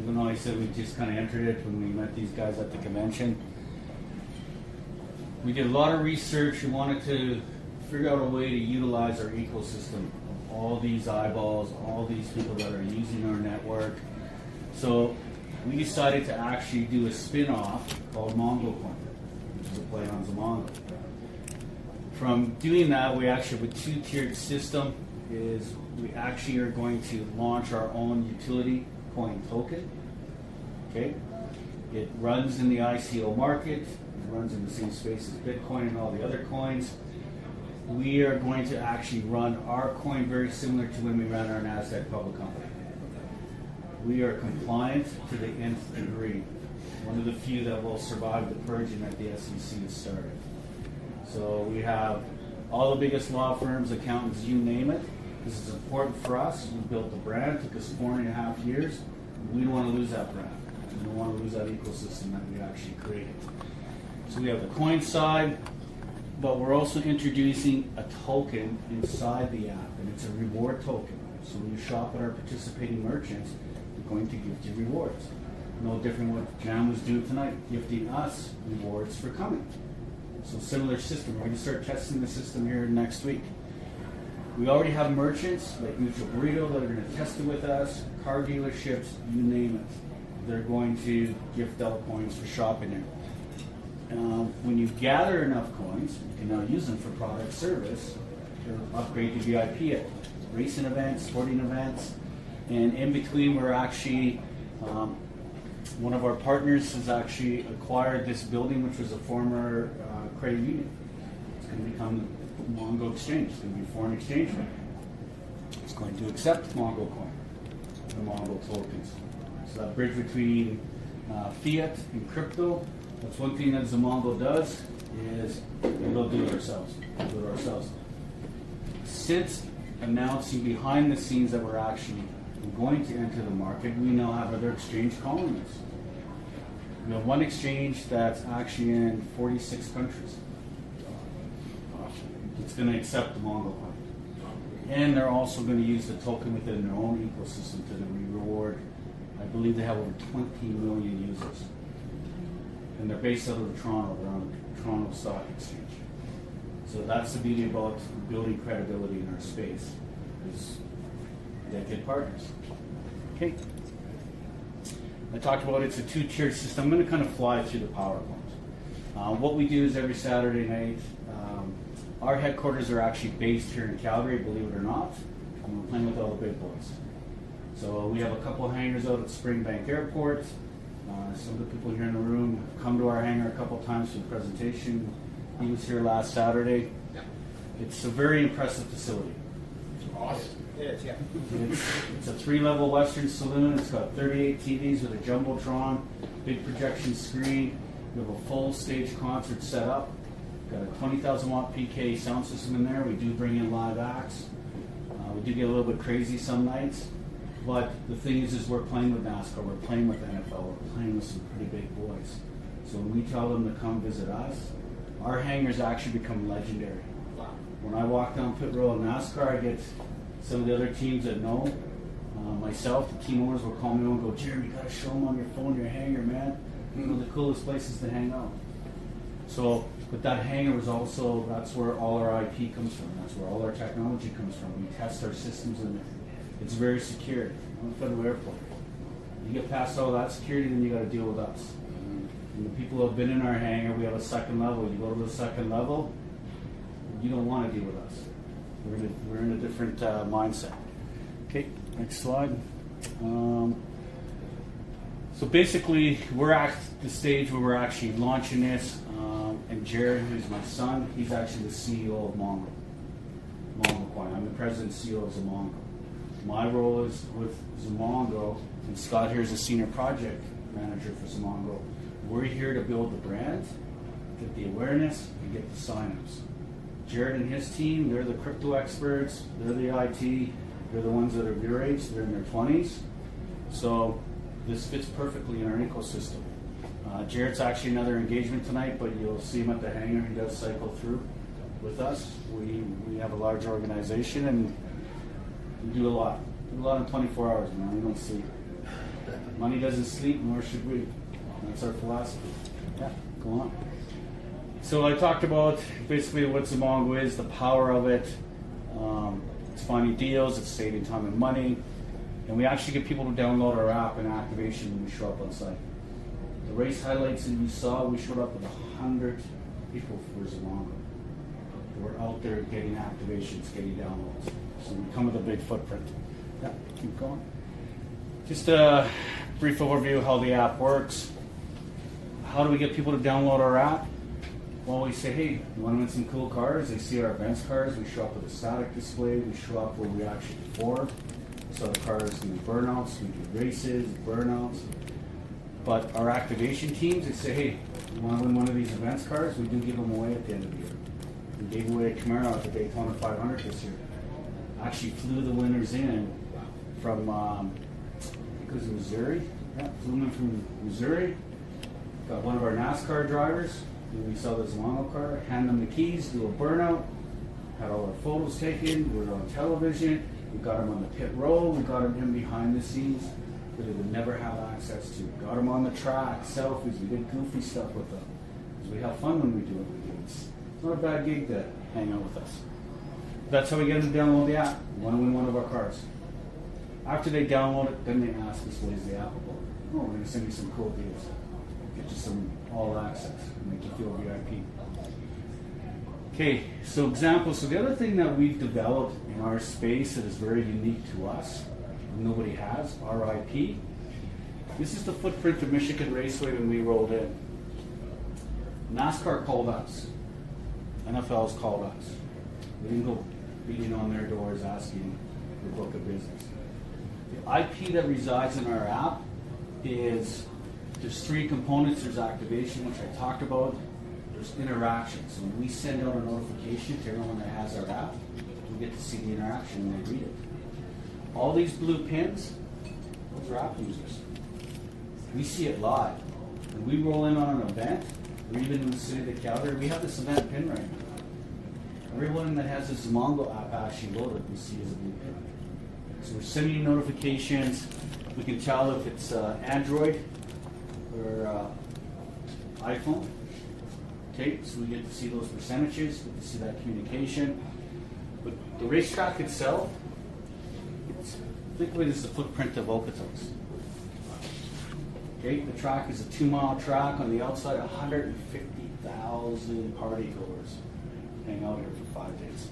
even though I said we just kind of entered it when we met these guys at the convention. We did a lot of research. We wanted to figure out a way to utilize our ecosystem of all these eyeballs, all these people that are using our network. So we decided to actually do a spin-off called MongoCoin, which is a play on Zamongo. from doing that, we actually have a two-tiered system. Is we actually are going to launch our own utility coin token. Okay, it runs in the ICO market. It runs in the same space as Bitcoin and all the other coins. We are going to actually run our coin very similar to when we ran our NASDAQ public company. We are compliant to the nth degree. One of the few that will survive the purging that the SEC has started. So we have all the biggest law firms, accountants, you name it. This is important for us. We built the brand. It took us 4.5 years. We don't want to lose that brand. We don't want to lose that ecosystem that we actually created. So we have the coin side, but we're also introducing a token inside the app, and it's a reward token. So when you shop at our participating merchants, we're going to gift you rewards. No different what Jan was doing tonight, gifting us rewards for coming. So similar system. We're going to start testing the system here next week. We already have merchants like Mutual Burrito that are going to test it with us, car dealerships, you name it. They're going to gift out coins for shopping there. When you gather enough coins, you can now use them for product service to upgrade to VIP at racing events, sporting events, and in between we're actually, one of our partners has actually acquired this building which was a former credit union. It's going to become the Mongo Exchange. It's going to be a foreign exchange rate. It's going to accept Mongo coin, the Mongo tokens. So that bridge between fiat and crypto. That's one thing that Zamongo does is we'll do it ourselves. Since announcing behind the scenes that we're actually going to enter the market, we now have other exchange calling us. We have one exchange that's actually in 46 countries. It's going to accept the Mongo coin. And they're also going to use the token within their own ecosystem to reward. I believe they have over 20 million users. And they're based out of Toronto. They're on the Toronto Stock Exchange. So that's the beauty about building credibility in our space, is they get partners. Okay. I talked about it's a two-tiered system. I'm going to kind of fly through the PowerPoint. What we do is every Saturday night, our headquarters are actually based here in Calgary, believe it or not. And we're playing with all the big boys. So we have a couple of hangars out at Springbank Airport. Some of the people here in the room have come to our hangar a couple of times for the presentation. He was here last Saturday. It's a very impressive facility. Awesome. It is, yeah. It's a 3-level Western saloon. It's got 38 TVs with a Jumbotron, big projection screen. We have a full stage concert set up. We've got a 20,000 watt PK sound system in there. We do bring in live acts. We do get a little bit crazy some nights. But the thing is we're playing with NASCAR, we're playing with NFL, we're playing with some pretty big boys. So when we tell them to come visit us, our hangars actually become legendary. When I walk down pit row in NASCAR, I get some of the other teams that know. Myself, the team owners will call me and go, Jeremy, you got to show them on your phone your hangar, man. You know, the coolest places to hang out. So, but that hangar was also, that's where all our IP comes from. That's where all our technology comes from. We test our systems in there. It's very secure on the federal airport. You get past all that security, then you got to deal with us. And the people who have been in our hangar, we have a second level. You go to the second level, you don't want to deal with us. We're in a different mindset. Okay, next slide. So basically, we're at the stage where we're actually launching this. And Jared, who's my son, he's actually the CEO of Mongo Coin. I'm the president and CEO of Zamongo. My role is with Zamongo, and Scott here is a senior project manager for Zamongo. We're here to build the brand, get the awareness, and get the signups. Jared and his team, they're the crypto experts, they're the IT, they're the ones that are your age, they're in their 20s. So this fits perfectly in our ecosystem. Jared's actually another engagement tonight, but you'll see him at the hangar. He does cycle through with us. We have a large organization, and we do a lot. We do a lot in 24 hours, man. We don't sleep. Money doesn't sleep, nor should we. That's our philosophy. Yeah, go on. So I talked about basically what Zamongo is, the power of it. It's finding deals, it's saving time and money. And we actually get people to download our app and activation when we show up on site. The race highlights that you saw, we showed up with 100 people for Zamongo. we're out there getting activations, getting downloads. So we come with a big footprint. Yeah, keep going. Just a brief overview of how the app works. How do we get people to download our app? Well, we say, hey, you want to win some cool cars? They see our events cars. We show up with a static display. We show up where we actually perform. So the cars can do burnouts, we do races, burnouts. But our activation teams, they say, hey, you want to win one of these events cars? We do give them away at the end of the year. We gave away a Camaro at the Daytona 500 this year. Actually flew the winners in from, I think it was Missouri. Yeah, flew them in from Missouri. Got one of our NASCAR drivers. We saw this Lano car, hand them the keys, do a burnout, had all our photos taken, we were on television, we got them on the pit row, we got them in behind the scenes that they would never have access to. Got them on the track, selfies, we did goofy stuff with them. Because we have fun when we do what we do. It's not a bad gig to hang out with us. That's how we get them to download the app. We want to win one of our cars. After they download it, then they ask us what is the app about. Oh, we're going to send you some cool deals. Get you some all access, make you feel VIP. Okay, so examples. So the other thing that we've developed in our space that is very unique to us, nobody has, our IP. This is the footprint of Michigan Raceway when we rolled in. NASCAR called us. NFL's called us. We didn't go beating on their doors asking for a book of business. The IP that resides in our app is there's three components. There's activation, which I talked about. There's interaction. So when we send out a notification to everyone that has our app, we get to see the interaction when they read it. All these blue pins, those are app users. We see it live. When we roll in on an event, or even in the city of Calgary, we have this event pin right now. Everyone that has this Mongo app actually loaded, we see as a blue pin. So we're sending you notifications. We can tell if it's Android or iPhone. Okay, so we get to see those percentages, we get to see that communication. But the racetrack itself, think of it as the footprint of Okotoks. Okay, the track is a 2-mile track. On the outside, 150,000 party goers hang out here for 5 days.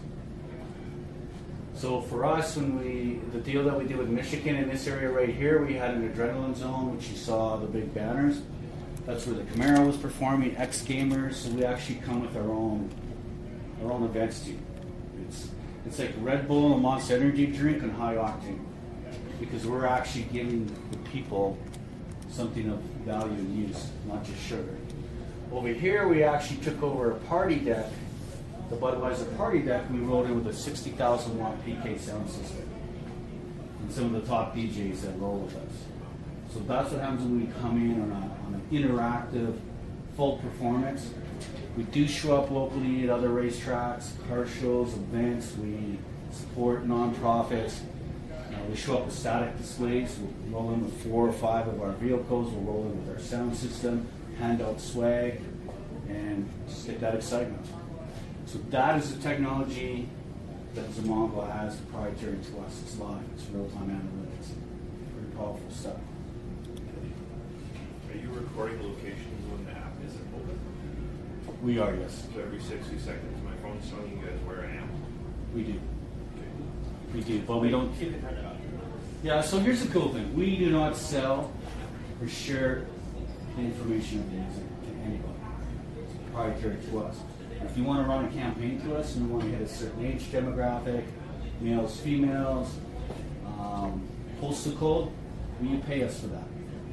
So for us, the deal that we did with Michigan in this area right here, we had an adrenaline zone, which you saw the big banners. That's where the Camaro was performing, X Gamers. So we actually come with our own events team. It's like Red Bull and Monster Energy drink and high octane, because we're actually giving the people something of value and use, not just sugar. Over here, we actually took over a party deck. The Budweiser party deck, we rolled in with a 60,000 watt PK sound system. And some of the top DJs that roll with us. So that's what happens when we come in on an interactive, full performance. We do show up locally at other racetracks, car shows, events. We support nonprofits. We show up with static displays. We'll roll in with 4 or 5 of our vehicles. We'll roll in with our sound system, hand out swag, and just get that excitement. So that is the technology that Zamongo has proprietary to us. It's live. It's real-time analytics. Pretty powerful stuff. Are you recording locations when the app isn't open? We are, yes. So every 60 seconds, my phone's telling you guys where I am? We do. We do, but we don't. Yeah, so here's the cool thing. We do not sell or share the information of the user to anybody. It's proprietary to us. If you want to run a campaign to us and you want to hit a certain age demographic, males, females, postal code, will you pay us for that?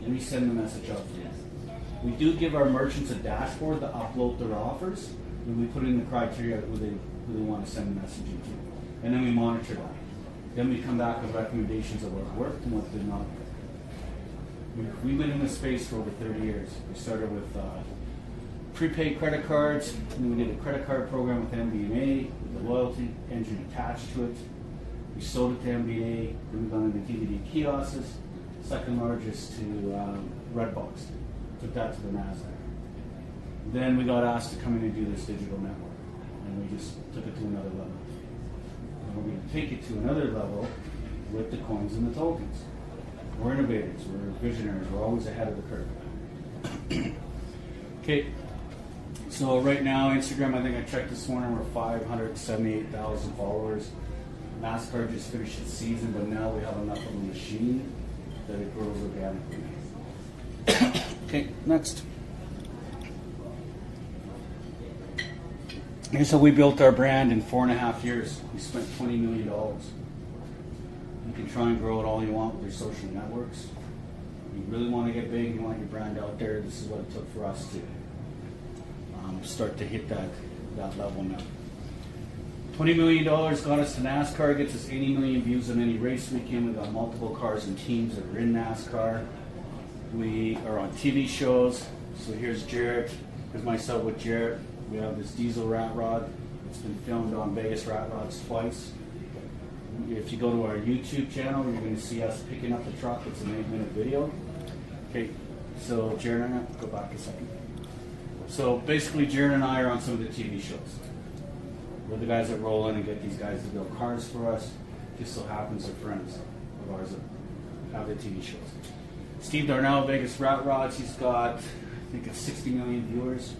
And we send the message out to you. We do give our merchants a dashboard to upload their offers, and we put in the criteria who they want to send the messaging to. And then we monitor that. Then we come back with recommendations of what worked and what did not work. We've been in this space for over 30 years. We started with prepaid credit cards, and then we did a credit card program with MBNA, with the loyalty engine attached to it. We sold it to MBNA, then we got into DVD kiosks, second largest to Redbox. Took that to the NASDAQ. Then we got asked to come in and do this digital network, and we just took it to another level. And we're going to take it to another level with the coins and the tokens. We're innovators, we're visionaries, we're always ahead of the curve. Okay, So right now, Instagram, I think I checked this morning, we're 578,000 followers. NASCAR just finished its season, but now we have enough of a machine that it grows organically. Okay, next. Here's how we built our brand in 4.5 years. We spent $20 million. You can try and grow it all you want with your social networks. You really want to get big, you want your brand out there, this is what it took for us to start to hit that level now. $20 million got us to NASCAR, gets us 80 million views on any race weekend. We've got multiple cars and teams that are in NASCAR. We are on TV shows. So here's Jarrett, here's myself with Jarrett. We have this diesel rat rod. It's been filmed on Vegas Rat Rods twice. If you go to our YouTube channel, you're going to see us picking up the truck. It's an 8-minute video. Okay, so Jared and I, go back a second. So basically, Jared and I are on some of the TV shows. We're the guys that roll in and get these guys to build cars for us. Just so happens they're friends of ours that have the TV shows. Steve Darnell, Vegas Rat Rods, he's got, I think it's 60 million viewers.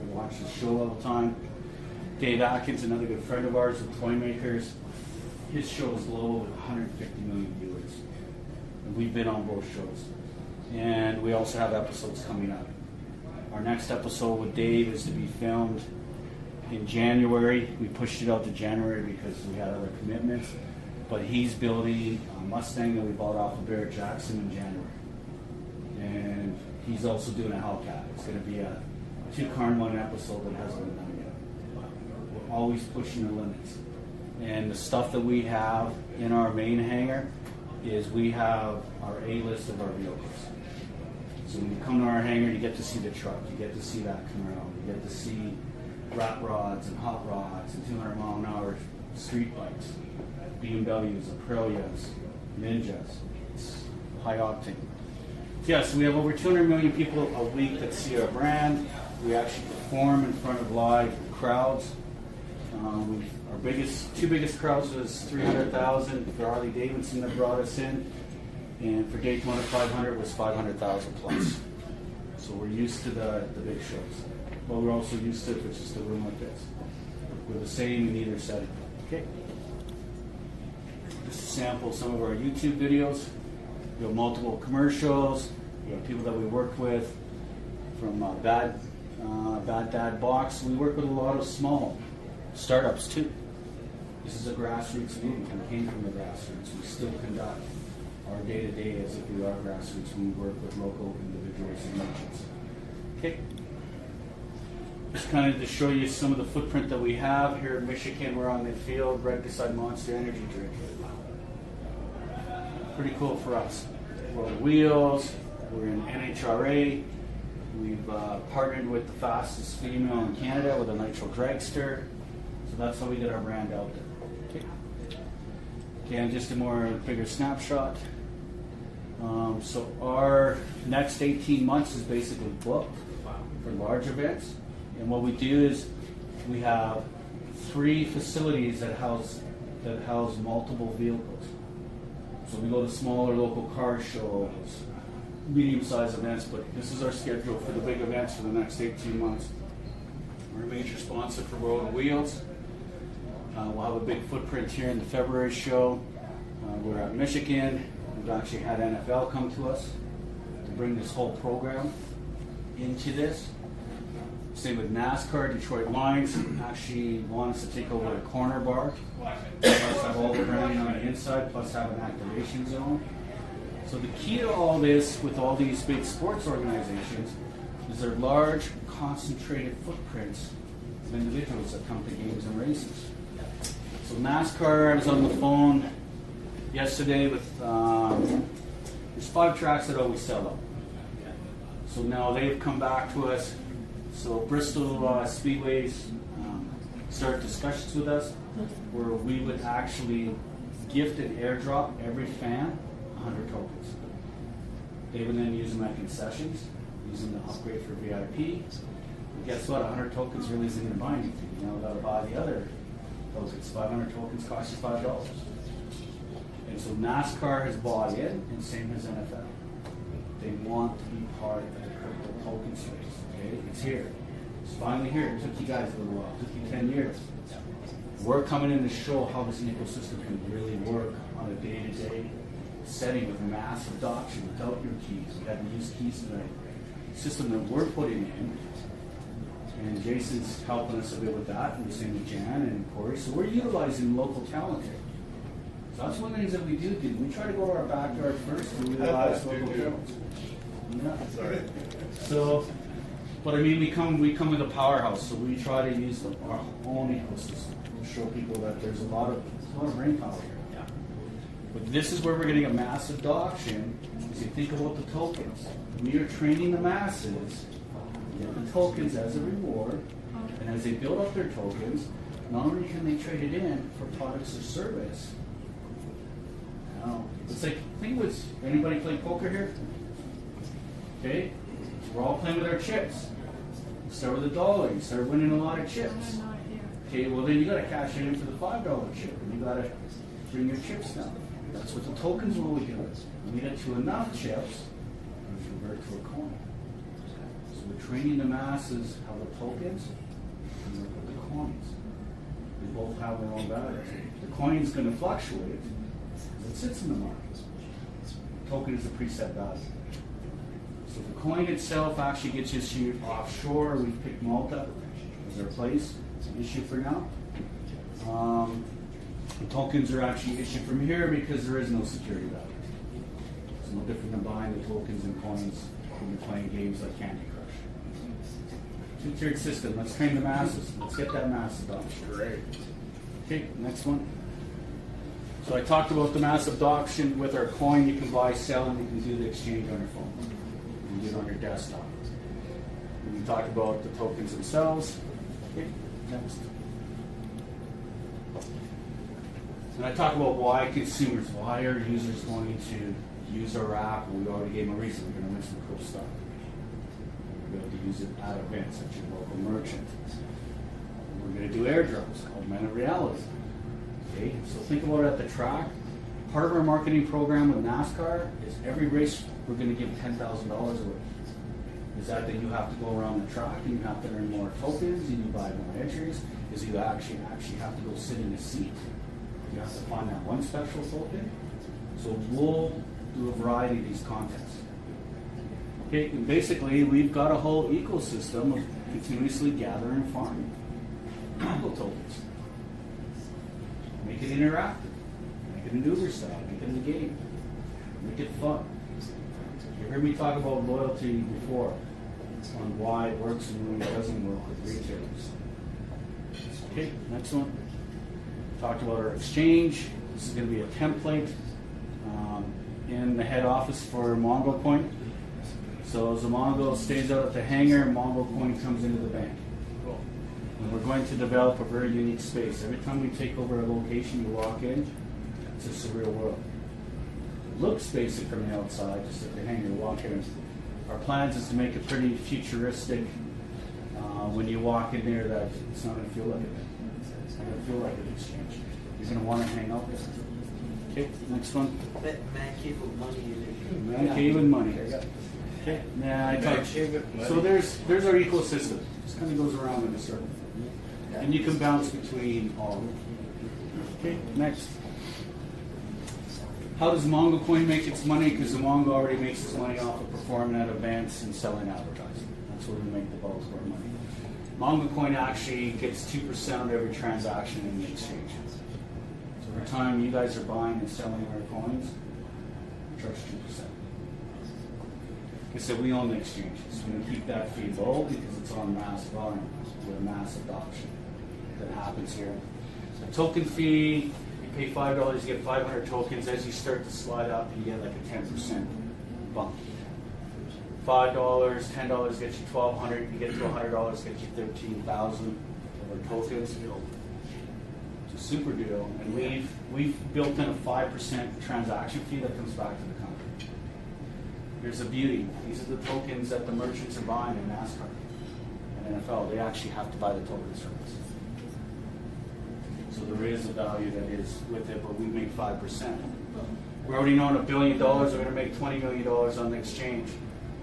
They watch the show all the time. Dave Atkins, another good friend of ours with Toy Makers. His show is global with 150 million viewers. And we've been on both shows. And we also have episodes coming up. Our next episode with Dave is to be filmed in January. We pushed it out to January because we had other commitments. But he's building a Mustang that we bought off of Barrett Jackson in January. And he's also doing a Hellcat. It's going to be a 2-car-in-1 episode that hasn't been done yet. We're always pushing the limits. And the stuff that we have in our main hangar is we have our A-list of our vehicles. So when you come to our hangar, you get to see the truck, you get to see that Camaro, you get to see rat rods and hot rods and 200-mile-an-hour street bikes, BMWs, Aprilias, Ninjas. It's high octane. Yeah, so we have over 200 million people a week that see our brand. We actually perform in front of live crowds. Our two biggest crowds was 300,000 for Harley Davidson that brought us in, and for Daytona 500 was 500,000 plus. So we're used to the big shows, but we're also used to it if it's just a room like this. We're the same in either setting. Okay. Just to sample some of our YouTube videos. We have multiple commercials. We have people that we work with from Bad Dad Box. We work with a lot of small startups too. This is a grassroots movement. We came from the grassroots. We still conduct our day-to-day as if we are grassroots when we work with local individuals and merchants. Okay. Just kind of to show you some of the footprint that we have here in Michigan. We're on the field right beside Monster Energy Drink. Pretty cool for us. We're on wheels. We're in NHRA. We've partnered with the fastest female in Canada with a nitro dragster. So that's how we get our brand out there. Okay, and just a bigger snapshot. So our next 18 months is basically booked for large events. And what we do is we have 3 facilities that house multiple vehicles. So we go to smaller local car shows, medium-sized events, but this is our schedule for the big events for the next 18 months. We're a major sponsor for World Wheels. We'll have a big footprint here in the February show. We're at Michigan. We've actually had NFL come to us to bring this whole program into this. Same with NASCAR. Detroit Lions actually want us to take over the corner bar. Plus have all the branding on the inside, plus have an activation zone. So the key to all this with all these big sports organizations is their large, concentrated footprints of individuals that come to games and races. So NASCAR, I was on the phone yesterday with, there's 5 tracks that always sell out. So now they've come back to us. So Bristol Speedways started discussions with us where we would actually gift an airdrop every fan 100 tokens. They would then use them at concessions, use them to upgrade for VIP. But guess what? 100 tokens really isn't going to buy anything. You know, got to buy the other tokens. 500 tokens cost you $5. And so NASCAR has bought in, and same as NFL. They want to be part of the crypto token space. Okay, it's here. It's finally here. It took you guys a little while. It took you 10 years. We're coming in to show how this ecosystem can really work on a day-to-day setting with massive adoption without your keys. We had to use keys in the system that we're putting in. And Jason's helping us a bit with that, and the same with Jan and Corey. So we're utilizing local talent here. So that's one of the things that we do. We try to go to our backyard first and utilize local talent. Yeah. Sorry. So, but I mean, we come with a powerhouse, so we try to use our own ecosystem to show people that there's a lot of brain power here. Yeah. But this is where we're getting a massive adoption. As you think about the tokens, we are training the masses. Get the tokens as a reward, and as they build up their tokens, not only can they trade it in for products or service. It's like, think of it. Anybody play poker here? Okay, we're all playing with our chips. You start with $1, you start winning a lot of chips. Okay, well then you got to cash it in for the $5 chip, and you got to bring your chips down. That's what the tokens will give us. We get to enough chips, and we convert to a coin. So we're training the masses how the tokens and the coins. They both have their own values. The coin's going to fluctuate because it sits in the market. The token is a preset value. So the coin itself actually gets issued offshore. We've picked Malta as our place. It's an issue for now. The tokens are actually issued from here because there is no security value. It's no different than buying the tokens and coins when you're playing games like Candy Crush. Two-tiered system. Let's train the masses. Let's get that mass adoption. Great. Okay, next one. So I talked about the mass adoption with our coin. You can buy, sell, and you can do the exchange on your phone. You can do it on your desktop. And we talked about the tokens themselves. Okay, next. And I talk about why consumers, why are users going to use our app? We already gave them a reason. We're going to win some cool stuff. We're going to use it at events at your local merchant. We're going to do airdrops, augmented reality. Okay, so think about it at the track. Part of our marketing program with NASCAR is every race we're going to give $10,000 away. Is that you have to go around the track and you have to earn more tokens and you buy more entries? Is you actually have to go sit in a seat? You have to find that one special token. So we'll do a variety of these contests. Okay, and basically we've got a whole ecosystem of continuously gathering and farming Mongo tokens. Make it interactive. Make it an Uber style. Make it a game. Make it fun. You heard me talk about loyalty before on why it works and when it doesn't work with retailers. Okay, next one. Talked about our exchange. This is going to be a template in the head office for Mongo Coin. So as the Mongo stays out at the hangar, Mongo Coin comes into the bank. And we're going to develop a very unique space. Every time we take over a location, you walk in, it's a surreal world. It looks basic from the outside, just at the hangar, you walk in. Our plans is to make it pretty futuristic. When you walk in there, that it's not going to feel like it. It's not going to feel like an exchange. You're going to want to hang out there. Okay, next one. Man cave with money. Man cave and money. Okay. Nah, I talked. So there's our ecosystem. This kind of goes around in a circle. And you can bounce between all of them. Okay, next. How does Mongo Coin make its money? Because the Mongo already makes its money off of performing at events and selling advertising. That's where we make the bulk of our money. Mongo Coin actually gets 2% of every transaction in the exchange. So every time you guys are buying and selling our coins, we charge 2%. Like I said, we own the exchanges. We're going to keep that fee low because it's on mass volume with mass adoption that happens here. The token fee, you pay $5, you get 500 tokens. As you start to slide up, you get like a 10% bump. $5, $10 gets you $1,200. You get to $100, gets you 13,000 of our tokens. It's a super deal, and we've built in a 5% transaction fee that comes back to the company. Here's the beauty. These are the tokens that the merchants are buying in NASCAR and NFL. They actually have to buy the tokens from us. So there is a value that is with it, but we make 5%. We already know in $1 billion, we're going to make $20 million on the exchange.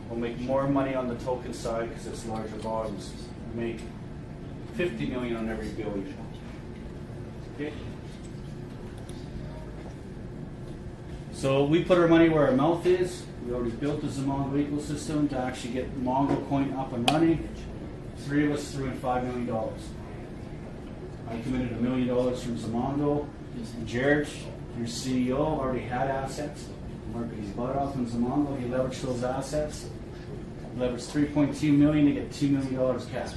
We'll make more money on the token side because it's larger volumes. make 50 million on every bill you do. Okay? So we put our money where our mouth is. We already built the Zamongo ecosystem to actually get Mongo Coin up and running. 3 of us threw in $5 million. I committed $1 million from Zamongo. Jared, your CEO, already had assets. Market his butt off in Zamongo. He leveraged those assets. Leveraged $3.2 million to get $2 million cash.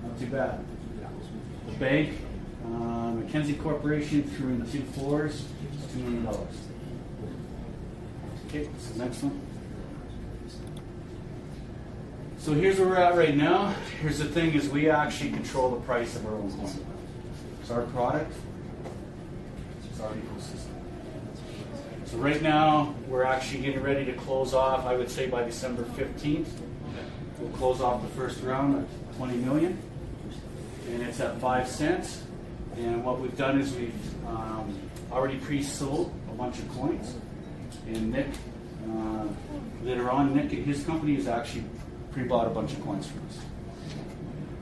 Not too bad. The bank, McKinsey Corporation threw in 2 floors. It's $2 million. Okay, so next one. So here's where we're at right now. Here's the thing: is we actually control the price of our own coin. It's our product. It's our ecosystem. So right now, we're actually getting ready to close off. I would say by December 15th, we'll close off the first round at 20 million, and it's at 5 cents. And what we've done is we've already pre-sold a bunch of coins. And Nick, later on, Nick and his company has actually pre-bought a bunch of coins from us.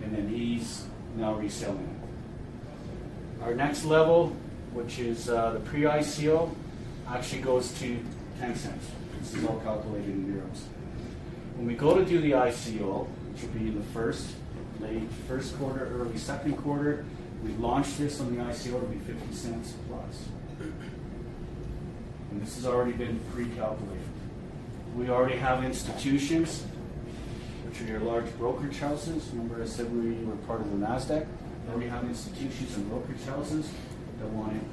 And then he's now reselling it. Our next level, which is the pre-ICO, actually goes to 10 cents. This is all calculated in euros. When we go to do the ICO, which will be in the late first quarter, early second quarter, we launched this on the ICO to be 50 cents plus. And this has already been pre-calculated. We already have institutions, which are your large brokerage houses. Remember I said we were part of the NASDAQ? We already have institutions and brokerage houses that want it.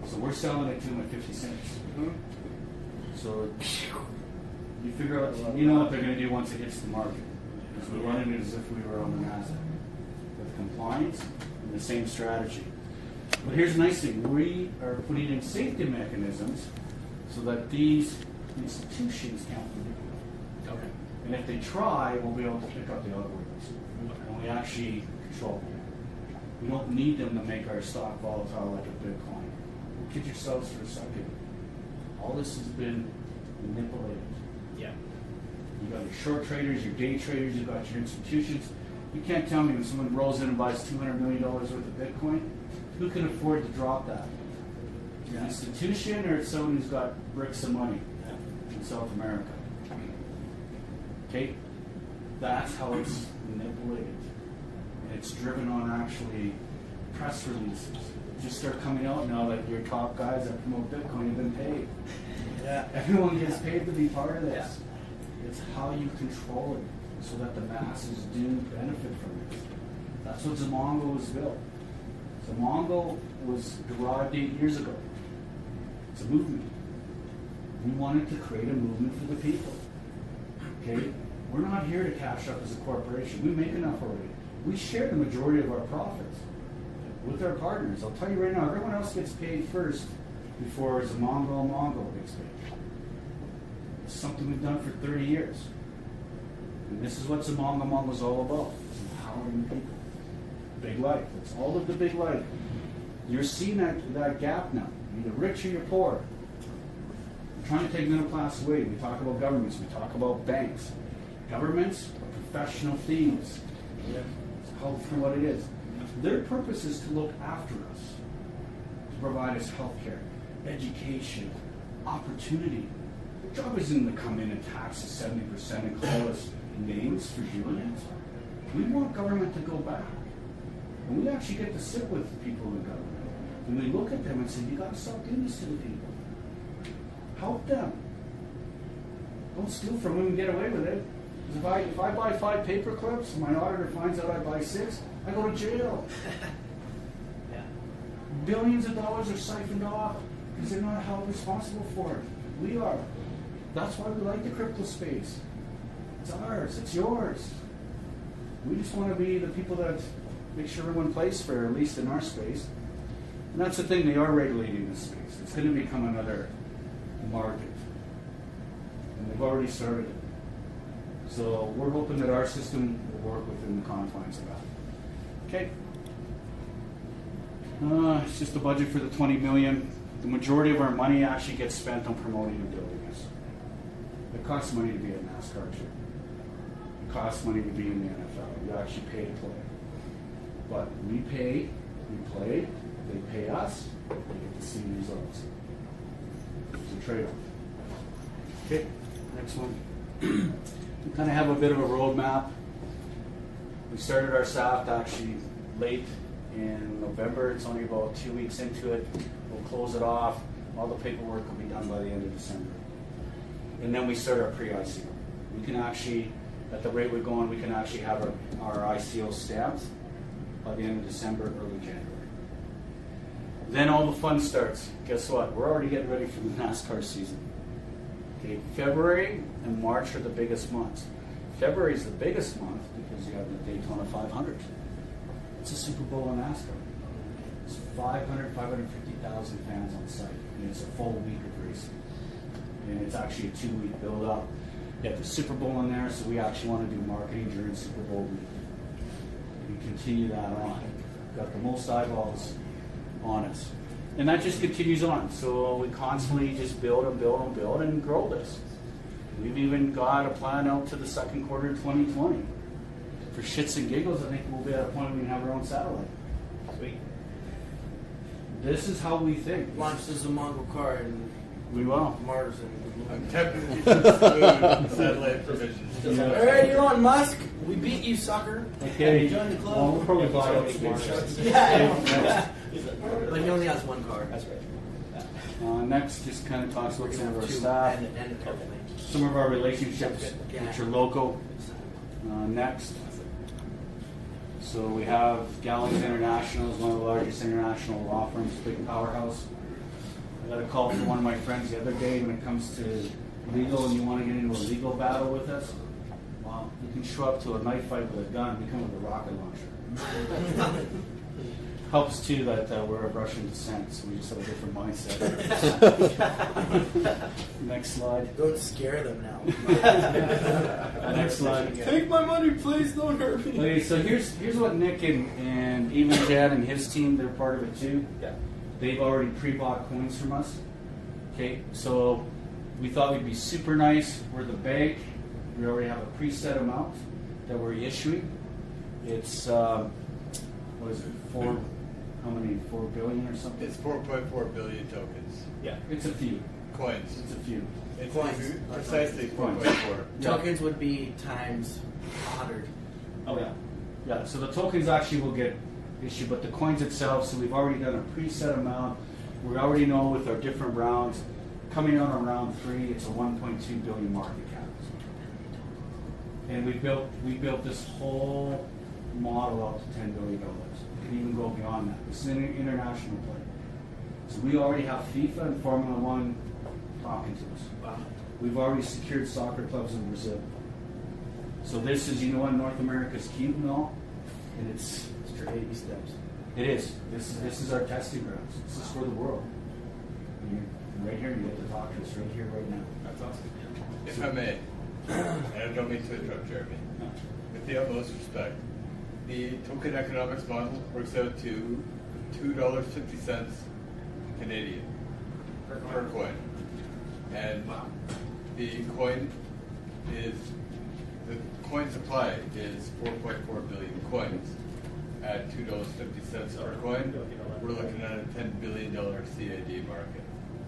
So we're selling it to them at 50 cents. So you figure out, you know what they're going to do once it hits the market. Because we're running it as if we were on the NASDAQ. With compliance and the same strategy. But here's the nice thing: we are putting in safety mechanisms so that these institutions can't do it. Okay. And if they try, we'll be able to pick up the algorithms. And we actually control them. We don't need them to make our stock volatile like a Bitcoin. Kid yourselves for a second. All this has been manipulated. Yeah. You got your short traders, your day traders, you got your institutions. You can't tell me when someone rolls in and buys $200 million worth of Bitcoin, who can afford to drop that? An institution or someone who's got bricks of money in South America? Okay? That's how it's manipulated. And it's driven on actually press releases. Just start coming out now that your top guys that promote Bitcoin have been paid. Yeah. Everyone gets paid to be part of this. Yeah. It's how you control it so that the masses do benefit from it. That's what Zamongo was built. Zamongo was derived 8 years ago. It's a movement. We wanted to create a movement for the people. Okay? We're not here to cash up as a corporation. We make enough already. We share the majority of our profits with our partners. I'll tell you right now, everyone else gets paid first before Zamongo gets paid. It's something we've done for 30 years. And this is what Zamongo is all about. It's empowering people. Big life. It's all of the big life. You're seeing that gap now. You're either rich or you're poor. We're trying to take middle class away. We talk about governments. We talk about banks. Governments are professional thieves. Yeah. It's called for what it is. Their purpose is to look after us, to provide us health care, education, opportunity. Their job isn't to come in and tax us 70% and call us names for doing it. We want government to go back. And we actually get to sit with people in government. And we look at them and say, you got to stop doing this to the people. Help them. Don't steal from them and get away with it. Because if I buy 5 paper clips and my auditor finds out I buy 6, I go to jail. Yeah. Billions of dollars are siphoned off because they're not held responsible for it. We are. That's why we like the crypto space. It's ours. It's yours. We just want to be the people that make sure everyone plays fair, at least in our space. And that's the thing, they are regulating this space. It's going to become another market. And they've already started it. So we're hoping that our system will work within the confines of that. Okay. It's just a budget for the 20 million. The majority of our money actually gets spent on promoting and building this. It costs money to be a NASCAR too. It costs money to be in the NFL. You actually pay to play. But we pay, we play, they pay us, we get to see results. It's a trade-off. Okay, next one. We kind of have a bit of a roadmap. We started our SAFT actually late in November. It's only about 2 weeks into it. We'll close it off. All the paperwork will be done by the end of December. And then we start our pre-ICO. We can actually, at the rate we're going, we can actually have our ICO stamped by the end of December, early January. Then all the fun starts. Guess what? We're already getting ready for the NASCAR season. Okay, February and March are the biggest months. February is the biggest month because you have the Daytona 500. It's a Super Bowl in NASCAR. It's 550,000 fans on site. And it's a full week of racing. And it's actually a 2-week build-up. You have the Super Bowl in there, so we actually want to do marketing during Super Bowl week. We continue that on. Got the most eyeballs on us. And that just continues on. So we constantly just build and build and build and grow this. We've even got a plan out to the second quarter of 2020. For shits and giggles, I think we'll be at a point where we can have our own satellite. Sweet. This is how we think. Launch this a Mongol car and we will. Mars and I'm tempted to exclude satellite provision. All right, Elon Musk, we beat you, sucker. Okay. Join the club. Well, we'll probably buy out Mars. Yeah. But he only has one car. That's right. Next, just kind of talks about some of our staff, some of our relationships which are local. Next. So we have Gallagher International, is one of the largest international law firms, big powerhouse. I got a call from one of my friends the other day when it comes to legal and you want to get into a legal battle with us. Well, you can show up to a knife fight with a gun, we come with a rocket launcher. Helps too that we're of Russian descent, so we just have a different mindset. Next slide. Don't scare them now. Next slide. Take my money, please. Don't hurt me. Okay, so here's what Nick and even Chad and his team, they're part of it too. Yeah. They've already pre-bought coins from us. Okay, so we thought we'd be super nice. We're the bank. We already have a preset amount that we're issuing. It's what is it? How many? 4 billion or something? It's 4.4 billion tokens. Yeah, it's a few coins. It's a few. It's Coins. precisely Coins. 4.4. Tokens would be times 100. Oh yeah, yeah. So the tokens actually will get issued, but the coins itself. So we've already done a preset amount. We already know with our different rounds. Coming out on round 3, it's a 1.2 billion market cap. And we built this whole model up to $10 billion. We can even go beyond that. This is an international play. So we already have FIFA and Formula One talking to us. Wow. We've already secured soccer clubs in Brazil. So this is, North America's cute and all, and it's baby steps. It is. This is our testing grounds. This is for the world. You're right here, you get to talk to us right here, right now. That's awesome. If I may, and I don't mean to interrupt Jeremy, with the utmost respect, the token economics model works out to $2.50 Canadian per coin. And the coin supply is 4.4 billion coins. At $2.50 per coin, we're looking at a $10 billion CAD market.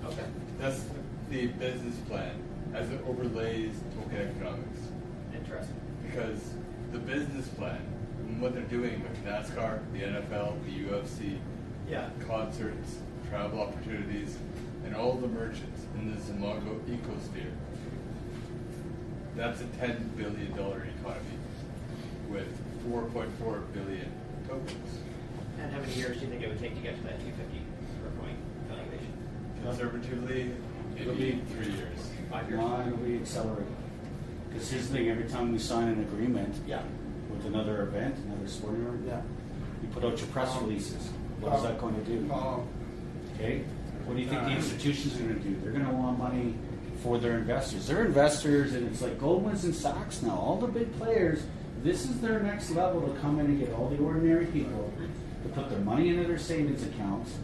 Okay. That's the business plan as it overlays token economics. Interesting. Because the business plan, and what they're doing with NASCAR, the NFL, the UFC, concerts, travel opportunities, and all the merchants in the Zimongo ecosphere, that's a $10 billion economy with 4.4 billion tokens. And how many years do you think it would take to get to that 250 per coin valuation? Conservatively, It'll maybe be 3 years. 5 years. Why do we accelerate? Because here's the thing, every time we sign an agreement with another event, another sporting event, you put out your press releases. What is that going to do? Okay? What do you think the institutions are going to do? They're going to want money for their investors. They're investors, and it's like Goldman's and Sachs now. All the big players, this is their next level to come in and get all the ordinary people to put their money into their savings accounts.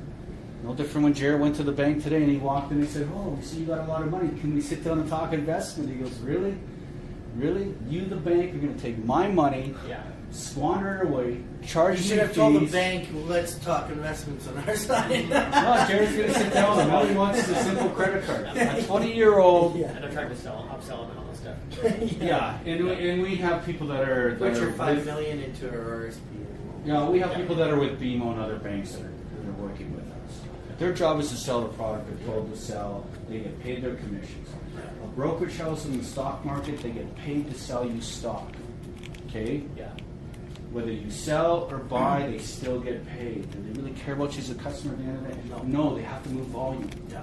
No different when Jared went to the bank today and he walked in and he said, "Oh, we see you got a lot of money. Can we sit down and talk investment?" He goes, "Really?" Really? You, the bank, are going to take my money, squander it away, charge You me should have fees. told the bank, let's talk investments on our side. No, Jared's going to sit down and all he wants is a simple credit card. A 20-year-old. And I'm trying to upsell them and all this stuff. Yeah, and we have people that are. Put your with- $5 million into our RSP. Yeah, we have people that are with BMO and other banks that are working with us. Their job is to sell the product they're told to sell. They get paid their commissions. A brokerage house in the stock market, they get paid to sell you stock. Okay? Yeah. Whether you sell or buy, they still get paid. Do they really care about you as a customer at the end of the day? No, they have to move volume. Yeah.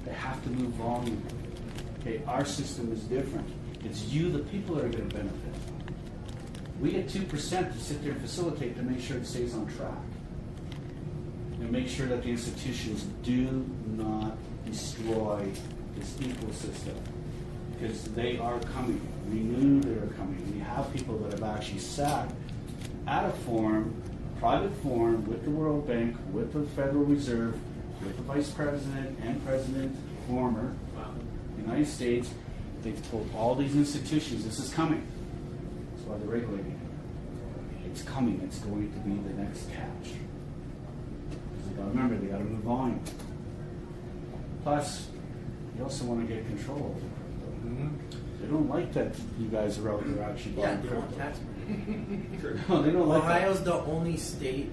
They have to move volume. Okay, our system is different. It's you, the people, that are going to benefit. We get 2% to sit there and facilitate to make sure it stays on track. And make sure that the institutions do not destroy this ecosystem. Because they are coming. We knew they were coming. We have people that have actually sat at a forum, private forum, with the World Bank, with the Federal Reserve, with the Vice President and President, former, United States. They've told all these institutions this is coming. That's why they're regulating it. It's coming. It's going to be the next catch. Because they got to remember, they got to move volume. Plus, you also want to get control over crypto. They don't like that you guys are out there actually buying They crypto. want tax money. No, they don't like that. Ohio's the only state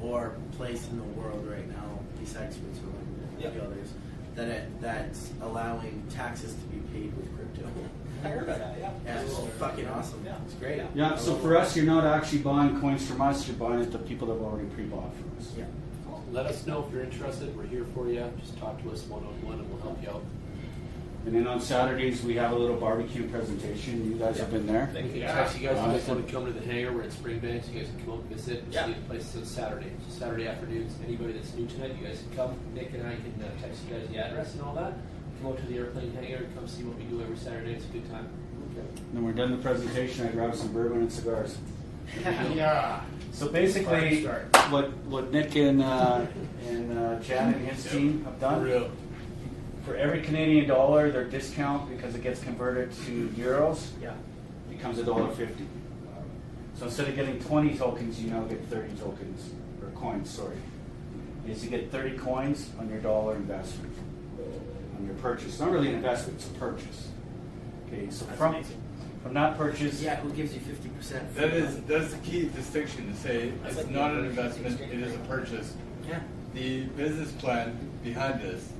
or place in the world right now, besides Switzerland and the others, that's allowing taxes to be paid with crypto. I heard about that, Yeah, it's fucking awesome. Yeah. It's great. Yeah, so for us, you're not actually buying coins from us, you're buying it to people that have already pre-bought from us. Yeah. Let us know if you're interested. We're here for you. Just talk to us one-on-one and we'll help you out. And then on Saturdays, we have a little barbecue presentation. You guys have been there. We can text you guys if you guys want to come to the hangar. We're at Springbank, so you guys can come out and visit and see the place on Saturday. So Saturday afternoons, anybody that's new tonight, you guys can come. Nick and I can text you guys the address and all that. Come out to the airplane hangar and come see what we do every Saturday. It's a good time. Then we're done the presentation. I grabbed some bourbon and cigars. Yeah. So basically, what Nick and Chad and his team have done, for every Canadian dollar, their discount, because it gets converted to euros, becomes $1.50. So instead of getting 20 tokens, you now get 30 tokens, or coins, sorry. Is you get 30 coins on your dollar investment, on your purchase. It's not really an investment, it's a purchase. Okay, so from that purchase... Yeah, who gives you 50%? That's the key distinction to say it's not an investment, it is a purchase. Yeah. The business plan behind this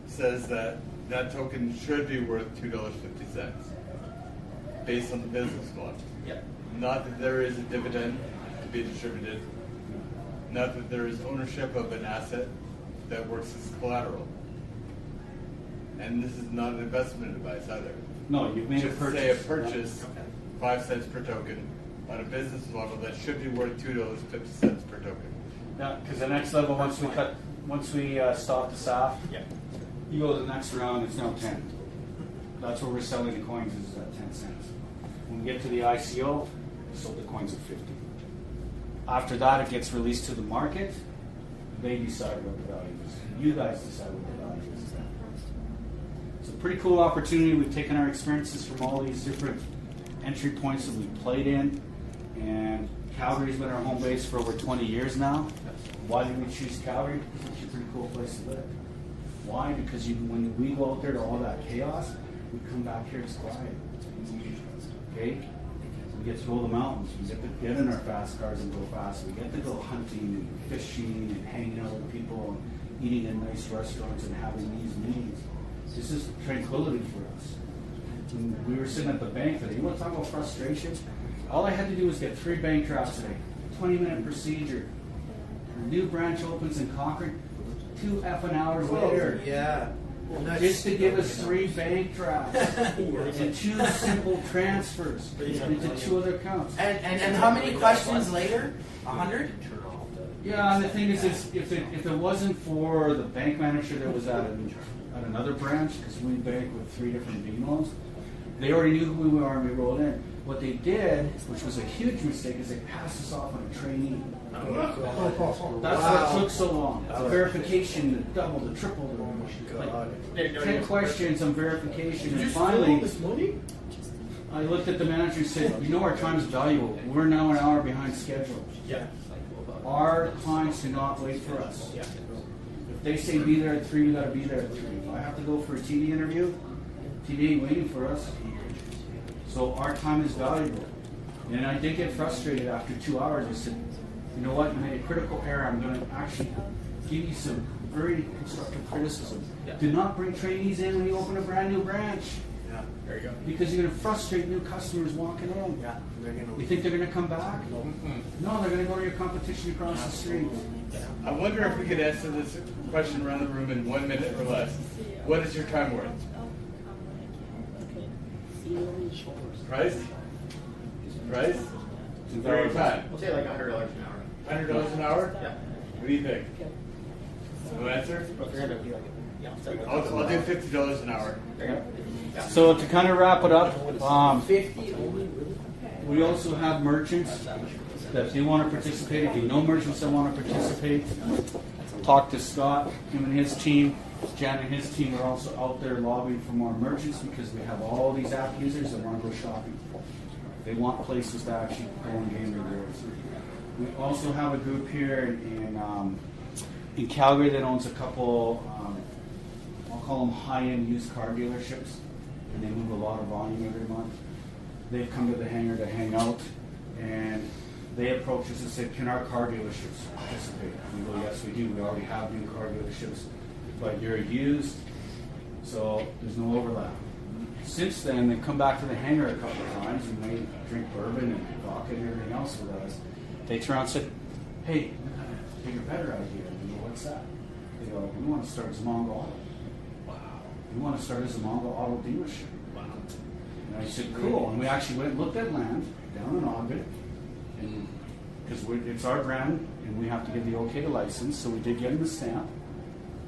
says that that token should be worth $2.50 based on the business model. Yep. Not that there is a dividend to be distributed, not that there is ownership of an asset that works as collateral. And this is not an investment advice either. No, you've made a Just purchase. say a purchase, 5 cents per token, on a business model that should be worth $2.50 per token. Yeah, because the next level, once we stop the SAF, you go to the next round, it's now 10. That's where we're selling the coins, is at 10 cents. When we get to the ICO, we sold the coins at 50. After that, it gets released to the market. They decide what the value is. You guys decide what the value is. It's a pretty cool opportunity. We've taken our experiences from all these different entry points that we've played in, and Calgary's been our home base for over 20 years now. Why did we choose Calgary? It's a pretty cool place to live. Why? Because when we go out there to all that chaos, we come back here, it's quiet. Okay? We get to go to the mountains. We get to get in our fast cars and go fast. We get to go hunting and fishing and hanging out with people and eating in nice restaurants and having these meetings. This is tranquility for us. When we were sitting at the bank today, you want to talk about frustration? All I had to do was get 3 bank drafts today. 20-minute procedure. A new branch opens in Cochrane 2 effing hours later. Yeah. Just to give us 3 bank drafts and 2 simple transfers into 2 other accounts. And how many questions later? 100? Yeah, and the thing is, if it wasn't for the bank manager that was at another branch, because we bank with 3 different BMOs, they already knew who we were and we rolled in. What they did, which was a huge mistake, is they passed us off on a trainee. That's what took so long. The verification, the double, the triple, like 10 questions on verification, and finally, I looked at the manager and said, you know our time is valuable. We're now an hour behind schedule. Yeah. Our clients do not wait for us. Yeah. If they say be there at 3, we got to be there at 3. If I have to go for a TV interview, TV ain't waiting for us. So our time is valuable. And I did get frustrated after 2 hours. I said, you know what, you made a critical error. I'm going to actually give you some very constructive criticism. Yeah. Do not bring trainees in when you open a brand new branch. Yeah. There you go. Because you're going to frustrate new customers walking in. Yeah, they're gonna. You think they're going to come back? No. No, they're going to go to your competition across the street. I wonder if we could answer this question around the room in 1 minute or less. What is your time worth? Price? Price? For your time? We'll say like $100 an hour. $100 an hour? Yeah. What do you think? No answer? I'll do $50 an hour. So to kind of wrap it up, we also have merchants that do want to participate. If you know merchants that want to participate, talk to Scott, him and his team. Jan and his team are also out there lobbying for more merchants because we have all these app users that want to go shopping. They want places to actually go and gain rewards. We also have a group here in Calgary that owns a couple, I'll call them high-end used car dealerships, and they move a lot of volume every month. They've come to the hangar to hang out, and they approach us and say, can our car dealerships participate? And we go, yes, we do. We already have new car dealerships, but you're used, so there's no overlap. Since then, they've come back to the hangar a couple of times, and they drink bourbon and vodka and everything else with us. They turn around and said, hey, bigger, better idea. You know, what's that? They go, we want to start Zamongo Auto. Wow. We want to start as a Zamongo Auto dealership. Wow. And I said, cool. And we actually went and looked at land down in Ogden, and because it's our brand, and we have to get the okay to license, so we did get them the stamp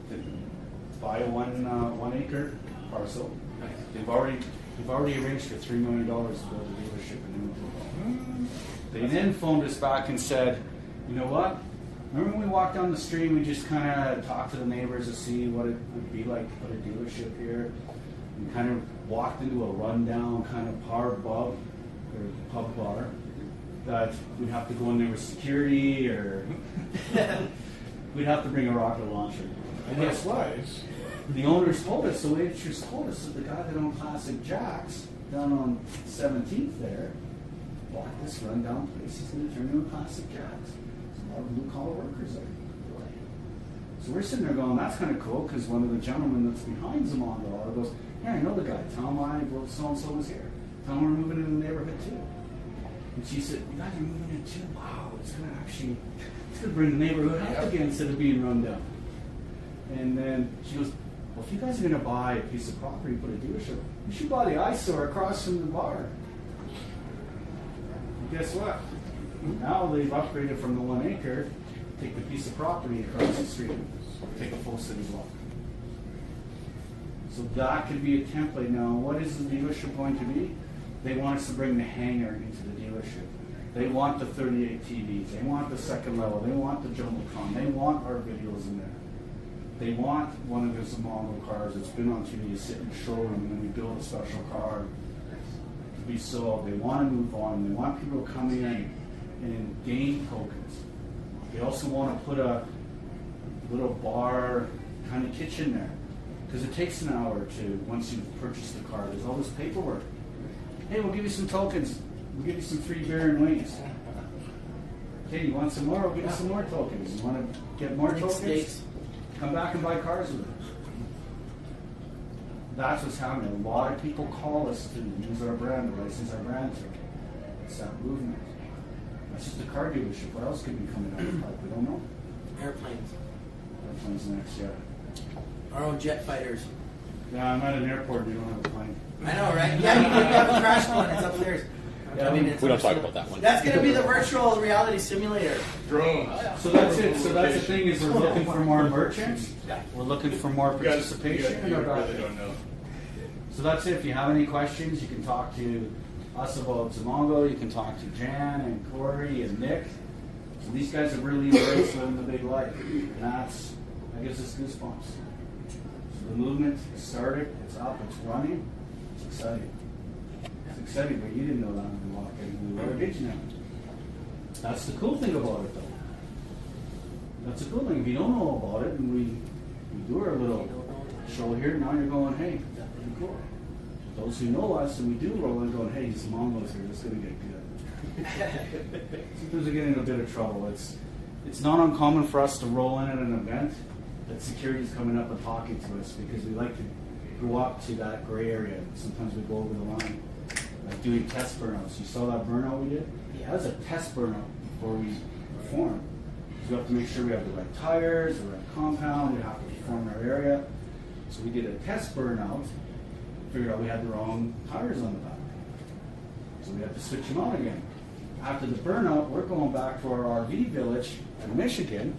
to buy a 1 acre parcel. They've already arranged for $3 million to build a dealership in Newton. They then phoned us back and said, you know what? Remember when we walked down the street and we just kind of talked to the neighbors to see what it would be like to put a dealership here? And kind of walked into a rundown kind of pub bar that we'd have to go in there with security or we'd have to bring a rocket launcher. And guess what? The owners told us, the waitress told us that the guy that owned Classic Jack's down on 17th there bought this rundown place. He's going to turn into a Classic Jack's. There's a lot of blue-collar workers there. So we're sitting there going, that's kind of cool, because one of the gentlemen that's behind Zamongo goes, yeah, I know the guy. Tell him so-and-so was here. Tell him we're moving in the neighborhood too. And she said, you guys are moving in too? Wow, it's going to bring the neighborhood up again instead of being run down. And then she goes, well, if you guys are going to buy a piece of property, put a dealership, you should buy the eyesore across from the bar. And guess what? Now they've upgraded from the 1 acre, take the piece of property across the street, take a full city block. So that could be a template. Now, what is the dealership going to be? They want us to bring the hangar into the dealership. They want the 38 TVs. They want the second level. They want the Jumbotron. They want our videos in there. They want one of the Zamongo cars that's been on TV to sit in the showroom, and then we build a special car to be sold. They want to move on. They want people to come in and gain tokens. They also want to put a little bar kind of kitchen there, because it takes an hour or two once you've purchased the car. There's all this paperwork. Hey, we'll give you some tokens. We'll give you some free beer and wings. Okay, you want some more? We'll give you some more tokens. You want to get more tokens? Steaks. Come back and buy cars with us. That's what's happening. A lot of people call us to use our brand, to license our brand to. It's that movement. That's just a car dealership. What else could be coming down the pipe? We don't know. Airplanes. Airplanes next, yeah. Our own jet fighters. Yeah, I'm at an airport and we don't have a plane. I know, right? Yeah, you have a crash one. It's upstairs. Yeah, we don't talk about that one. That's going to be the virtual reality simulator. Drone. So that's it. So that's the thing is we're looking for more merchants. We're looking for more participation. You really don't know. So that's it. If you have any questions, you can talk to us about Zamongo. You can talk to Jan and Corey and Nick. So these guys are really embraced living the big life. And that's, that gives us goosebumps. So the movement has started. It's up. It's running. It's exciting. It's exciting, but you didn't know that when we walked in. Or did you know? That's the cool thing about it, though. That's the cool thing. If you don't know about it, and we do our little show here, now you're going, hey, that's pretty cool. Those who know us, and we do roll in going, hey, some Mongols here, this is going to get good. Sometimes we get in a bit of trouble. It's not uncommon for us to roll in at an event that security's coming up and talking to us because we like to go up to that gray area. Sometimes we go over the line, like doing test burnouts. You saw that burnout we did? Yeah. That was a test burnout before we perform. So we have to make sure we have the right tires, the right compound, we have to perform our area. So we did a test burnout, figured out we had the wrong tires on the back. So we have to switch them out again. After the burnout, we're going back to our RV village in Michigan,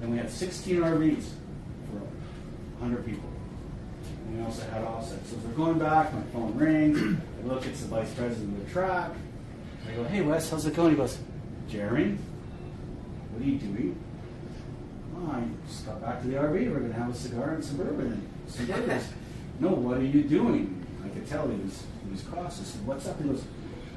and we had 16 RVs for 100 people. And we also had offsets. So as we're going back, my phone rings, I look, it's the vice president of the track. I go, hey Wes, how's it going? He goes, Jeremy, what are you doing? Oh, I just got back to the RV. We're going to have a cigar and some bourbon and some burgers. No, what are you doing? I could tell he was cross. I said, what's up? He goes,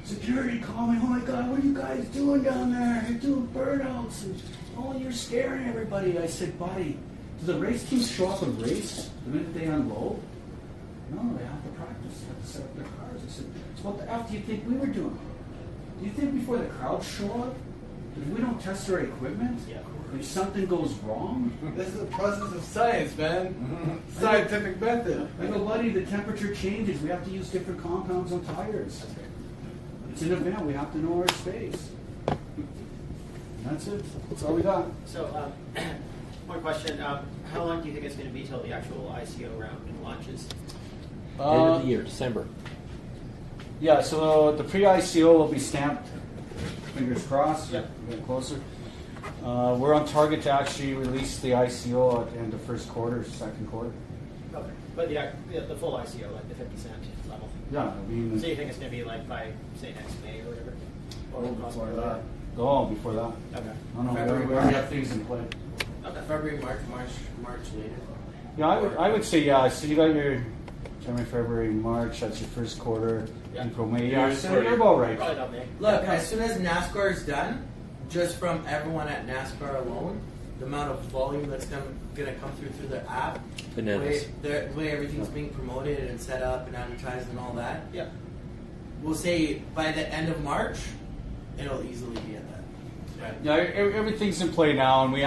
security calling. Oh my God, what are you guys doing down there? You're doing burnouts. And, oh, you're scaring everybody. I said, buddy, do the race teams show up and race the minute they unload? No, they have to practice. They have to set up their cars. I said, so what the F do you think we were doing? Do you think before the crowd show up, if we don't test our equipment, if something goes wrong? This is the process of science, man. Scientific method. I go, buddy, the temperature changes. We have to use different compounds on tires. It's an event. We have to know our space. That's it. That's all we got. So, one question. How long do you think it's going to be till the actual ICO round launches? End of the year, December. Yeah, so the pre-ICO will be stamped. Fingers crossed. Yep. We're getting closer. We're on target to actually release the ICO at the end of first quarter, second quarter. Okay. But the full ICO, like the 50 cent level? Yeah, I mean... So you think it's going to be like by, say, next May or whatever? Or before that. Oh, before that. Okay. I don't know. We already have things in play. Okay. February, March later. Yeah, I would say, yeah. So you got your January, February, March. That's your first quarter. April, May. Yeah, so you're about right. Look, as soon as NASCAR is done, just from everyone at NASCAR alone, the amount of volume that's going to come through the app, the way everything's being promoted and set up and advertised and all that, we'll say by the end of March, it'll easily be at that. Right. Yeah, everything's in play now, and we're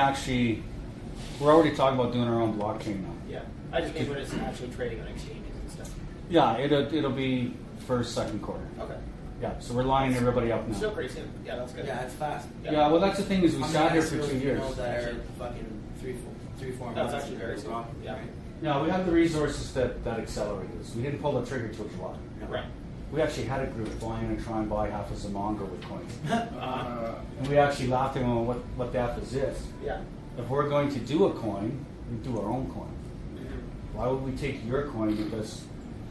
already talking about doing our own blockchain now. Yeah, I just mean when it's actually trading on exchanges and stuff. Yeah, it'll be first, second quarter. Okay. Yeah, so we're lining everybody up now. Still pretty soon. Yeah, that's good. Yeah, it's fast. Yeah, well, that's the thing is we sat here for 2 years. That are fucking three, 4 months. That's actually very soon. Yeah. Yeah, we have the resources that accelerate this. We didn't pull the trigger till July. Right. We actually had a group flying and try and buy half a Zamongo with coins. And we actually laughed at them what the F is this. Yeah. If we're going to do a coin, we do our own coin. Why would we take your coin? Because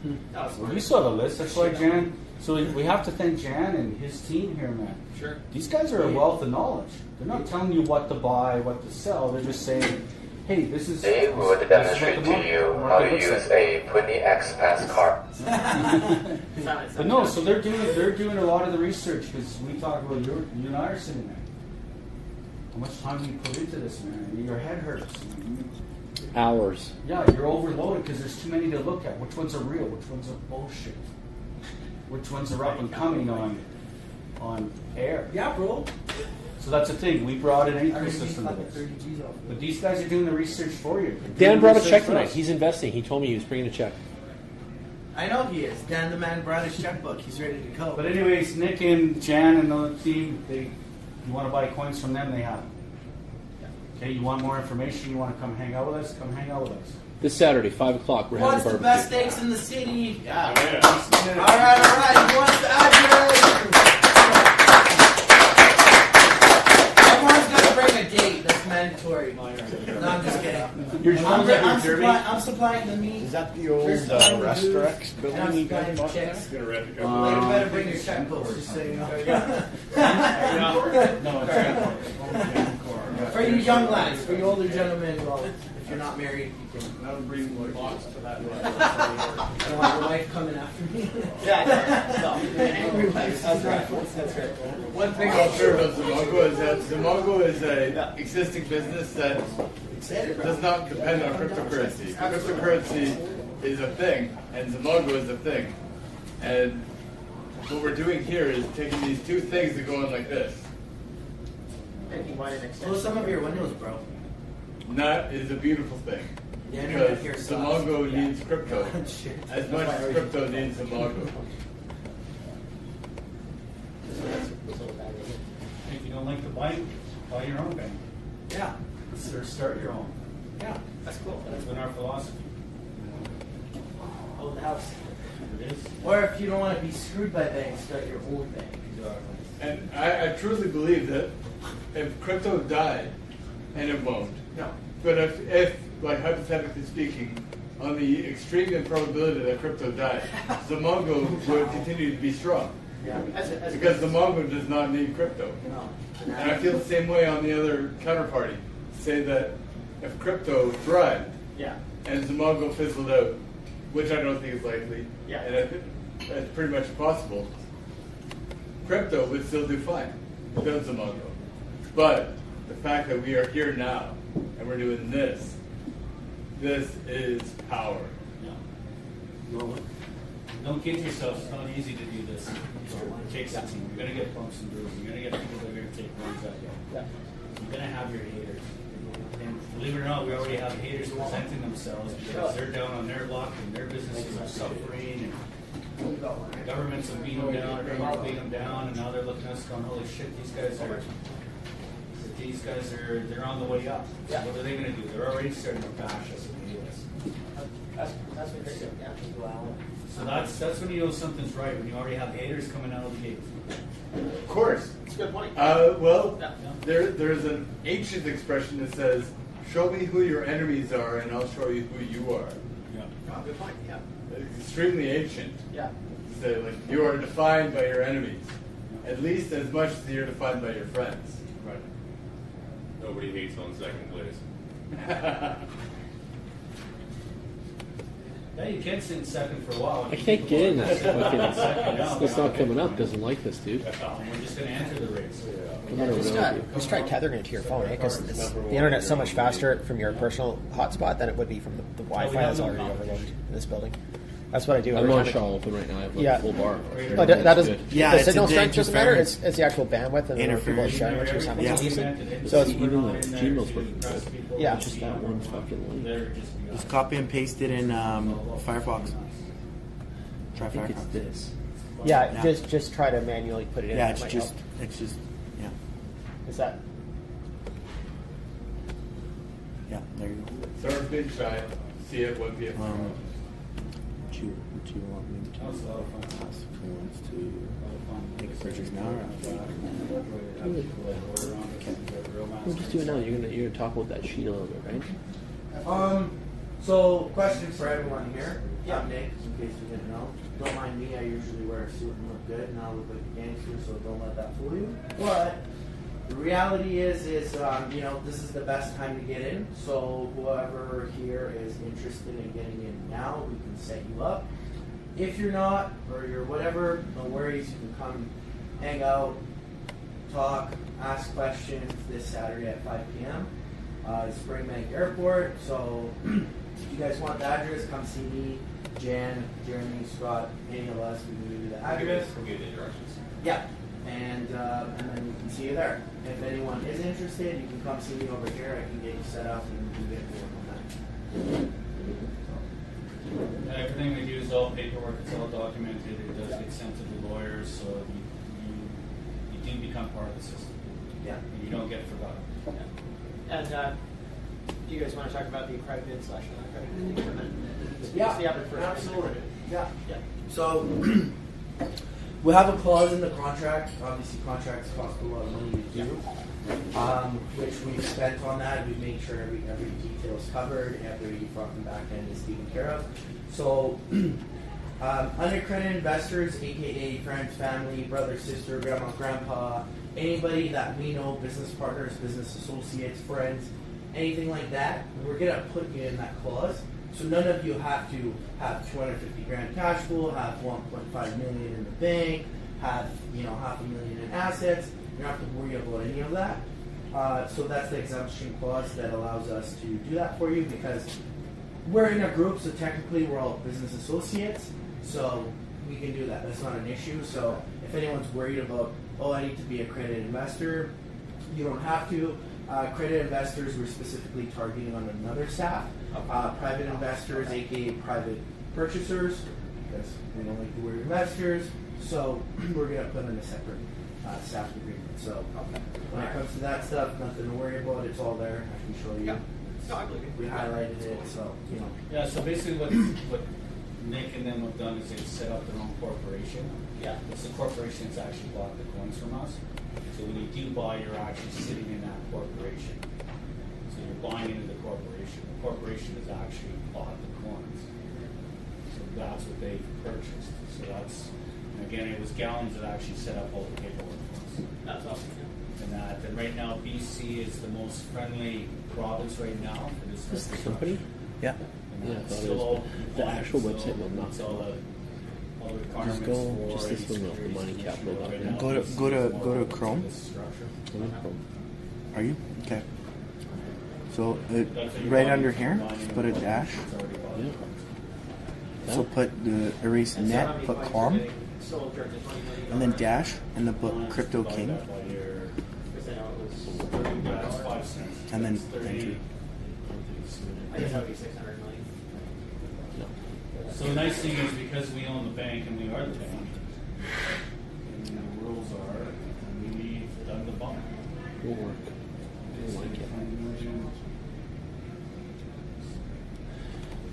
well, you saw the list. That's why Jan. So we have to thank Jan and his team here, man. Sure. These guys are a wealth of knowledge. They're not telling you what to buy, what to sell. They're just saying, hey, this is... They would demonstrate to you how to use a 20x pass card. But no, so they're doing a lot of the research because we talk about you and I are sitting there. How much time do you put into this, man? Your head hurts. Hours. Yeah, you're overloaded because there's too many to look at. Which ones are real? Which ones are bullshit? Which ones are up and coming on air? Yeah, bro. So that's the thing. We brought an anchor system to this. But these guys are doing the research for you. Dan brought a check tonight. He's investing. He told me he was bringing a check. I know he is. Dan the man brought his checkbook. He's ready to go. But anyways, Nick and Jan and the team, you want to buy coins from them, they have them. Okay, you want more information, you want to come hang out with us, come hang out with us. This Saturday, 5 o'clock, we're having What's the barbecue. best steaks in the city? Yeah. All right. Who wants the address? Everyone's got to bring a date. That's mandatory. No, I'm just kidding. I'm supplying the meat. Is that the old Restarex building? I'm supplying the chicks. Later, better bring your checkbooks, just so you know. No, it's For you young lads, for you older gentlemen, well, if you're not married, you can. I'll bring more box to that. I don't want your wife coming after me. Angry wife. That's right. That's right. One thing I'll share about Zimongo is that Zimongo is an existing business that does not depend on cryptocurrency. Cryptocurrency is a thing, and Zimongo is a thing. And what we're doing here is taking these two things and going like this. Making one an extension. Close some of your windows, bro. And that is a beautiful thing. The internet here Because sucks. Zimongo Yeah. needs crypto as much as crypto needs Zimongo. If you don't like the bank, buy your own bank. Yeah. Or start your own. Yeah. That's cool. That's been our philosophy. Own the house. It is. Or if you don't want to be screwed by banks, start your own bank. And I truly believe that if crypto died, and it won't, No. but if like hypothetically speaking, on the extreme improbability that crypto died, Zimongo would continue to be strong. Yeah. Because Zimongo does not need crypto. No. And I feel the same way on the other counterparty. Say that if crypto thrived Yeah. and Zimongo fizzled out, which I don't think is likely, Yeah. and I think that's pretty much possible, crypto would still do fine without Zimongo. But the fact that we are here now and we're doing this is power. Don't kid yourself, it's not easy to do this. It takes a team. You're going to get bumps and bruises. You're going to get people that are going to take runs at you. You're going to have your haters. And believe it or not, we already have haters presenting themselves because they're down on their luck and their businesses are suffering. And governments have beat them down, everyone beat them down, and now they're looking at us going, holy shit, they're on the way up. So what are they going to do? They're already starting to bash us and hate us. That's what they do. Yeah. So that's when you know something's right, when you already have haters coming out of the gate. Of course. It's a good point. Well, Yeah. there's an ancient expression that says, show me who your enemies are and I'll show you who you are. Oh, good point. Yeah. It's extremely ancient. Yeah. So, like, you are defined by your enemies, at least as much as you're defined by your friends. Right. Nobody hates on second place. Yeah, you can sit in second for a while. I can't get in this fucking. It's It's not coming up. Doesn't like this, dude. We're just going to enter the race. Just try tethering it to your phone, because the internet's so much faster from your personal hotspot than it would be from the Wi-Fi that's already overloaded in this building. That's what I do. I'm every on time. Shaw open right now. I have like Yeah. full bar. But that doesn't. Yeah, the it's signal the strength doesn't matter. interference. It's the actual bandwidth and the number of people it's sharing with you simultaneously. So it's Even the Gmail's working good. Yeah. It's just that one fucking link. Just copy and paste it in Firefox. Try I think it's Firefox. this. yeah. Just try to manually put it in. Yeah, That it's might just, help. yeah. Is that? Yeah, there you go. Third big try. See it 1 p.m. What you want me to That was a lot of fun. ask wants to make a purchase now or after? We'll just do it now. You're gonna talk about that sheet a little bit, right? So questions for everyone here. I'm Nick, in case you didn't know. Don't mind me, I usually wear a suit and look good, and I look like a gangster, so don't let that fool you. But the reality is you know, this is the best time to get in. So whoever here is interested in getting in now, we can set you up. If you're not, or you're whatever, no worries. You can come, hang out, talk, ask questions this Saturday at 5 p.m. Springbank Airport. So if you guys want the address, come see me, Jan, Jeremy, Scott, any of us. We can give you the address. We'll give you the directions. Yeah, and then we can see you there. If anyone is interested, you can come see me over here. I can get you set up and we can get to work on that. And everything we do is all paperwork, it's all documented, it does get sent to the lawyers, so you do become part of the system. Yeah. And you don't get forgotten. And do you guys want to talk about the accredited / unaccredited thing for a minute? Yeah, Stay up at first. absolutely. Yeah. Yeah. So we have a clause in the contract. Obviously, contracts cost a lot of money to do, which we've spent on that. We've made sure every detail is covered, every front and back end is taken care of. So Unaccredited investors, aka friends, family, brother, sister, grandma, grandpa, anybody that we know, business partners, business associates, friends, anything like that, we're gonna put you in that clause. So none of you have to have 250 grand cash flow, have 1.5 million in the bank, have $500,000 in assets. You don't have to worry about any of that. So that's the exemption clause that allows us to do that for you, because we're in a group, so technically we're all business associates, so we can do that. That's not an issue. So if anyone's worried about, oh, I need to be a accredited investor, you don't have to. Accredited investors, we're specifically targeting on another staff. Private investors, aka private purchasers, because we don't like the word investors, so we're going to put in a separate staff agreement. So when it comes to that stuff, nothing to worry about. It's all there. I can show you. Yeah. No, I believe it. We highlighted it, so Yeah. So basically, what Nick and them have done is they've set up their own corporation. Yeah. It's the corporation that's actually bought the coins from us. So when you do buy, you're actually sitting in that corporation. So you're buying into the corporation. The corporation has actually bought the coins. So that's what they purchased. So that's, and again, it was Gallons that actually set up all the paperwork for us. That's awesome. And right now, BC is the most friendly province right now for this. Is this the company? Yeah. Yeah, I it's thought it still was. all The compliant, actual so website will not it's come all up. the requirements Just go, for just this any one, the money securities capital. right now. Go to BC go to is go more to into Chrome. this structure. Are you okay? So That's what you're right buying, under you're here, buying put a in the dash. it's already bought. Yeah. So put the erase And so how net, many put coins com, are getting sold during the 20 million and then dollar- dash, and then put Clients Crypto buy King, that by your- Because I know it was Yeah, it's $30. 5 cents. and then It's 30. enter. I guess that would be 600 million. So the nice thing is, because we own the bank and we are the bank, and the rules are, we've done the bond. Will work. I like it.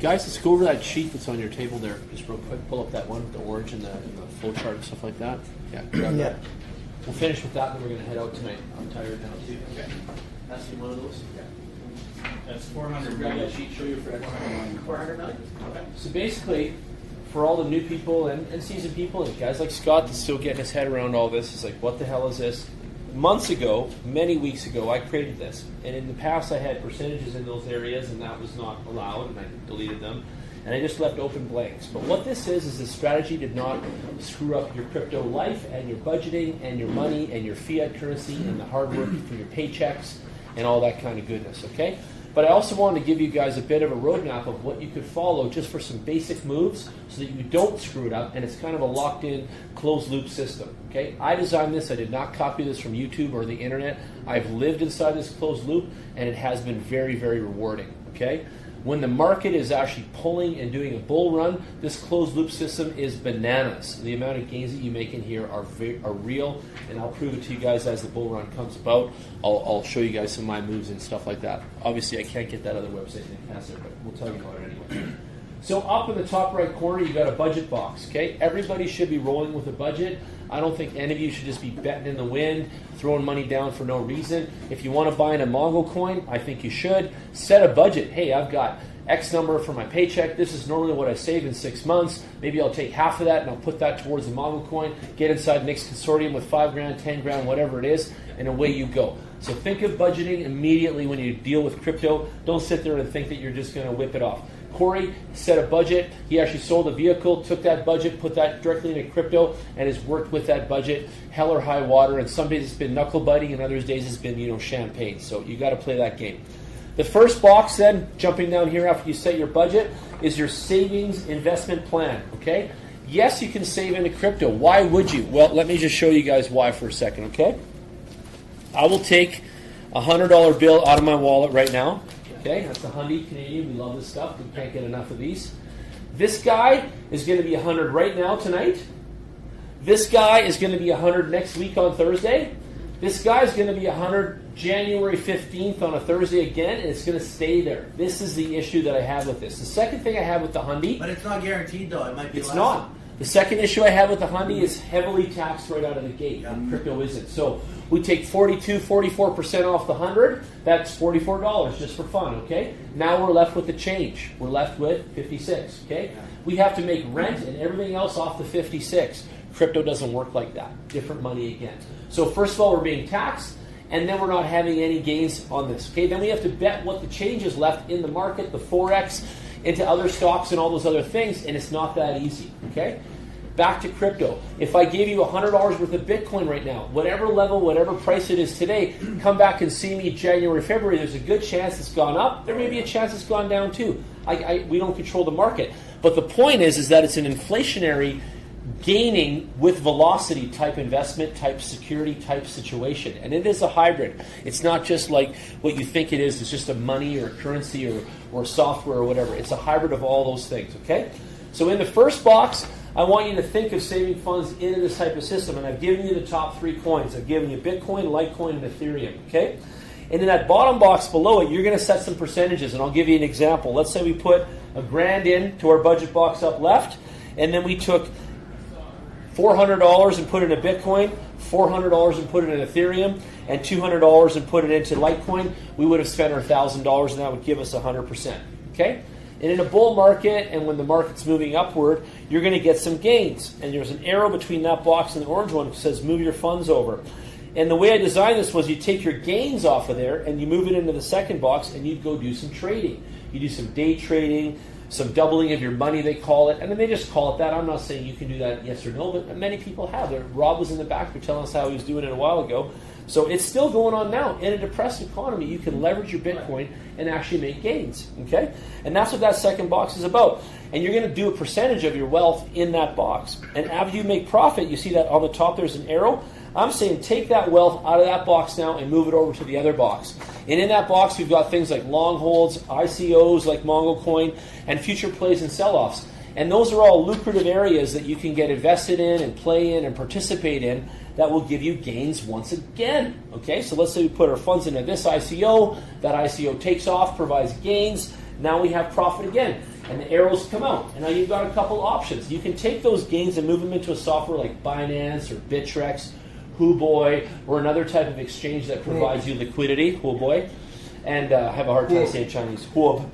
Guys, let's go over that sheet that's on your table there. Just real quick, pull up that one with the orange and the flow chart and stuff like that. Yeah, grab that. We'll finish with that, and then we're going to head out tonight. I'm tired now, too. Okay. Pass me one of those. That's 400 Grab million. that sheet, show your friends. 400 million? Okay. So basically, for all the new people and seasoned people, and guys like Scott that's still getting his head around all this, it's like, what the hell is this? Months ago, many weeks ago, I created this. And in the past, I had percentages in those areas, and that was not allowed, and I deleted them. And I just left open blanks. But what this is the strategy did not screw up your crypto life and your budgeting and your money and your fiat currency and the hard work for your paychecks and all that kind of goodness, okay? But I also wanted to give you guys a bit of a roadmap of what you could follow just for some basic moves so that you don't screw it up, and it's kind of a locked-in, closed-loop system, okay? I designed this. I did not copy this from YouTube or the internet. I've lived inside this closed loop, and it has been very, very rewarding, okay? When the market is actually pulling and doing a bull run, this closed loop system is bananas. The amount of gains that you make in here are real, and I'll prove it to you guys as the bull run comes about. I'll show you guys some of my moves and stuff like that. Obviously, I can't get that other website in the but we'll tell you about it anyway. So up in the top right corner, you got a budget box. Okay, everybody should be rolling with a budget. I don't think any of you should just be betting in the wind, throwing money down for no reason. If you want to buy in a Mongo coin, I think you should. Set a budget. Hey, I've got X number for my paycheck. This is normally what I save in 6 months. Maybe I'll take half of that and I'll put that towards the Mongo coin. Get inside Nick's consortium with 5 grand, 10 grand, whatever it is, and away you go. So think of budgeting immediately when you deal with crypto. Don't sit there and think that you're just going to whip it off. Corey set a budget. He actually sold a vehicle, took that budget, put that directly into crypto, and has worked with that budget hell or high water. And some days it's been knuckle biting, and other days it's been, champagne. So you got to play that game. The first box then, jumping down here after you set your budget, is your savings investment plan. Okay? Yes, you can save into crypto. Why would you? Well, let me just show you guys why for a second. Okay? I will take a $100 bill out of my wallet right now. Okay, that's a $100 Canadian. We love this stuff. We can't get enough of these. This guy is going to be 100 right now tonight. This guy is going to be 100 next week on Thursday. This guy is going to be 100 January 15th on a Thursday again, and it's going to stay there. This is the issue that I have with this. The second thing I have with the $100. But it's not guaranteed, though. It might be It's less. not. The second issue I have with the Honey is heavily taxed right out of the gate, and crypto isn't. So we take 42, 44% off the 100. That's $44 just for fun, okay? Now we're left with the change. We're left with 56, okay? We have to make rent and everything else off the 56. Crypto doesn't work like that. Different money again. So first of all, we're being taxed, and then we're not having any gains on this, okay? Then we have to bet what the change is left in the market, the Forex, into other stocks and all those other things, and it's not that easy, okay? Back to crypto. If I gave you $100 worth of Bitcoin right now, whatever level, whatever price it is today, come back and see me January, February, there's a good chance it's gone up. There may be a chance it's gone down too. We don't control the market. But the point is that it's an inflationary gaining with velocity type investment, type security, type situation. And it is a hybrid. It's not just like what you think it is. It's just a money or a currency or software or whatever. It's a hybrid of all those things, okay? So in the first box, I want you to think of saving funds into this type of system. And I've given you the top 3 coins. I've given you Bitcoin, Litecoin, and Ethereum, okay? And in that bottom box below it, you're going to set some percentages. And I'll give you an example. Let's say we put $1,000 into our budget box up left, and then we took $400 and put it in Bitcoin, $400 and put it in Ethereum, and $200 and put it into Litecoin. We would have spent our $1,000, and that would give us 100%. Okay? And in a bull market, and when the market's moving upward, you're going to get some gains. And there's an arrow between that box and the orange one that says move your funds over. And the way I designed this was you take your gains off of there and you move it into the second box and you'd go do some trading. You do some day trading, some doubling of your money, they call it. And then they just call it that. I'm not saying you can do that yes or no, but many people have. Rob was in the back for telling us how he was doing it a while ago. So it's still going on now. In a depressed economy, you can leverage your Bitcoin and actually make gains. Okay? And that's what that second box is about. And you're going to do a percentage of your wealth in that box. And after you make profit, you see that on the top there's an arrow. I'm saying take that wealth out of that box now and move it over to the other box. And in that box, we've got things like long holds, ICOs like Mongo Coin, and future plays and sell-offs. And those are all lucrative areas that you can get invested in and play in and participate in that will give you gains once again. Okay, so let's say we put our funds into this ICO. That ICO takes off, provides gains. Now we have profit again. And the arrows come out. And now you've got a couple options. You can take those gains and move them into a software like Binance or Bittrex, Huobi, or another type of exchange that provides you liquidity, Huobi. And I have a hard time saying Chinese, Huobi.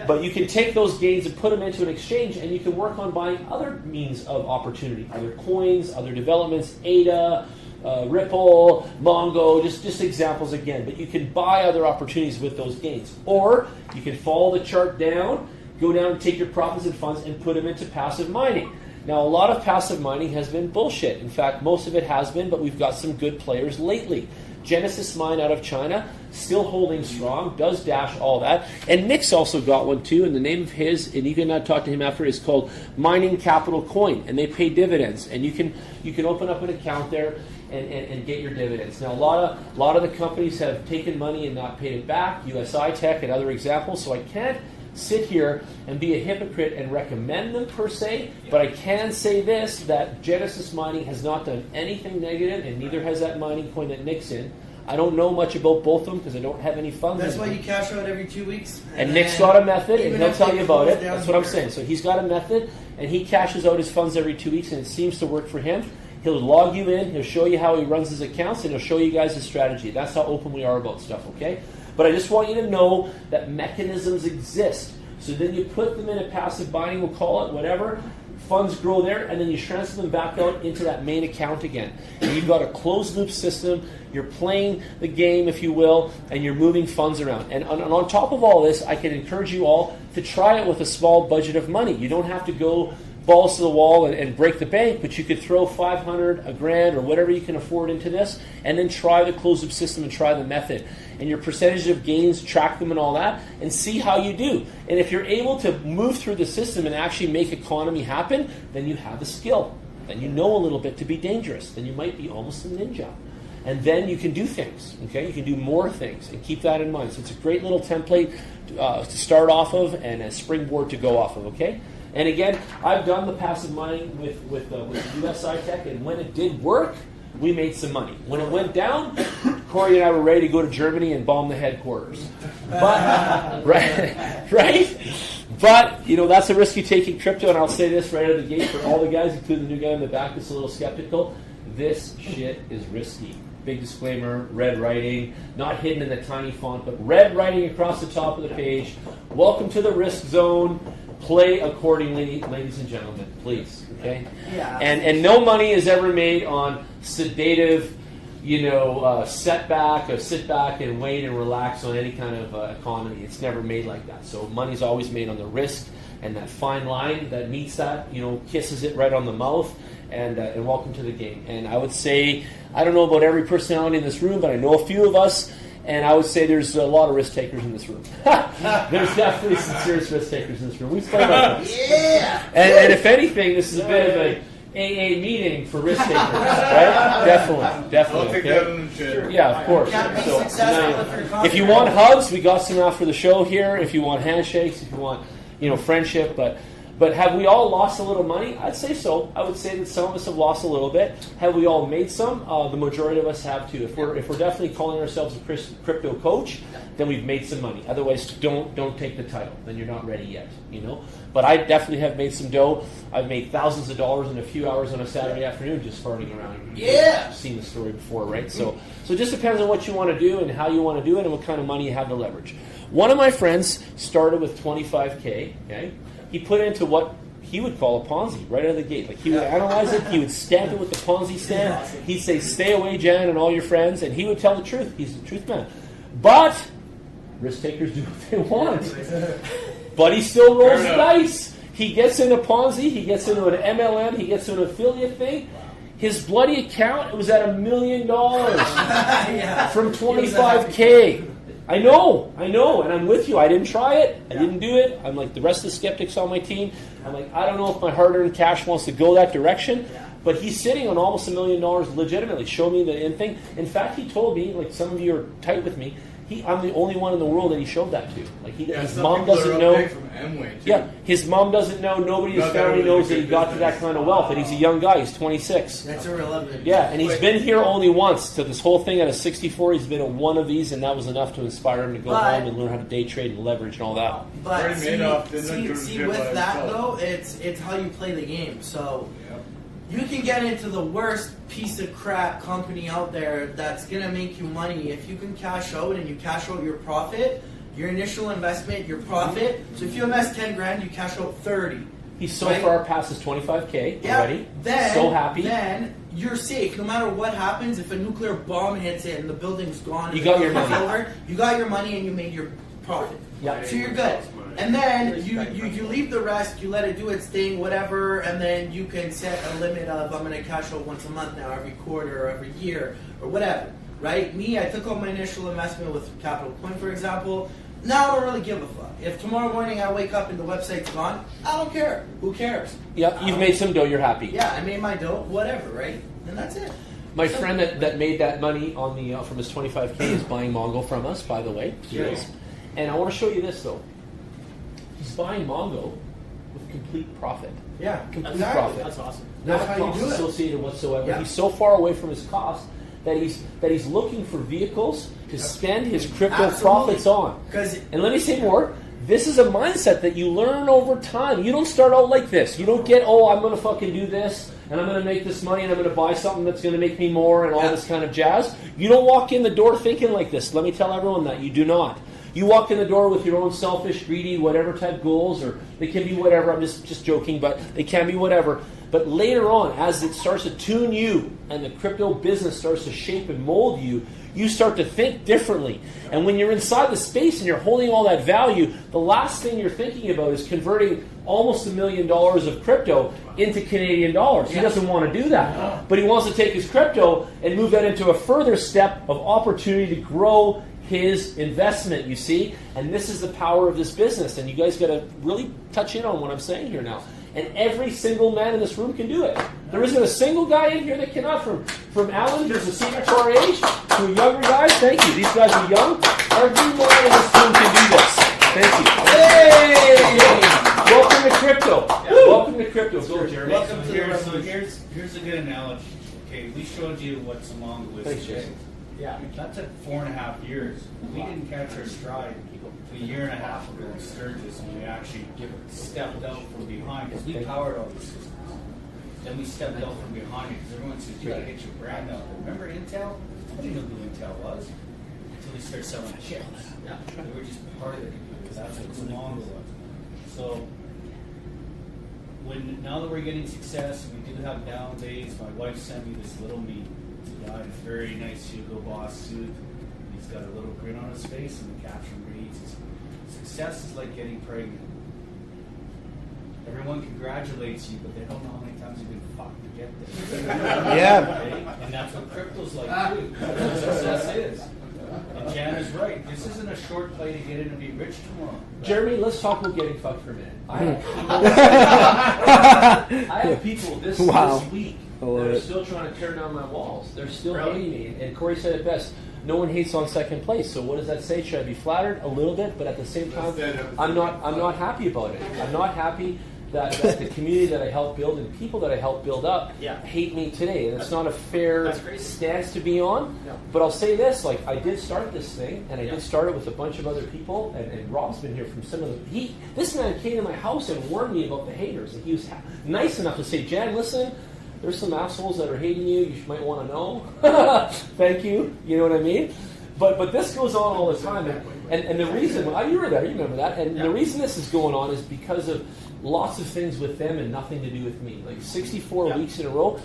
But you can take those gains and put them into an exchange, and you can work on buying other means of opportunity, other coins, other developments, ADA, Ripple, Mongo, just examples again. But you can buy other opportunities with those gains. Or you can follow the chart down, go down and take your profits and funds and put them into passive mining. Now, a lot of passive mining has been bullshit. In fact, most of it has been, but we've got some good players lately. Genesis Mine out of China, still holding strong, does dash all that. And Nick's also got one too, and the name of his, and you can talk to him after, is called Mining Capital Coin, and they pay dividends. And you can open up an account there and get your dividends. Now, a lot of the companies have taken money and not paid it back, USI Tech and other examples, so I can't sit here and be a hypocrite and recommend them per se, but I can say this, that Genesis Mining has not done anything negative, and neither has that mining coin that Nick's in. I don't know much about both of them because I don't have any funds. That's why you cash out every 2 weeks. And Nick's got a method, and he'll tell you about it. That's what I'm saying. So he's got a method, and he cashes out his funds every 2 weeks, and it seems to work for him. He'll log you in, he'll show you how he runs his accounts, and he'll show you guys his strategy. That's how open we are about stuff, okay? But I just want you to know that mechanisms exist. So then you put them in a passive binding, we'll call it, whatever. Funds grow there, and then you transfer them back out into that main account again. And you've got a closed loop system. You're playing the game, if you will, and you're moving funds around. And on top of all this, I can encourage you all to try it with a small budget of money. You don't have to go balls to the wall and break the bank, but you could throw $500, $1,000, or whatever you can afford into this, and then try the closed loop system and try the method. And your percentage of gains, track them and all that, and see how you do. And if you're able to move through the system and actually make economy happen, then you have the skill. Then you know a little bit to be dangerous. Then you might be almost a ninja. And then you can do things, okay? You can do more things, and keep that in mind. So it's a great little template to start off of and a springboard to go off of, okay? And again, I've done the passive mining with USI Tech, and when it did work, we made some money. When it went down, Corey and I were ready to go to Germany and bomb the headquarters. But right? But, you know, that's a risk you take in crypto, and I'll say this right out of the gate for all the guys, including the new guy in the back that's a little skeptical. This shit is risky. Big disclaimer, red writing, not hidden in the tiny font, but red writing across the top of the page. Welcome to the risk zone. Play accordingly, ladies and gentlemen, please. Okay? Yeah. And no money is ever made on sedative, setback, or sit back and wait and relax on any kind of economy. It's never made like that. So money's always made on the risk, and that fine line that meets that, kisses it right on the mouth. And welcome to the game. And I would say, I don't know about every personality in this room, but I know a few of us, and I would say there's a lot of risk takers in this room. There's definitely some serious risk takers in this room. We've played about this. Yeah. And if anything, this is a bit of an AA meeting for risk takers, right? Definitely. I'll take that on the chin. Yeah, of course. So, if you want hugs, we got some after the show here. If you want handshakes, if you want, friendship, But have we all lost a little money? I'd say so. I would say that some of us have lost a little bit. Have we all made some? The majority of us have too. If we're definitely calling ourselves a crypto coach, then we've made some money. Otherwise, don't take the title. Then you're not ready yet. But I definitely have made some dough. I've made thousands of dollars in a few hours on a Saturday afternoon just farting around. Yeah. You've seen the story before, right? So it just depends on what you want to do and how you want to do it and what kind of money you have to leverage. One of my friends started with $25K. Okay. He put into what he would call a Ponzi right out of the gate. Like, he would analyze it, he would stamp it with the Ponzi stamp. He'd say, "Stay away, Jan, and all your friends," and he would tell the truth. He's the truth man. But risk takers do what they want. But he still rolls the dice. He gets into Ponzi, he gets into an MLM, he gets into an affiliate thing. His bloody account, it was at $1 million from $25K. I know, and I'm with you. I didn't try it. I didn't do it. I'm like the rest of the skeptics on my team. I'm like, I don't know if my hard-earned cash wants to go that direction. But he's sitting on almost $1 million legitimately. Show me the end thing. In fact, he told me, like some of you are tight with me, I'm the only one in the world that he showed that to. Like his mom doesn't know. His mom doesn't know. Nobody in his family knows that he got to that kind of wealth. And he's a young guy. He's 26. That's irrelevant. Yeah, and he's been here only once. So this whole thing at a 64, he's been in one of these, and that was enough to inspire him to go home and learn how to day trade and leverage and all that. But see with that though, it's how you play the game. So. You can get into the worst piece of crap company out there that's going to make you money. If you can cash out and you cash out your profit, your initial investment, your profit. So if you invest 10 grand, you cash out 30. He's so far past his 25K already. Then, so happy. Then you're safe. No matter what happens, if a nuclear bomb hits it and the building's gone, you got your money. Over, you got your money and you made your profit. Yeah. So you're good. And then you leave the rest, you let it do its thing, whatever, and then you can set a limit of, I'm going to cash out once a month now, every quarter, or every year, or whatever, right? Me, I took out my initial investment with Capital Coin, for example. Now I don't really give a fuck. If tomorrow morning I wake up and the website's gone, I don't care. Who cares? Yeah, you've made some dough, you're happy. Yeah, I made my dough, whatever, right? And that's it. My friend that made that money on the from his 25K is buying Mongo from us, by the way. Yes. And I want to show you this, though. He's buying Mongo with complete profit. Yeah, complete profit. That's awesome. Not That's how you cost do it. associated whatsoever. Yeah. He's so far away from his cost that he's looking for vehicles to spend his crypto profits on. And let me say more. This is a mindset that you learn over time. You don't start out like this. You don't get, I'm going to fucking do this, and I'm going to make this money, and I'm going to buy something that's going to make me more, and all this kind of jazz. You don't walk in the door thinking like this. Let me tell everyone that. You do not. You walk in the door with your own selfish, greedy, whatever type goals, or they can be whatever. I'm just joking, but they can be whatever. But later on, as it starts to tune you and the crypto business starts to shape and mold you, you start to think differently. And when you're inside the space and you're holding all that value, the last thing you're thinking about is converting almost $1 million of crypto into Canadian dollars. He doesn't want to do that. But he wants to take his crypto and move that into a further step of opportunity to grow his investment, you see? And this is the power of this business. And you guys got to really touch in on what I'm saying here now. And every single man in this room can do it. There isn't a single guy in here that cannot. From Alan, who's a senior to our age, to younger guys. Thank you. These guys are young. Every man in this room can do this. Thank you. Hey! Welcome to crypto. Welcome to crypto. Go, Jeremy. Welcome to the revolution. Here's a good analogy. Okay, we showed you what Samonga was today. Yeah, that took 4.5 years. We didn't catch our stride a year and a half ago in Sturgis, and we actually stepped out from behind, because we powered all these systems. Then we stepped out from behind it, because everyone says, you gotta get your brand out there. Remember Intel? I didn't know who Intel was until they started selling chips. Yeah. They were just part of the computer. That's what Mongo was. So, now that we're getting success, and we do have down days, my wife sent me this little meme. It's a guy in a very nice Hugo Boss suit. He's got a little grin on his face, and the caption reads, "Success is like getting pregnant. Everyone congratulates you, but they don't know how many times you've been fucked to get there." Yeah. Okay? And that's what crypto's like too. That's what success is. And Jan is right. This isn't a short play to get in and be rich tomorrow. Jeremy, let's talk about getting fucked for a minute. I have people this week that are still trying to tear down my walls. They're still hating me. And Corey said it best. No one hates on second place. So what does that say? Should I be flattered? A little bit, but at the same time, I'm not happy about it. I'm not happy that the community that I helped build and people that I helped build up hate me today. And it's not a fair stance to be on. No. But I'll say this, like, I did start this thing, and I did start it with a bunch of other people, and Rob's been here from some of them. This man came to my house and warned me about the haters. And he was nice enough to say, Jan, listen, there's some assholes that are hating you. You might want to know. Thank you. You know what I mean? But this goes on all the time. And the reason, you were there, you remember that. And the reason this is going on is because of lots of things with them and nothing to do with me. Like 64 weeks in a row.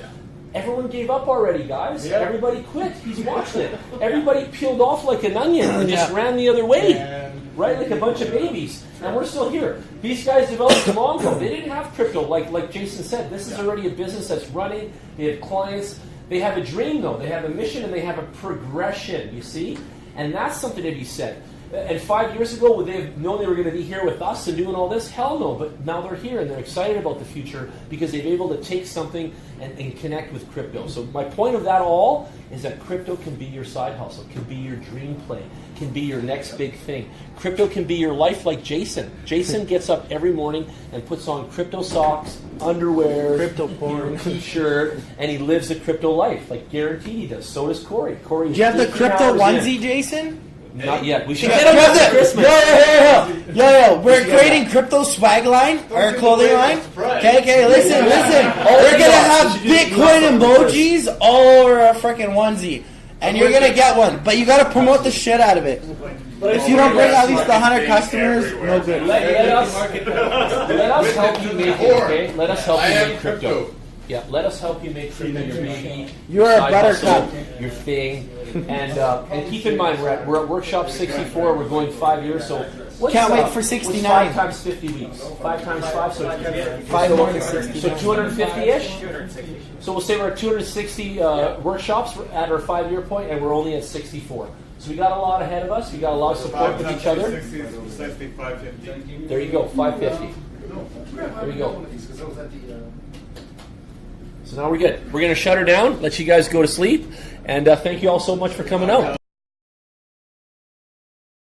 Everyone gave up already, guys. Yeah. Everybody quit. He's watched it. Everybody peeled off like an onion and just ran the other way. Right? Like a bunch of babies. And we're still here. These guys developed Mongo. They didn't have crypto. Like Jason said, this is already a business that's running. They have clients. They have a dream, though. They have a mission and they have a progression, you see? And that's something to be said. And 5 years ago, would they have known they were going to be here with us and doing all this? Hell no. But now they're here and they're excited about the future because they've been able to take something and connect with crypto. So my point of that all is that crypto can be your side hustle, can be your dream play, can be your next big thing. Crypto can be your life like Jason. Jason gets up every morning and puts on crypto socks, underwear, crypto porn, t-shirt, and he lives a crypto life. Like guaranteed he does. So does Corey. Do you have the crypto onesie, Jason? Not yet. We should get him for Christmas. Yo, we're creating crypto swag line, our clothing line. Okay, listen. We're gonna have Bitcoin emojis all over our freaking onesie, and you're gonna get one. But you gotta promote the shit out of it. If you don't bring at least 100 customers, no good. Let us help you make it. Okay, let us help you make crypto. Yeah, let us help you make crypto your baby. You're a buttercup. Your thing. And keep in mind, we're at Workshop 64. We're going 5 years. So can't wait for 69. 5 times 50 weeks. 5 times 5, so 5 more than 60. So 250-ish. So we'll say we're at 260 workshops at our 5-year point, and we're only at 64. So we got a lot ahead of us. We got a lot of support with each other. 60, 550. There you go, 550. There you go. So now we're good. We're going to shut her down, let you guys go to sleep, and thank you all so much for coming out.